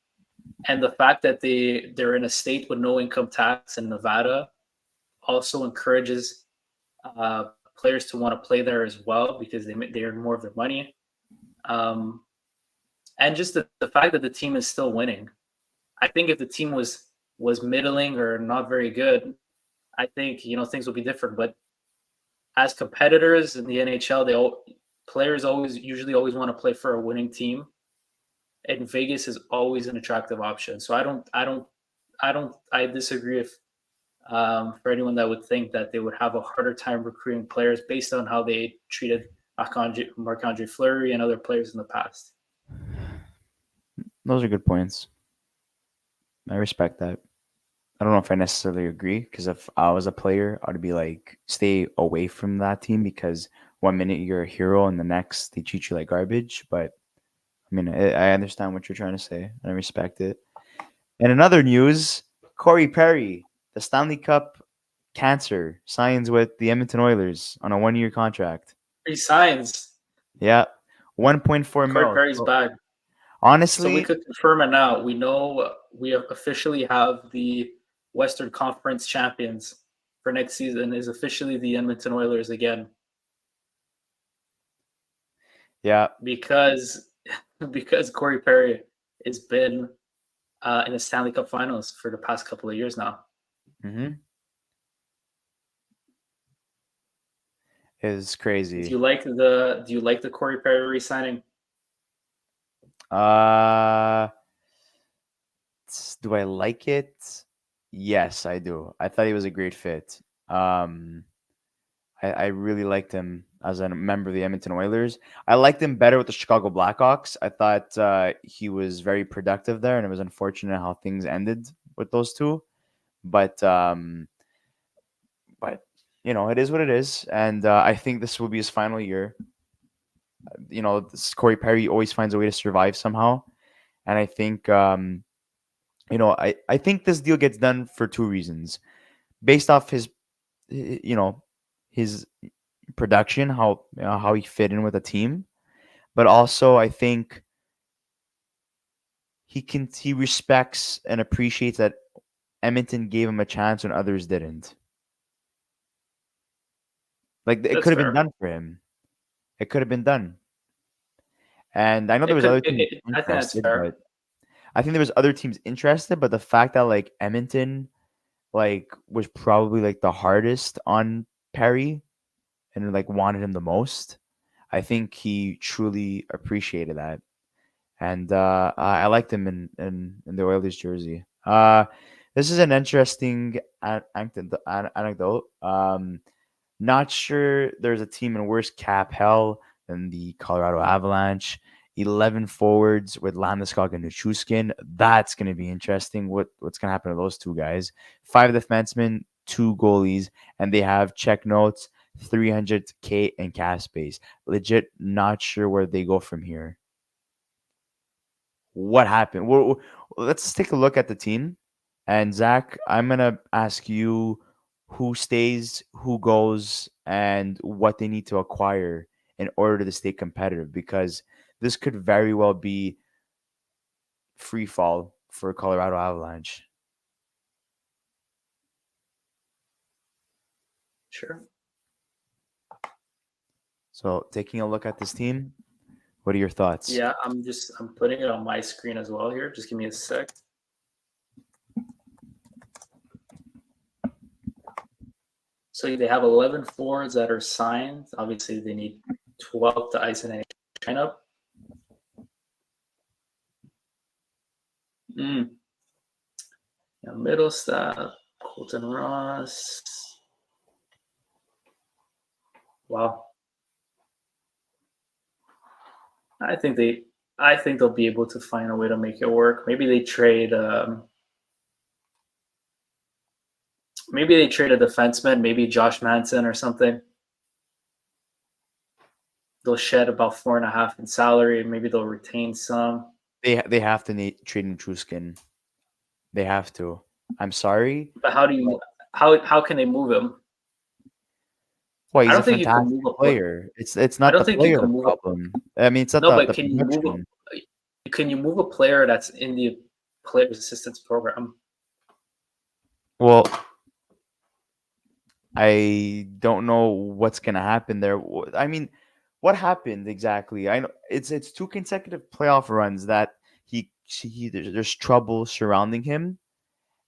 And the fact that they're in a state with no income tax in Nevada also encourages uh, players to want to play there as well because they earn more of their money. Um, and just the fact that the team is still winning. I think if the team was middling or not very good, I think things would be different. But as competitors in the NHL, players usually always want to play for a winning team, and Vegas is always an attractive option. So I disagree if for anyone that would think that they would have a harder time recruiting players based on how they treated Marc-Andre Fleury and other players in the past. Those are good points. I respect that. I don't know if I necessarily agree because if I was a player, I'd be like, stay away from that team because 1 minute you're a hero and the next they treat you like garbage. But I mean, I understand what you're trying to say and I respect it. And in other news, Corey Perry, the Stanley Cup cancer, signs with the Edmonton Oilers on a 1 year contract. Three signs. Yeah, 1.4 Corey mil. Perry's So back. So we honestly, could confirm it now. We know we officially have the Western Conference champions for next season is officially the Edmonton Oilers again yeah. because because Corey Perry has been in the Stanley Cup Finals for the past couple of years now. Mm-hmm. Is Do crazy. you like the Corey Perry re-signing? Uh, do I like it? Yes, I do. I thought he was a great fit. Um, I really liked him as a member of the Edmonton Oilers. I liked him better with the Chicago Blackhawks. I thought he was very productive there, and it was unfortunate how things ended with those two. But but it is what it is, and I think this will be his final year. Corey Perry always finds a way to survive somehow, and I think I think this deal gets done for two reasons, based off you know his production, how he fit in with the team, but also I think he respects and appreciates that Edmonton gave him a chance when others didn't. Like it That's could have been fair. done for him. It could have been done. And I know there It was could. other teams I think that's interested, fair. but I think there was other teams interested, but the fact that like Edmonton like was probably like the hardest on Perry and like wanted him the most, I think he truly appreciated that. And I liked him in the Oilers jersey. This is an interesting anecdote. Not sure there's a team in worse cap hell than the Colorado Avalanche. 11 forwards with Landeskog and Nichushkin. That's going to be interesting. What's going to happen to those two guys? 5 defensemen, 2 goalies, and they have check notes, 300K in cap space. Legit, not sure where they go from here. What happened? Well, let's take a look at the team. And Zach, I'm gonna ask you who stays, who goes, and what they need to acquire in order to stay competitive, because this could very well be free fall for Colorado Avalanche. Sure. So, taking a look at this team, what are your thoughts? Yeah, I'm putting it on my screen as well here. Just give me a sec. So they have 11 forwards that are signed. Obviously, they need 12 to ice an lineup. Mm. Yeah, middle staff, Colton Ross. Wow. I think I think they'll be able to find a way to make it work. Maybe they trade a defenseman, maybe Josh Manson or something. They'll shed about 4.5 in salary. Maybe they'll retain some. They have to trade Nichushkin. They have to. I'm sorry. But how do you how can they move him? Well, I he's a don't think you can fantastic move a player. player. It's I not the don't think you player can the move a problem. I mean, it's not no, the but the production. can you move a player that's in the players assistance program? Well, I don't know what's gonna happen there. I mean, what happened exactly? I know it's two consecutive playoff runs that there's trouble surrounding him,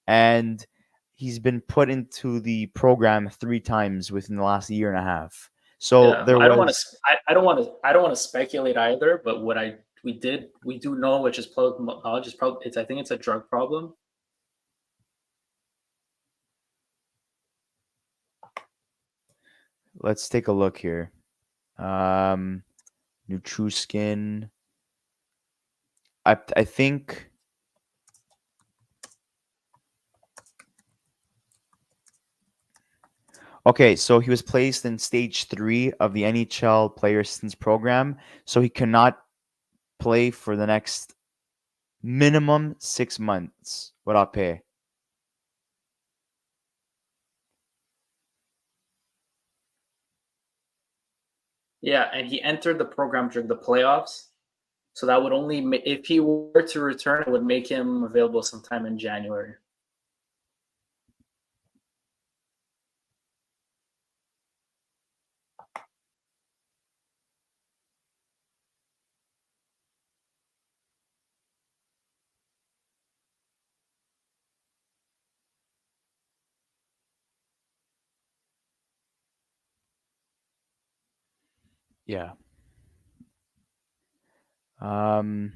and he's been put into the program three times within the last year and a half. So Yeah, there I don't want to. was. I don't want to speculate either. But we do know, which is public knowledge, is probably I think it's a drug problem. Let's take a look here. Um, Nutruskin. I think. Okay, so he was placed in stage three of the NHL player assistance program, so he cannot play for the next minimum 6 months without pay. Yeah, and he entered the program during the playoffs, so that would only if he were to return, it would make him available sometime in January. Yeah. Um,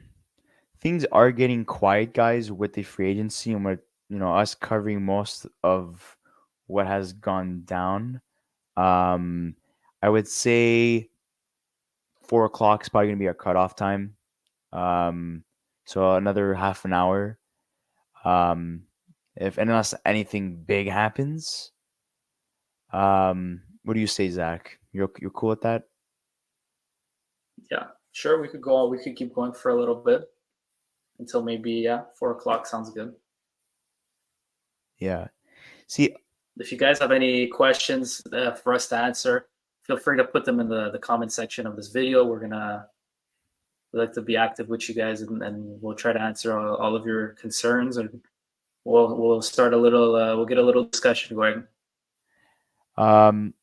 things are getting quiet, guys, with the free agency and with us covering most of what has gone down. Um, I would say 4 o'clock is probably gonna be our cutoff time. Um, so another half an hour. Um, if unless anything big happens, what do you say, Zach? You're cool with that? Yeah, sure. We could go. We could keep going for a little bit until maybe 4 o'clock sounds good. Yeah. See, If you guys have any questions for us to answer, feel free to put them in the comment section of this video. We like to be active with you guys, and we'll try to answer all of your concerns, and we'll start a little. We'll get a little discussion going. um,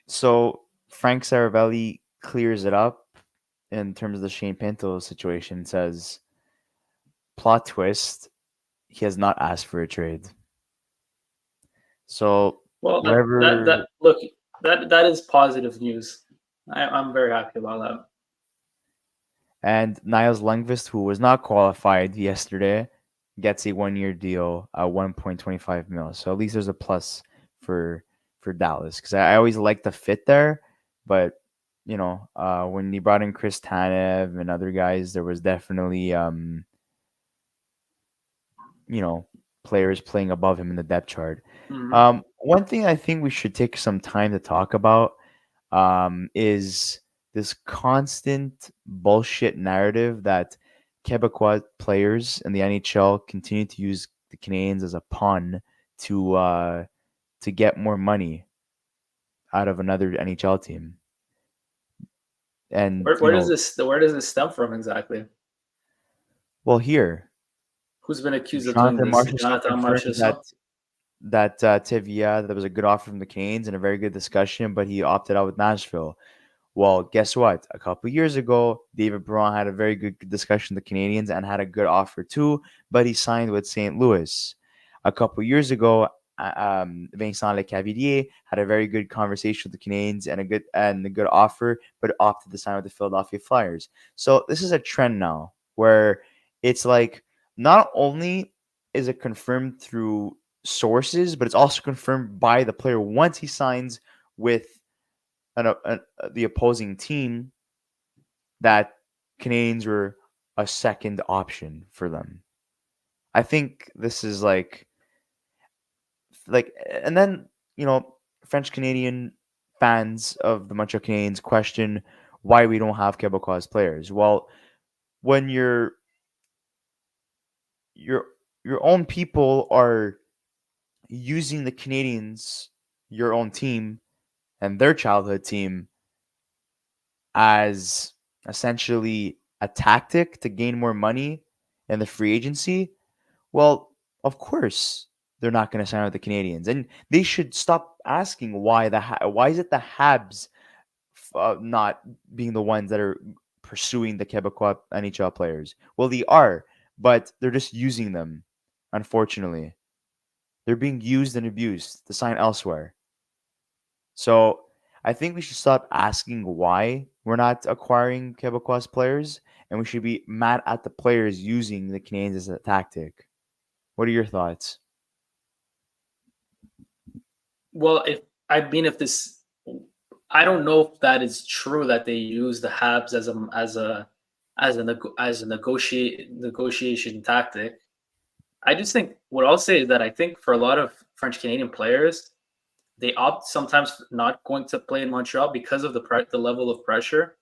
so Frank Saravelli clears it up in terms of the Shane Pinto situation. Says plot twist: he has not asked for a trade. So Well, wherever look, that is positive news. I'm very happy about that. and Niles Lundqvist, who was not qualified yesterday, gets a 1 year deal at 1.25 mil. So at least there's a plus for Dallas because I always like the fit there, but when he brought in Chris Tanev and other guys, there was definitely players playing above him in the depth chart. Mm-hmm. One thing I think we should take some time to talk about is this constant bullshit narrative that Quebecois players in the NHL continue to use the Canadians as a pawn to get more money out of another NHL team. And Where does this stem from exactly? well, here Who's been accused of doing Jonathan this? Marchessault Jonathan confirmed that Marchessault? Tevia, there was a good offer from the Canes and a very good discussion, but he opted out with Nashville. Well, guess what? A couple years ago, David Perron had a very good discussion with the Canadians and had a good offer too, but he signed with St. Louis. A couple years ago, Vincent Lecavalier had a very good conversation with the Canadians and a good offer, but opted to sign with the Philadelphia Flyers. So this is a trend now where it's like not only is it confirmed through sources, but it's also confirmed by the player once he signs with the opposing team that Canadians were a second option for them. I think this is like and then, you know, French Canadian fans of the Montreal Canadiens question why we don't have Quebecois players. Well, when your your own people are using the Canadians, your own team and their childhood team, as essentially a tactic to gain more money in the free agency, well, of course they're not going to sign with the Canadians, and they should stop asking why why is it the Habs not being the ones that are pursuing the Quebecois NHL players. Well, they are, but they're just using them. Unfortunately, they're being used and abused to sign elsewhere. So I think we should stop asking why we're not acquiring Quebecois players, and we should be mad at the players using the Canadians as a tactic. What are your thoughts? Well, if this, I don't know if that is true that they use the Habs as a negotiation tactic. I just think what I'll say is that I think for a lot of French Canadian players, they opt sometimes not going to play in Montreal because of the level of pressure.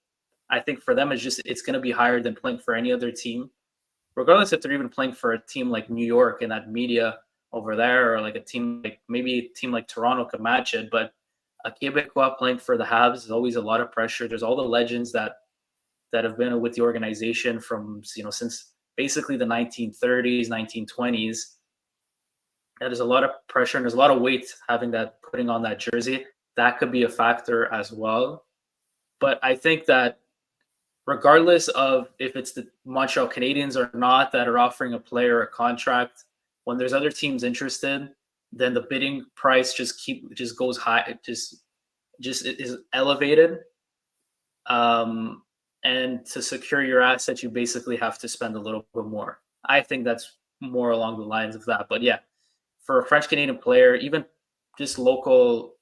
I think for them it's going to be higher than playing for any other team, regardless if they're even playing for a team like New York and that media over there, or like a team like maybe a team like Toronto could match it. But a Quebecois playing for the Habs is always a lot of pressure. There's all the legends that have been with the organization from since basically the 1930s, 1920s. There's a lot of pressure and there's a lot of weight having that putting on that jersey. That could be a factor as well. But I think that regardless of if it's the Montreal Canadiens or not that are offering a player a contract, when there's other teams interested, then the bidding price just goes high. It just is elevated. And to secure your assets, you basically have to spend a little bit more. I think that's more along the lines of that. But yeah, for a French Canadian player, even just local,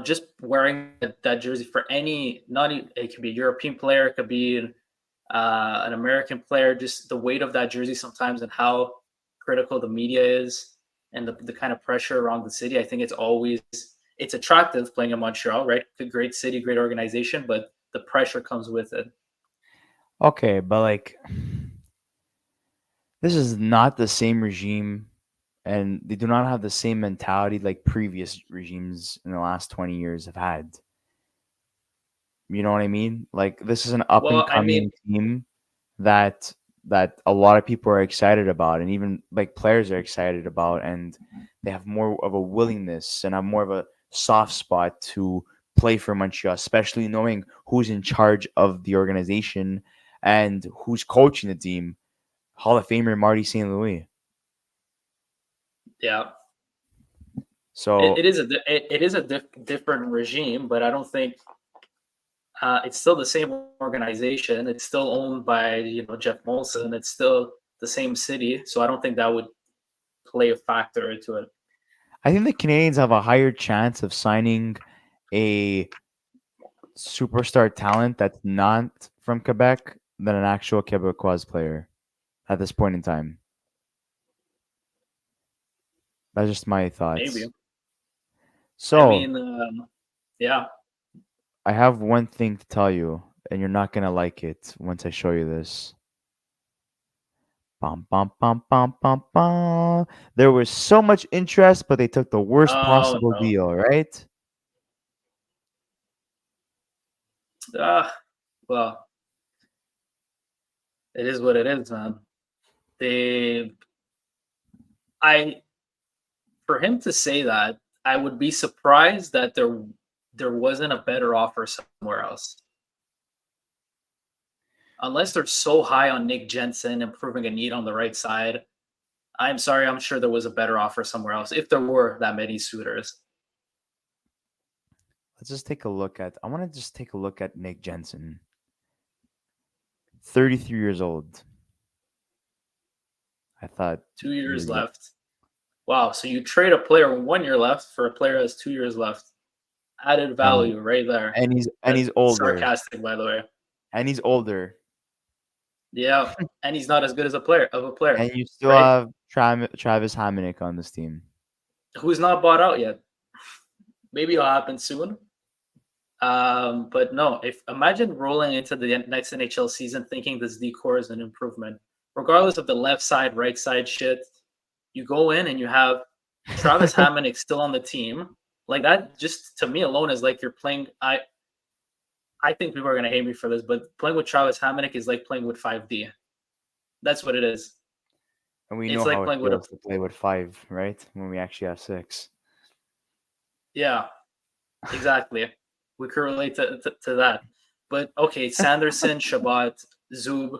just wearing that jersey for any, not even, it could be a European player, it could be an American player, just the weight of that jersey sometimes and how critical the media is and the kind of pressure around the city. I think it's attractive playing in Montreal, right? A great city, great organization, but the pressure comes with it. Okay, but like this is not the same regime, and they do not have the same mentality like previous regimes in the last 20 years have had. You know what I mean? Like this is an up and Well, I mean, coming team that a lot of people are excited about, and even like players are excited about, and they have more of a willingness and have more of a soft spot to play for Montreal, especially knowing who's in charge of the organization and who's coaching the team. Hall of Famer Marty St. Louis. yeah, So it is a different regime, but I don't think it's still the same organization. It's still owned by Jeff Molson. It's still the same city, so I don't think that would play a factor into it. I think the Canadians have a higher chance of signing a superstar talent that's not from Quebec than an actual Quebecois player at this point in time. That's just my Maybe. thoughts. I So mean, yeah. I have one thing to tell you, and you're not gonna like it once I show you this. Bum, bum, bum, bum, bum, bum. There was so much interest, but they took the worst Oh possible no. deal, right? Uh, well, it is what it is, man. They, I, for him to say that, I would be surprised that there wasn't a better offer somewhere else. Unless they're so high on Nick Jensen and proving a need on the right side, I'm sorry, I'm sure there was a better offer somewhere else if there were that many suitors. Let's just take a look at. I want to just take a look at Nick Jensen, 33 years old. I thought 2 years you're left. Wow, so you trade a player with 1 year left for a player that's 2 years left. Added and value right there. and he's That's older, sarcastic, by the way. and he's older. Yeah, and he's not as good as a player And you still right? have Travis Hamonic on this team. Who's not bought out yet. Maybe it'll happen soon. But no, if imagine rolling into the next NHL season thinking this decor is an improvement, regardless of the left side, right side shit. You go in and you have Travis Hamonic still on the team. Like that, just to me alone is like you're playing. I think people are gonna hate me for this, but playing with Travis Hamonic is like playing with 5D. That's what it is. And we It's know like how it playing with a feels to play with five, right? When we actually have six. yeah, exactly. We can relate to that. But okay, Sanderson, Shabbat, Zub.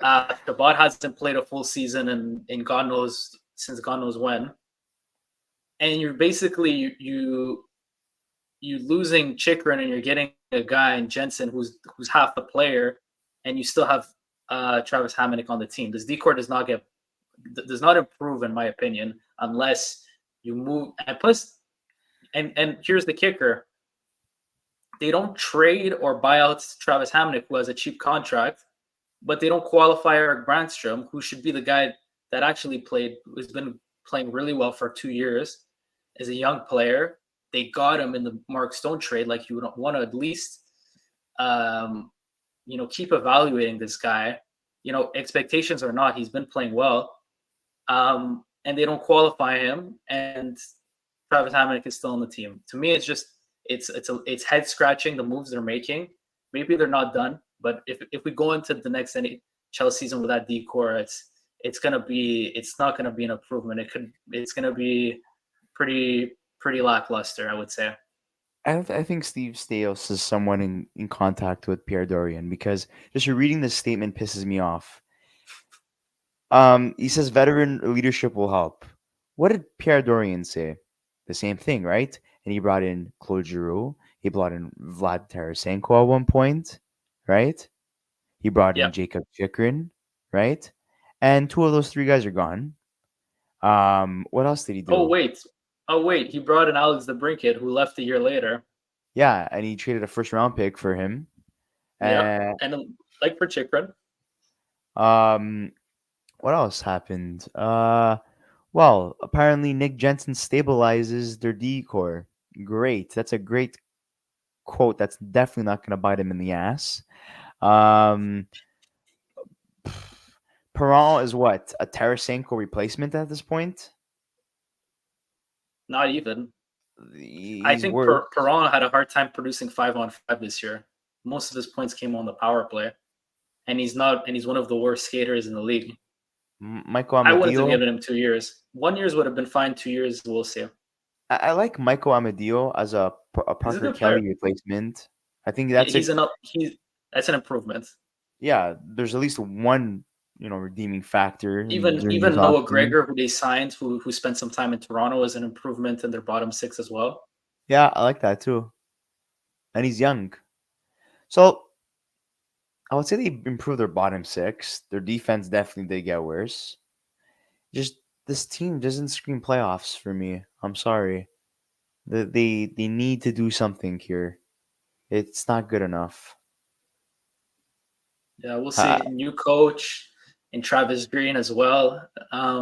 Shabbat hasn't played a full season in God knows since God knows when, and you're basically you losing Chikrin and you're getting a guy in Jensen who's half the player, and you still have Travis Hamonic on the team. This decor does not improve in my opinion unless you move. And plus, and here's the kicker: they don't trade or buy out Travis Hamonic, who has a cheap contract, but they don't qualify Eric Brandstrom, who should be the guy that actually played, who's been playing really well for 2 years as a young player. They got him in the Mark Stone trade. Like you would want to at least, um, keep evaluating this guy. Expectations or not, he's been playing well, and they don't qualify him. And Travis Hamonic is still on the team. To me, it's just it's head scratching the moves they're making. Maybe they're not done, but if we go into the next NHL season with that decor, it's not gonna be an improvement. It's gonna be pretty lackluster, I would say. I think Steve Staios is someone in contact with Pierre Dorian because just reading this statement pisses me off. He says veteran leadership will help. What did Pierre Dorian say? The same thing, right? And he brought in Claude Giroux. He brought in Vlad Tarasenko at one point, right? He brought Yeah. in Jacob Chikrin, right? And two of those three guys are gone. What else did he Oh do? wait. Oh wait. He brought in Alex DeBrincat, who left a year later. Yeah, and he traded a first round pick for him. Yep. And And like for Chikrin, um, what else happened? Well, apparently Nick Jensen stabilizes their decor. Great. That's a great quote. That's definitely not going to bite him in the ass. Um, Perron is what? A Tarasenko replacement at this point? not even. I He's think worse. Perron had a hard time producing 5-on-5 this year. Most of his points came on the power play, and he's one of the worst skaters in the league. Michael I wouldn't have Amadio. given him 2 years. 1 year would have been fine. 2 years, we'll see. I like Michael Amadio as a He's a Parker good player. Kelly replacement. I think Yeah, that's a he's that's an improvement. yeah. There's at least one redeeming factor during this Even Noah offseason. Gregor, who they signed, who spent some time in Toronto, is an improvement in their bottom six as well. Yeah, I like that too. And he's young. So I would say they improved their bottom six. Their defense definitely did get worse. Just this team doesn't scream playoffs for me. I'm sorry. They need to do something here. It's not good enough. Yeah, we'll Ha- see. New coach and Travis Green as well. I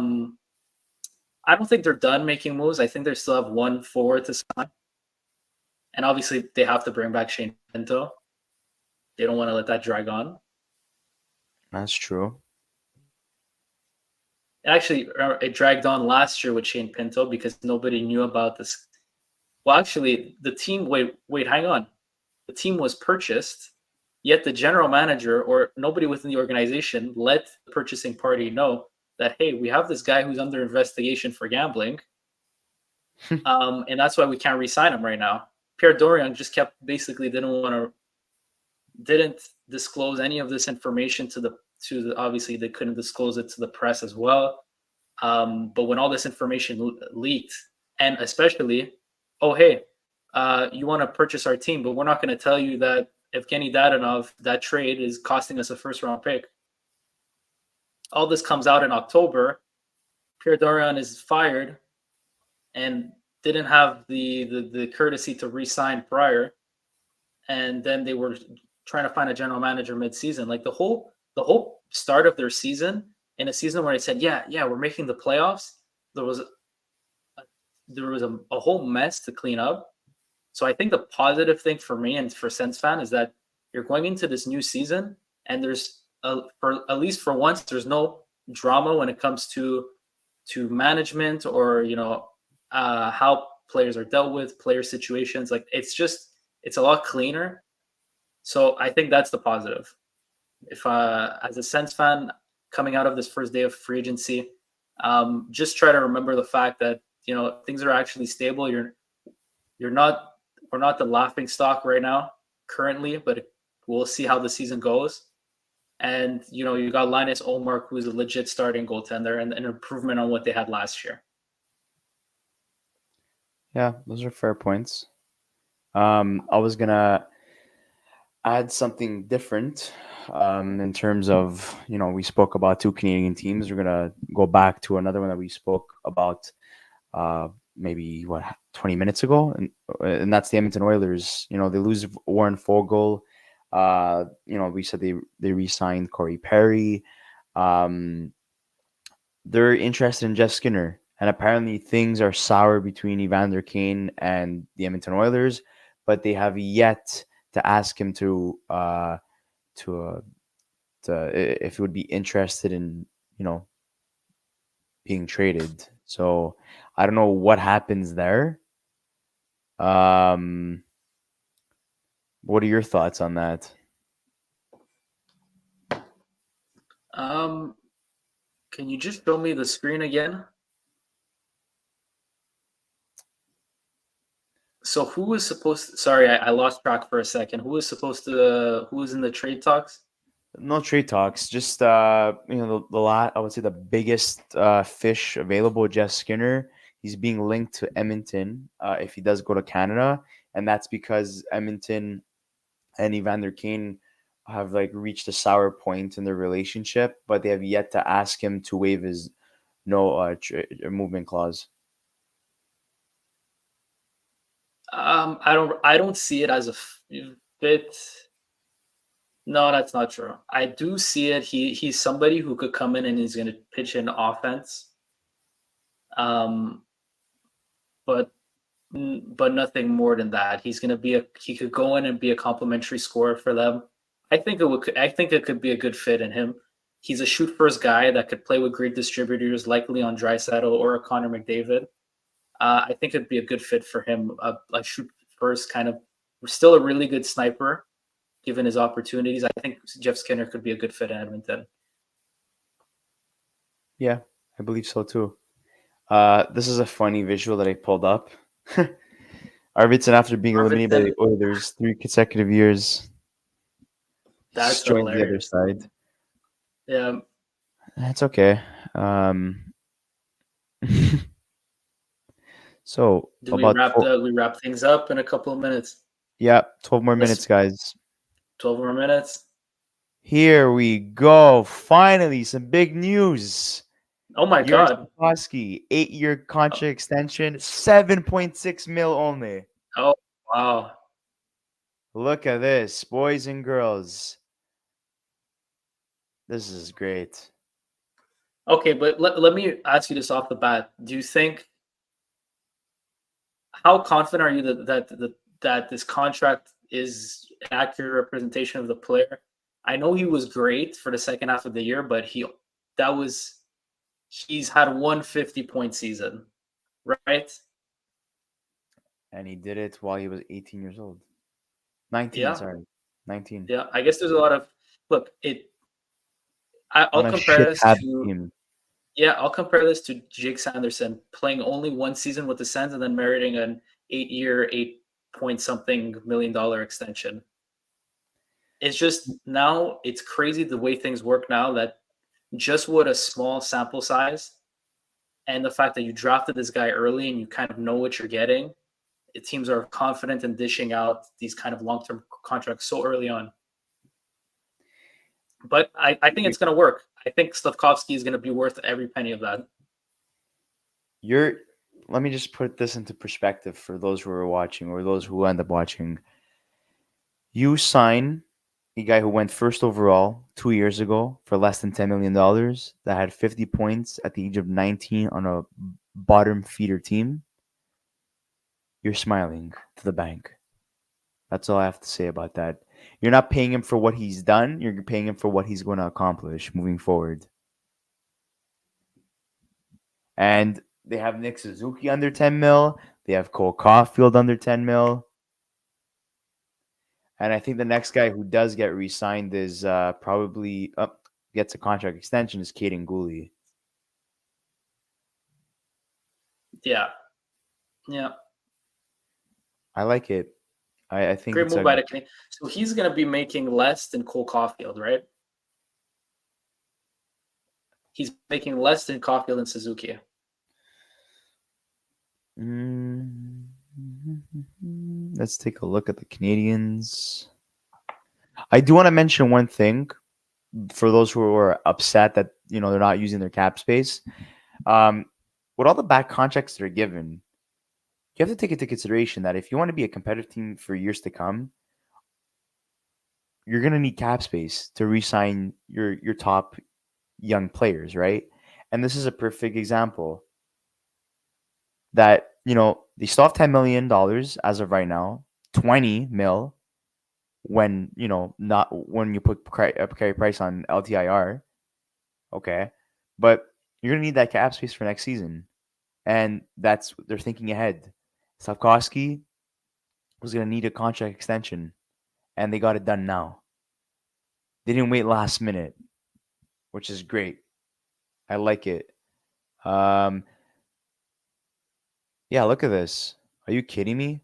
don't think they're done making moves. I think they still have one forward to sign, and obviously they have to bring back Shane Pinto. They don't want to let that drag on. that's true. Actually, it dragged on last year with Shane Pinto because nobody knew about this. Well, actually, the team. Wait, hang on. The team was purchased, yet the general manager or nobody within the organization let the purchasing party know that hey, we have this guy who's under investigation for gambling, and that's why we can't re-sign him right now. Pierre Dorian just kept basically didn't disclose any of this information obviously they couldn't disclose it to the press as well. But when all this information leaked, and especially, oh hey, you want to purchase our team, but we're not going to tell you that Evgeny Dadonov, that trade is costing us a first round pick. All this comes out in October. Pierre Dorian is fired and didn't have the courtesy to re-sign prior, and then they were trying to find a general manager mid-season. Like the whole the whole start of their season, in a season where I said, yeah, we're making the playoffs. There was a whole mess to clean up. So I think the positive thing for me and for Sens fan is that you're going into this new season, and for at least for once, there's no drama when it comes to management, or how players are dealt with, player situations. Like, it's a lot cleaner. So I think that's the positive. If as a Sens fan coming out of this first day of free agency, just try to remember the fact that things are actually stable. You're not we're not the laughing stock right now currently, but we'll see how the season goes. And you got Linus Olmark, who's a legit starting goaltender and an improvement on what they had last year. Yeah, those are fair points. I was gonna add something different in terms of, we spoke about two Canadian teams. We're gonna go back to another one that we spoke about uh, maybe 20 minutes ago, and that's the Edmonton Oilers. They lose Warren Fogle. We said they re-signed Corey Perry. Um, they're interested in Jeff Skinner, and apparently things are sour between Evander Kane and the Edmonton Oilers, but they have yet to ask him to if he would be interested in being traded. So I don't know what happens there. Um, what are your thoughts on that? Um, can you just show me the screen again? So who was supposed to, sorry, I lost track for a second. Who was in the trade talks? No trade talks, just the lot. I would say the biggest fish available, Jeff Skinner. He's being linked to Edmonton if he does go to Canada, and that's because Edmonton and Evander Kane have like reached a sour point in their relationship, but they have yet to ask him to waive his no movement clause. I don't see it as a fit. No, that's not true. I do see it. He's somebody who could come in and he's going to pitch in offense. Um, but but nothing more than that. He could go in and be a complimentary scorer for them. I think it could be a good fit in him. He's a shoot first guy that could play with great distributors, likely on Draisaitl or a Connor McDavid. I think it'd be a good fit for him. A shoot first kind of, still a really good sniper given his opportunities. I think Jeff Skinner could be a good fit in Edmonton. Yeah, I believe so too. This is a funny visual that I pulled up. Arvidsson, after being eliminated by the Arvidsson, Oilers 3 consecutive years, he's that's joined the other hilarious. side. Yeah. That's okay. Um, so Do we about wrap things up in a couple of minutes? 12 more minutes, Let's guys. 12 more minutes. Here we go. Finally, some big news. Oh my Yuri god. Sikorsky, 8-year contract extension, 7.6 mil only. Oh wow. Look at this, boys and girls. This is great. Okay, but let me ask you this off the bat. Do you think, how confident are you that this contract is an accurate representation of the player? I know he was great for the second half of the year, but that was he's had 150-point season, right? And he did it while he was 18 years old. 19, Yeah. sorry. 19. Yeah. I guess there's a lot of look, I'll On a compare shit this Habs to team. yeah, I'll compare this to Jake Sanderson playing only one season with the Sens and then meriting an 8-year, 8 point something $1 million extension. It's just now it's crazy the way things work now, that just with a small sample size and the fact that you drafted this guy early and you kind of know what you're getting, teams are confident in dishing out these kind of long-term contracts so early on. But I think it's going to work. I think Slavkovsky is going to be worth every penny of that. You're Let me just put this into perspective for those who are watching or those who end up watching. You sign a guy who went first overall 2 years ago for less than $10 million, that had 50 points at the age of 19 on a bottom feeder team. You're smiling to the bank. That's all I have to say about that. You're not paying him for what he's done. You're paying him for what he's going to accomplish moving forward. And they have Nick Suzuki under 10 mil. They have Cole Caulfield under 10 mil. And I think the next guy who does get re-signed is probably gets a contract extension is Caden Gooley. Yeah. Yeah. I like it. I think Great it's move a by the Canadian. So he's going to be making less than Cole Caulfield, right? He's making less than Caulfield and Suzuki. Let's take a look at the Canadians. I do want to mention one thing for those who are upset that they're not using their cap space. With all the back contracts that are given, you have to take into consideration that if you want to be a competitive team for years to come, you're gonna need cap space to re-sign your top young players, right? And this is a perfect example that they still have $10 million as of right now, 20 mil when not when you put carry price on LTIR, okay, but you're gonna need that cap space for next season, and they're thinking ahead. Slavkovsky was gonna need a contract extension, and they got it done now. They didn't wait last minute, which is great. I like it. Um, yeah, look at this. Are you kidding me?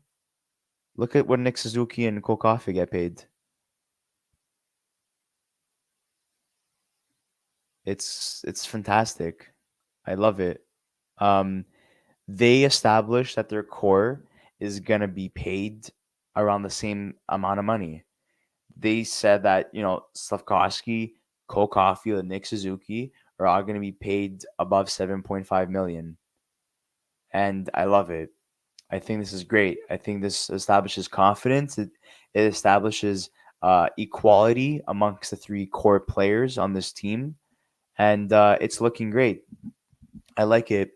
Look at what Nick Suzuki and Cole Caulfield get paid. It's fantastic. I love it. Um, they established that their core is gonna be paid around the same amount of money. They said that Slavkovsky, Cole Caulfield, and Nick Suzuki are all gonna be paid above 7.5 million, and I love it. I think this is great. I think this establishes confidence. It establishes equality amongst the three core players on this team, and it's looking great. I like it.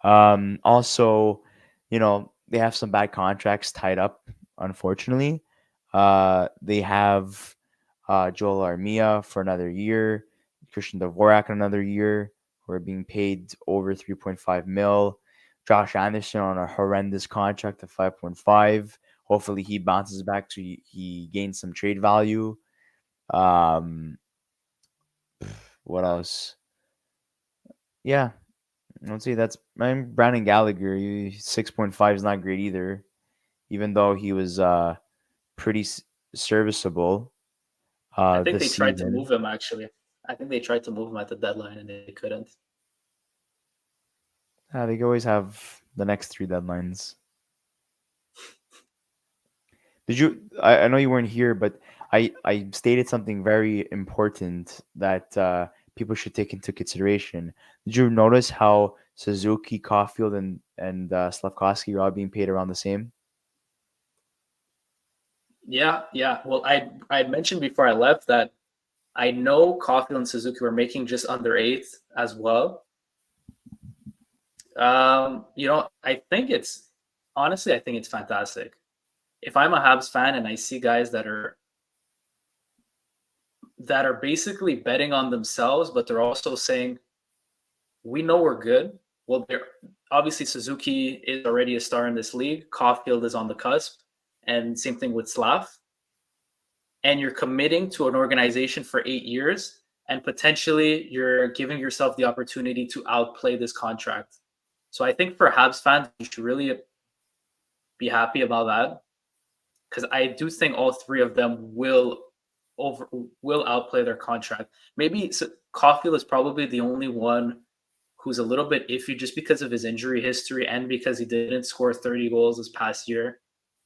Also, they have some bad contracts tied up, unfortunately. They have Joel Armia for another year, Christian Dvorak another year, who are being paid over 3.5 mil. Josh Anderson on a horrendous contract of 5.5. Hopefully he bounces back so he gains some trade value. Um, what else? Yeah, let's see. Brandon Gallagher. 6.5 is not great either, even though he was pretty serviceable I think they this tried to season. move him, actually. I think they tried to move him at the deadline and they couldn't. They always have the next three deadlines. Did you? I know you weren't here, but I stated something very important that people should take into consideration. Did you notice how Suzuki, Caulfield, and Slavkovsky are all being paid around the same? Yeah, yeah. Well, I had mentioned before I left that I know Caulfield and Suzuki were making just under 8 as well. I think it's honestly, I think it's fantastic. If I'm a Habs fan and I see guys that are basically betting on themselves, but they're also saying, we know we're good. Well, obviously Suzuki is already a star in this league. Caulfield is on the cusp, and same thing with Slav. And you're committing to an organization for 8 years, and potentially you're giving yourself the opportunity to outplay this contract. So I think for Habs fans, you should really be happy about that, because I do think all three of them will outplay their contract. Maybe Caulfield is probably the only one who's a little bit iffy just because of his injury history and because he didn't score 30 goals this past year.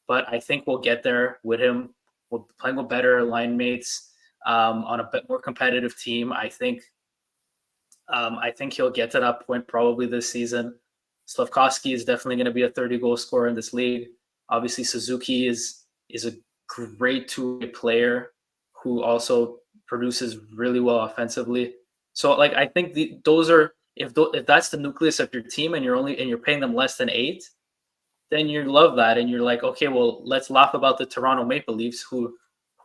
But I think we'll get there with him. We're playing with better line mates on a bit more competitive team. I think he'll get to that point probably this season. Slavkovsky is definitely going to be a 30-goal scorer in this league. Obviously, Suzuki is a great two-way player who also produces really well offensively. So like I think those are if that's the nucleus of your team and you're paying them less than 8, then you love that and you're like, okay, well, let's laugh about the Toronto Maple Leafs who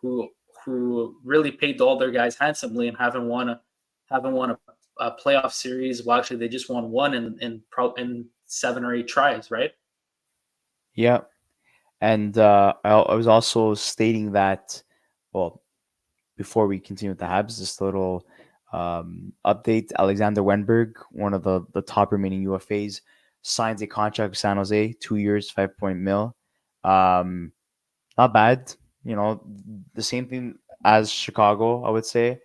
who really paid all their guys handsomely and haven't won a playoff series. Well, actually, they just won one in 7 or 8 tries, right? Yeah, and I was also stating that, well, before we continue with the Habs, just a little update. Alexander Wenberg, one of the top remaining UFAs, signs a contract with San Jose, 2 years, 5 point mil. Um, Not bad. The same thing as Chicago, I would say.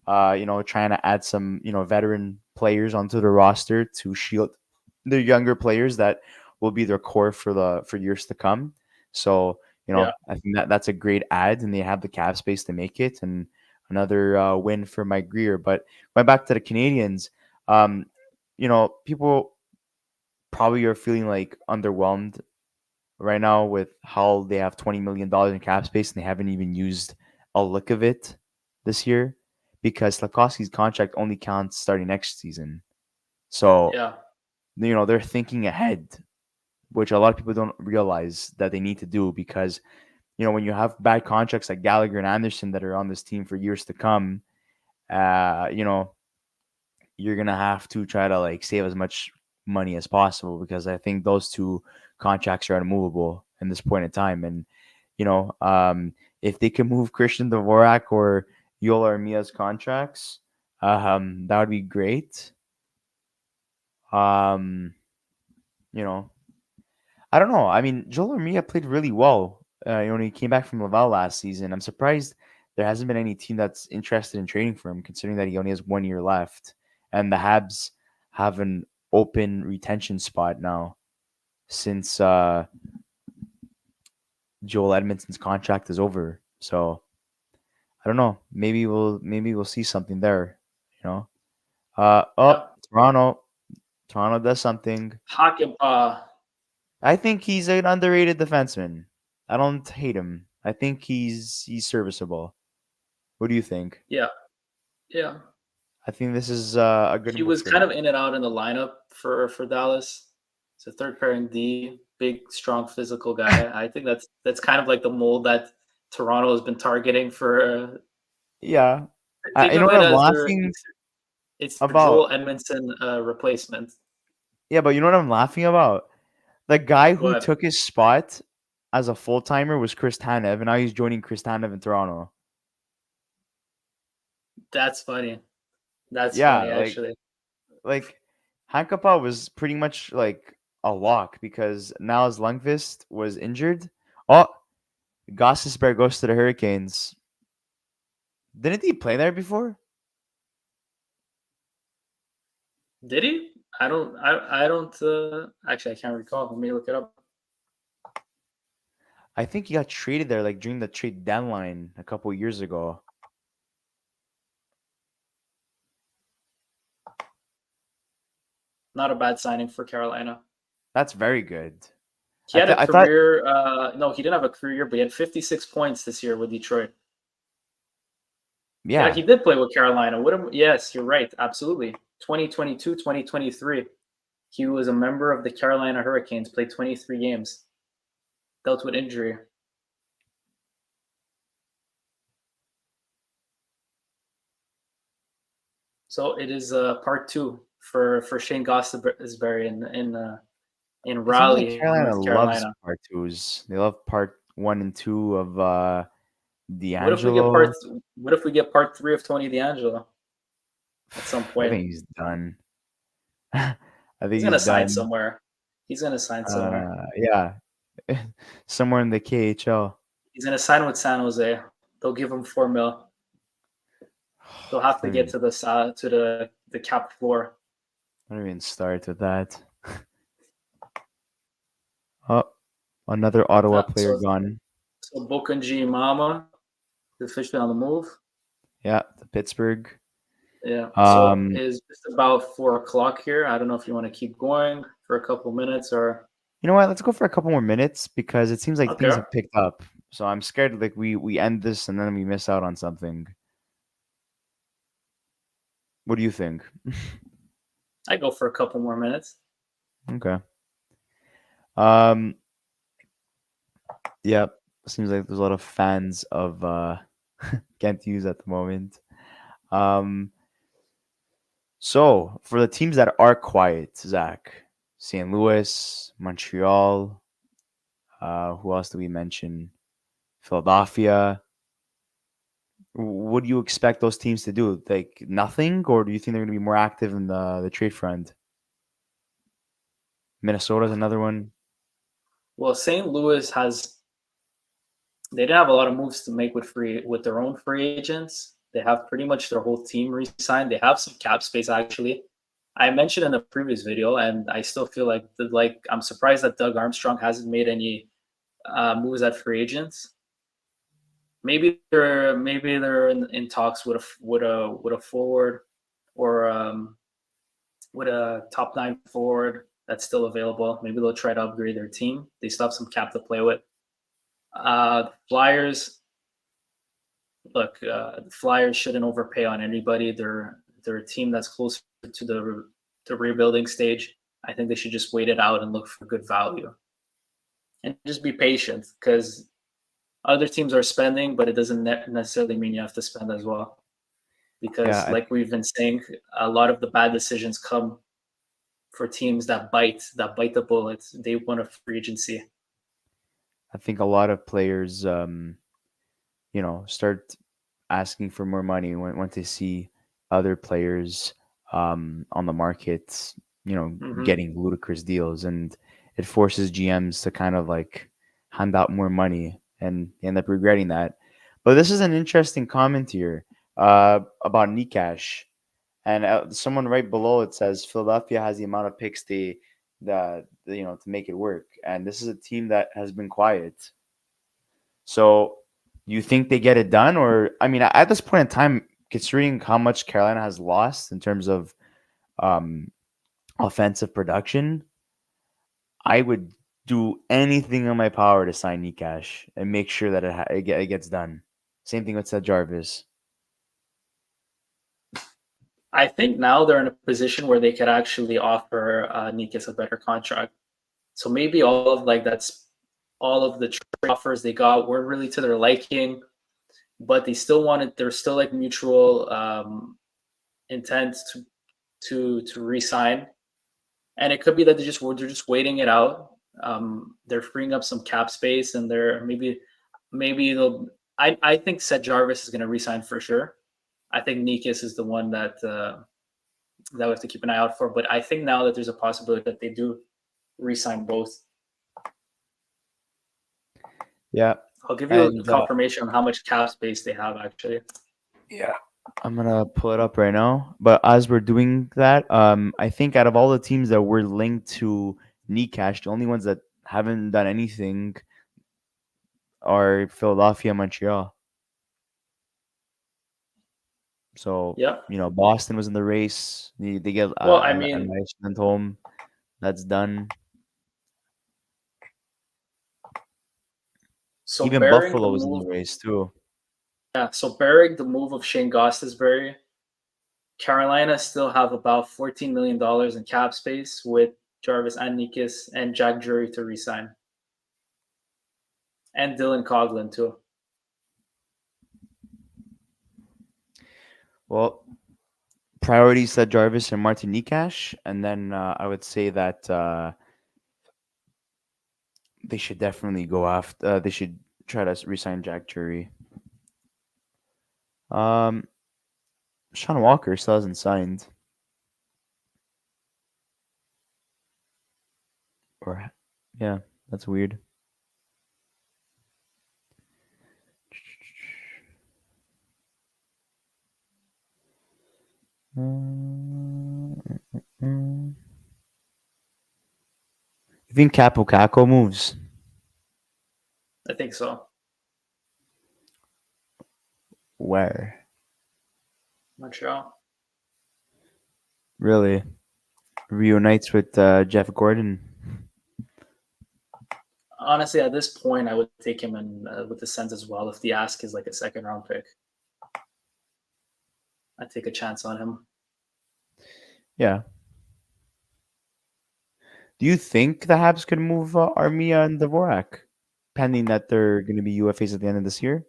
Trying to add some, veteran players onto the roster to shield the younger players that will be their core for years to come. So, Yeah, I think that's a great ad, and they have the cap space to make it, and another win for Mike Greer. But going back to the Canadians, people probably are feeling like underwhelmed right now with how they have $20 million in cap space and they haven't even used a lick of it this year because Slavkovsky's contract only counts starting next season. So, yeah, they're thinking ahead, which a lot of people don't realize that they need to do because, when you have bad contracts like Gallagher and Anderson that are on this team for years to come, uh, you know, you're gonna have to try to like save as much money as possible because I think those two contracts are unmovable in this point in time. And you know, um, if they can move Christian Dvorak or Yola Armia's contracts, that would be great. Um, you know, I don't know. I mean, Joel Armia played really well. When he came back from Laval last season, I'm surprised there hasn't been any team that's interested in trading for him, considering that he only has 1 year left, and the Habs have an open retention spot now since Joel Edmondson's contract is over. So I don't know. Maybe we'll see something there. You know. yeah. Toronto. Toronto does something. Hakanpää, I think he's an underrated defenseman. I don't hate him. I think he's serviceable. What do you think? yeah, yeah. I think this is a good He move was for kind him. of in and out in the lineup for Dallas. It's a third pairing D, big, strong, physical guy. I think that's kind of like the mold that Toronto has been targeting for. Yeah. Think You know of what it I'm as laughing it's the about? Joel Edmondson replacement. Yeah, but you know what I'm laughing about? The guy who But took his spot as a full timer was Chris Tanev, and now he's joining Chris Tanev in Toronto. that's funny. That's Yeah, funny, actually. like Hankapaa was pretty much like a lock because Niles Lundqvist was injured. Oh, Gossesberg goes to the Hurricanes. Didn't he play there before? Did he? I don't. Actually, I can't recall. Let me look it up. I think he got traded there like during the trade deadline a couple years ago. Not a bad signing for Carolina. That's very good. He had a I thought career. No, he didn't have a career, but he had 56 points this year with Detroit. Yeah, yeah. he did play with Carolina. Yes, you're right. Absolutely. 2022, 2023. He was a member of the Carolina Hurricanes, played 23 games, dealt with injury. So it is part two for Shane Gostisbehere in It seems like Raleigh, Carolina North loves Carolina. part twos. They love part one and two of What if we get part? D'Angelo. What if we get part three of Tony D'Angelo at some I point? think he's done. I think He's he's gonna sign done. somewhere. He's gonna sign somewhere. Yeah, somewhere in the KHL. He's gonna sign with San Jose. They'll give him 4 mil. They'll have to Don't get even, to the cap floor. don't even start with that. Oh, another Ottawa player So gone. Bokunji Mama is officially on the move. Yeah, to Pittsburgh. Yeah. So Um, it's just about 4 o'clock here. I don't know if you want to keep going for a couple minutes or you know what? Let's go for a couple more minutes because it seems like things okay. have picked up. So I'm scared like we end this and then we miss out on something. What do you think? I go for a couple more minutes. Okay. Um. Yeah. Seems like there's a lot of fans of can't use at the moment. Um. So for the teams that are quiet, Zach, St. Louis, Montreal. Who else do we mention? Philadelphia. What do you expect those teams to do? Like nothing, or do you think they're going to be more active in the trade front? Minnesota's another one. Well, St. Louis has they didn't have a lot of moves to make with their own free agents. They have pretty much their whole team re-signed. They have some cap space actually. I mentioned in a previous video, and I still feel like I'm surprised that Doug Armstrong hasn't made any moves at free agents. Maybe they're in talks with a forward or with a top nine forward that's still available. Maybe they'll try to upgrade their team. They still have some cap to play with. Flyers, look, the Flyers shouldn't overpay on anybody. They're a team that's closer to the rebuilding stage. I think they should just wait it out and look for good value and just be patient because other teams are spending, but it doesn't necessarily mean you have to spend as well. Yeah, Because, like we've been saying, a lot of the bad decisions come for teams that bite the bullets. They want a free agency. I think a lot of players, start asking for more money when they see other players on the market, Hmm. getting ludicrous deals, and it forces GMs to kind of like hand out more money, and they end up regretting that. But this is an interesting comment here about Nikash, and someone right below it says Philadelphia has the amount of picks to make it work, and this is a team that has been quiet. So, you think they get it done, or I mean, at this point in time, considering how much Carolina has lost in terms of um, offensive production, I would do anything in my power to sign Nikash and make sure that it gets done. Same thing with Seth Jarvis. I think now they're in a position where they could actually offer Nikas a better contract. So maybe all of the trade offers they got weren't really to their liking, but there's still like mutual intent to resign, and it could be that they're just waiting it out. They're freeing up some cap space, and they're maybe they'll. I think Seth Jarvis is going to resign for sure. I think Nikas is the one that we have to keep an eye out for. But I think now that there's a possibility that they do resign both. Yeah, I'll give you a and confirmation on how much cap space they have actually. yeah, I'm gonna pull it up right now. But as we're doing that, I think out of all the teams that were linked to Nikash, the only ones that haven't done anything are Philadelphia, Montreal. So, Yeah. Boston was in the race. They get Well, I a mean, nice sent home. That's done. so Even bearing the Buffalo was in the move, race too. yeah, so bearing the move of Shane Gostisbehere, Carolina still have about $14 million in cap space with Jarvis and Nikas and Jack Drury to resign, and Dylan Coughlin too. Well, priorities said Jarvis and Martin Nikash, and then I would say that they should definitely go after. They should try to resign Jack Jury. Um, Sean Walker still hasn't signed, or yeah, that's weird. Mm, mm. You think Capo Caco moves? I think so. Where? Montreal. Really? Reunites with Jeff Gordon? Honestly, at this point, I would take him in with the Sens as well. If the ask is like a second round pick, I'd take a chance on him. Yeah. Do you think the Habs could move Armia and Dvorak, pending that they're going to be UFAs at the end of this year?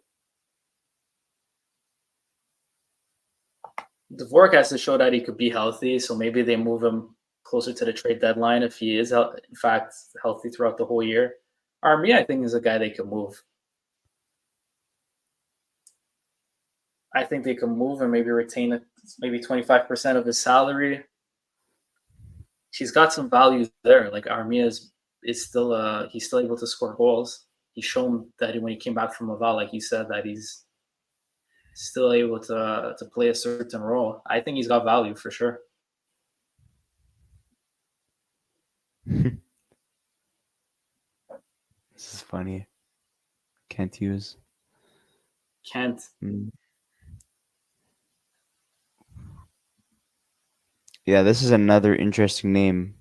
Dvorak has to show that he could be healthy, so maybe they move him closer to the trade deadline if he is, in fact, healthy throughout the whole year. Armia, I think, is a guy they could move. I think they can move and maybe retain maybe 25% of his salary. She's got some values there. Like Armia is still he's still able to score goals. He's shown that when he came back from Laval, like you said, that he's still able to play a certain role. I think he's got value for sure. This is funny. Can't use. Can't. Mm. Yeah, this is another interesting name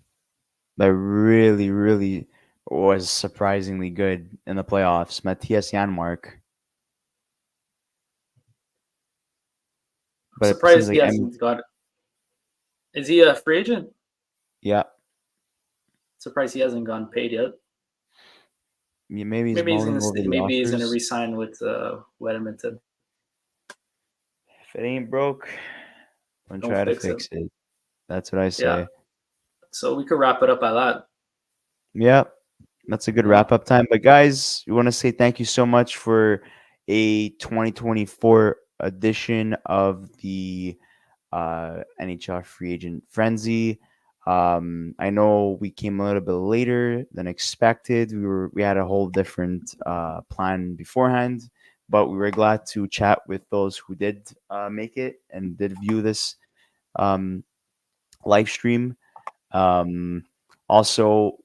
that really, really was surprisingly good in the playoffs. Matthias Janmark. I'm But it seems surprised he like hasn't got. Is he a free agent? yeah, Surprised he hasn't gone paid yet. maybe he's mulling over the Maybe he's gonna offers. resign with Edmonton. If it ain't broke, don't Don't try to fix it. fix it. That's what I Yeah. say. So we could wrap it up by that. Yeah, that's a good Yeah. wrap up time. But guys, we want to say thank you so much for a 2024 edition of the NHL Free Agent Frenzy. I know we came a little bit later than expected. We had a whole different plan beforehand, but we were glad to chat with those who did make it and did view this um, live stream. Um, Also,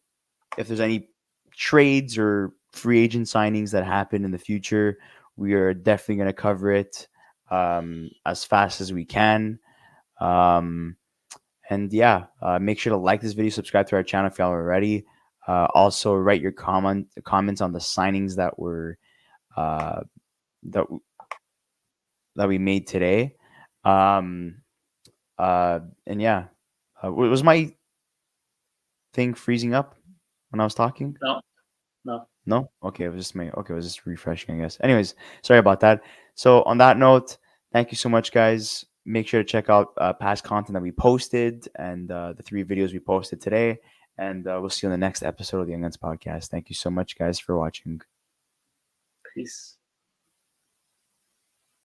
if there's any trades or free agent signings that happen in the future, we are definitely going to cover it as fast as we can. Um, and yeah, make sure to like this video, subscribe to our channel if y'all are already. Also, write your comments on the signings that were uh, that that we made today. Um, and yeah, was my thing freezing up when I was talking? No, no. No? Okay, it was just me. Okay, it was just refreshing, I guess. Anyways, sorry about that. So on that note, thank you so much, guys. Make sure to check out past content that we posted and the 3 videos we posted today. And we'll see you on the next episode of the Young Guns Podcast. Thank you so much, guys, for watching. Peace.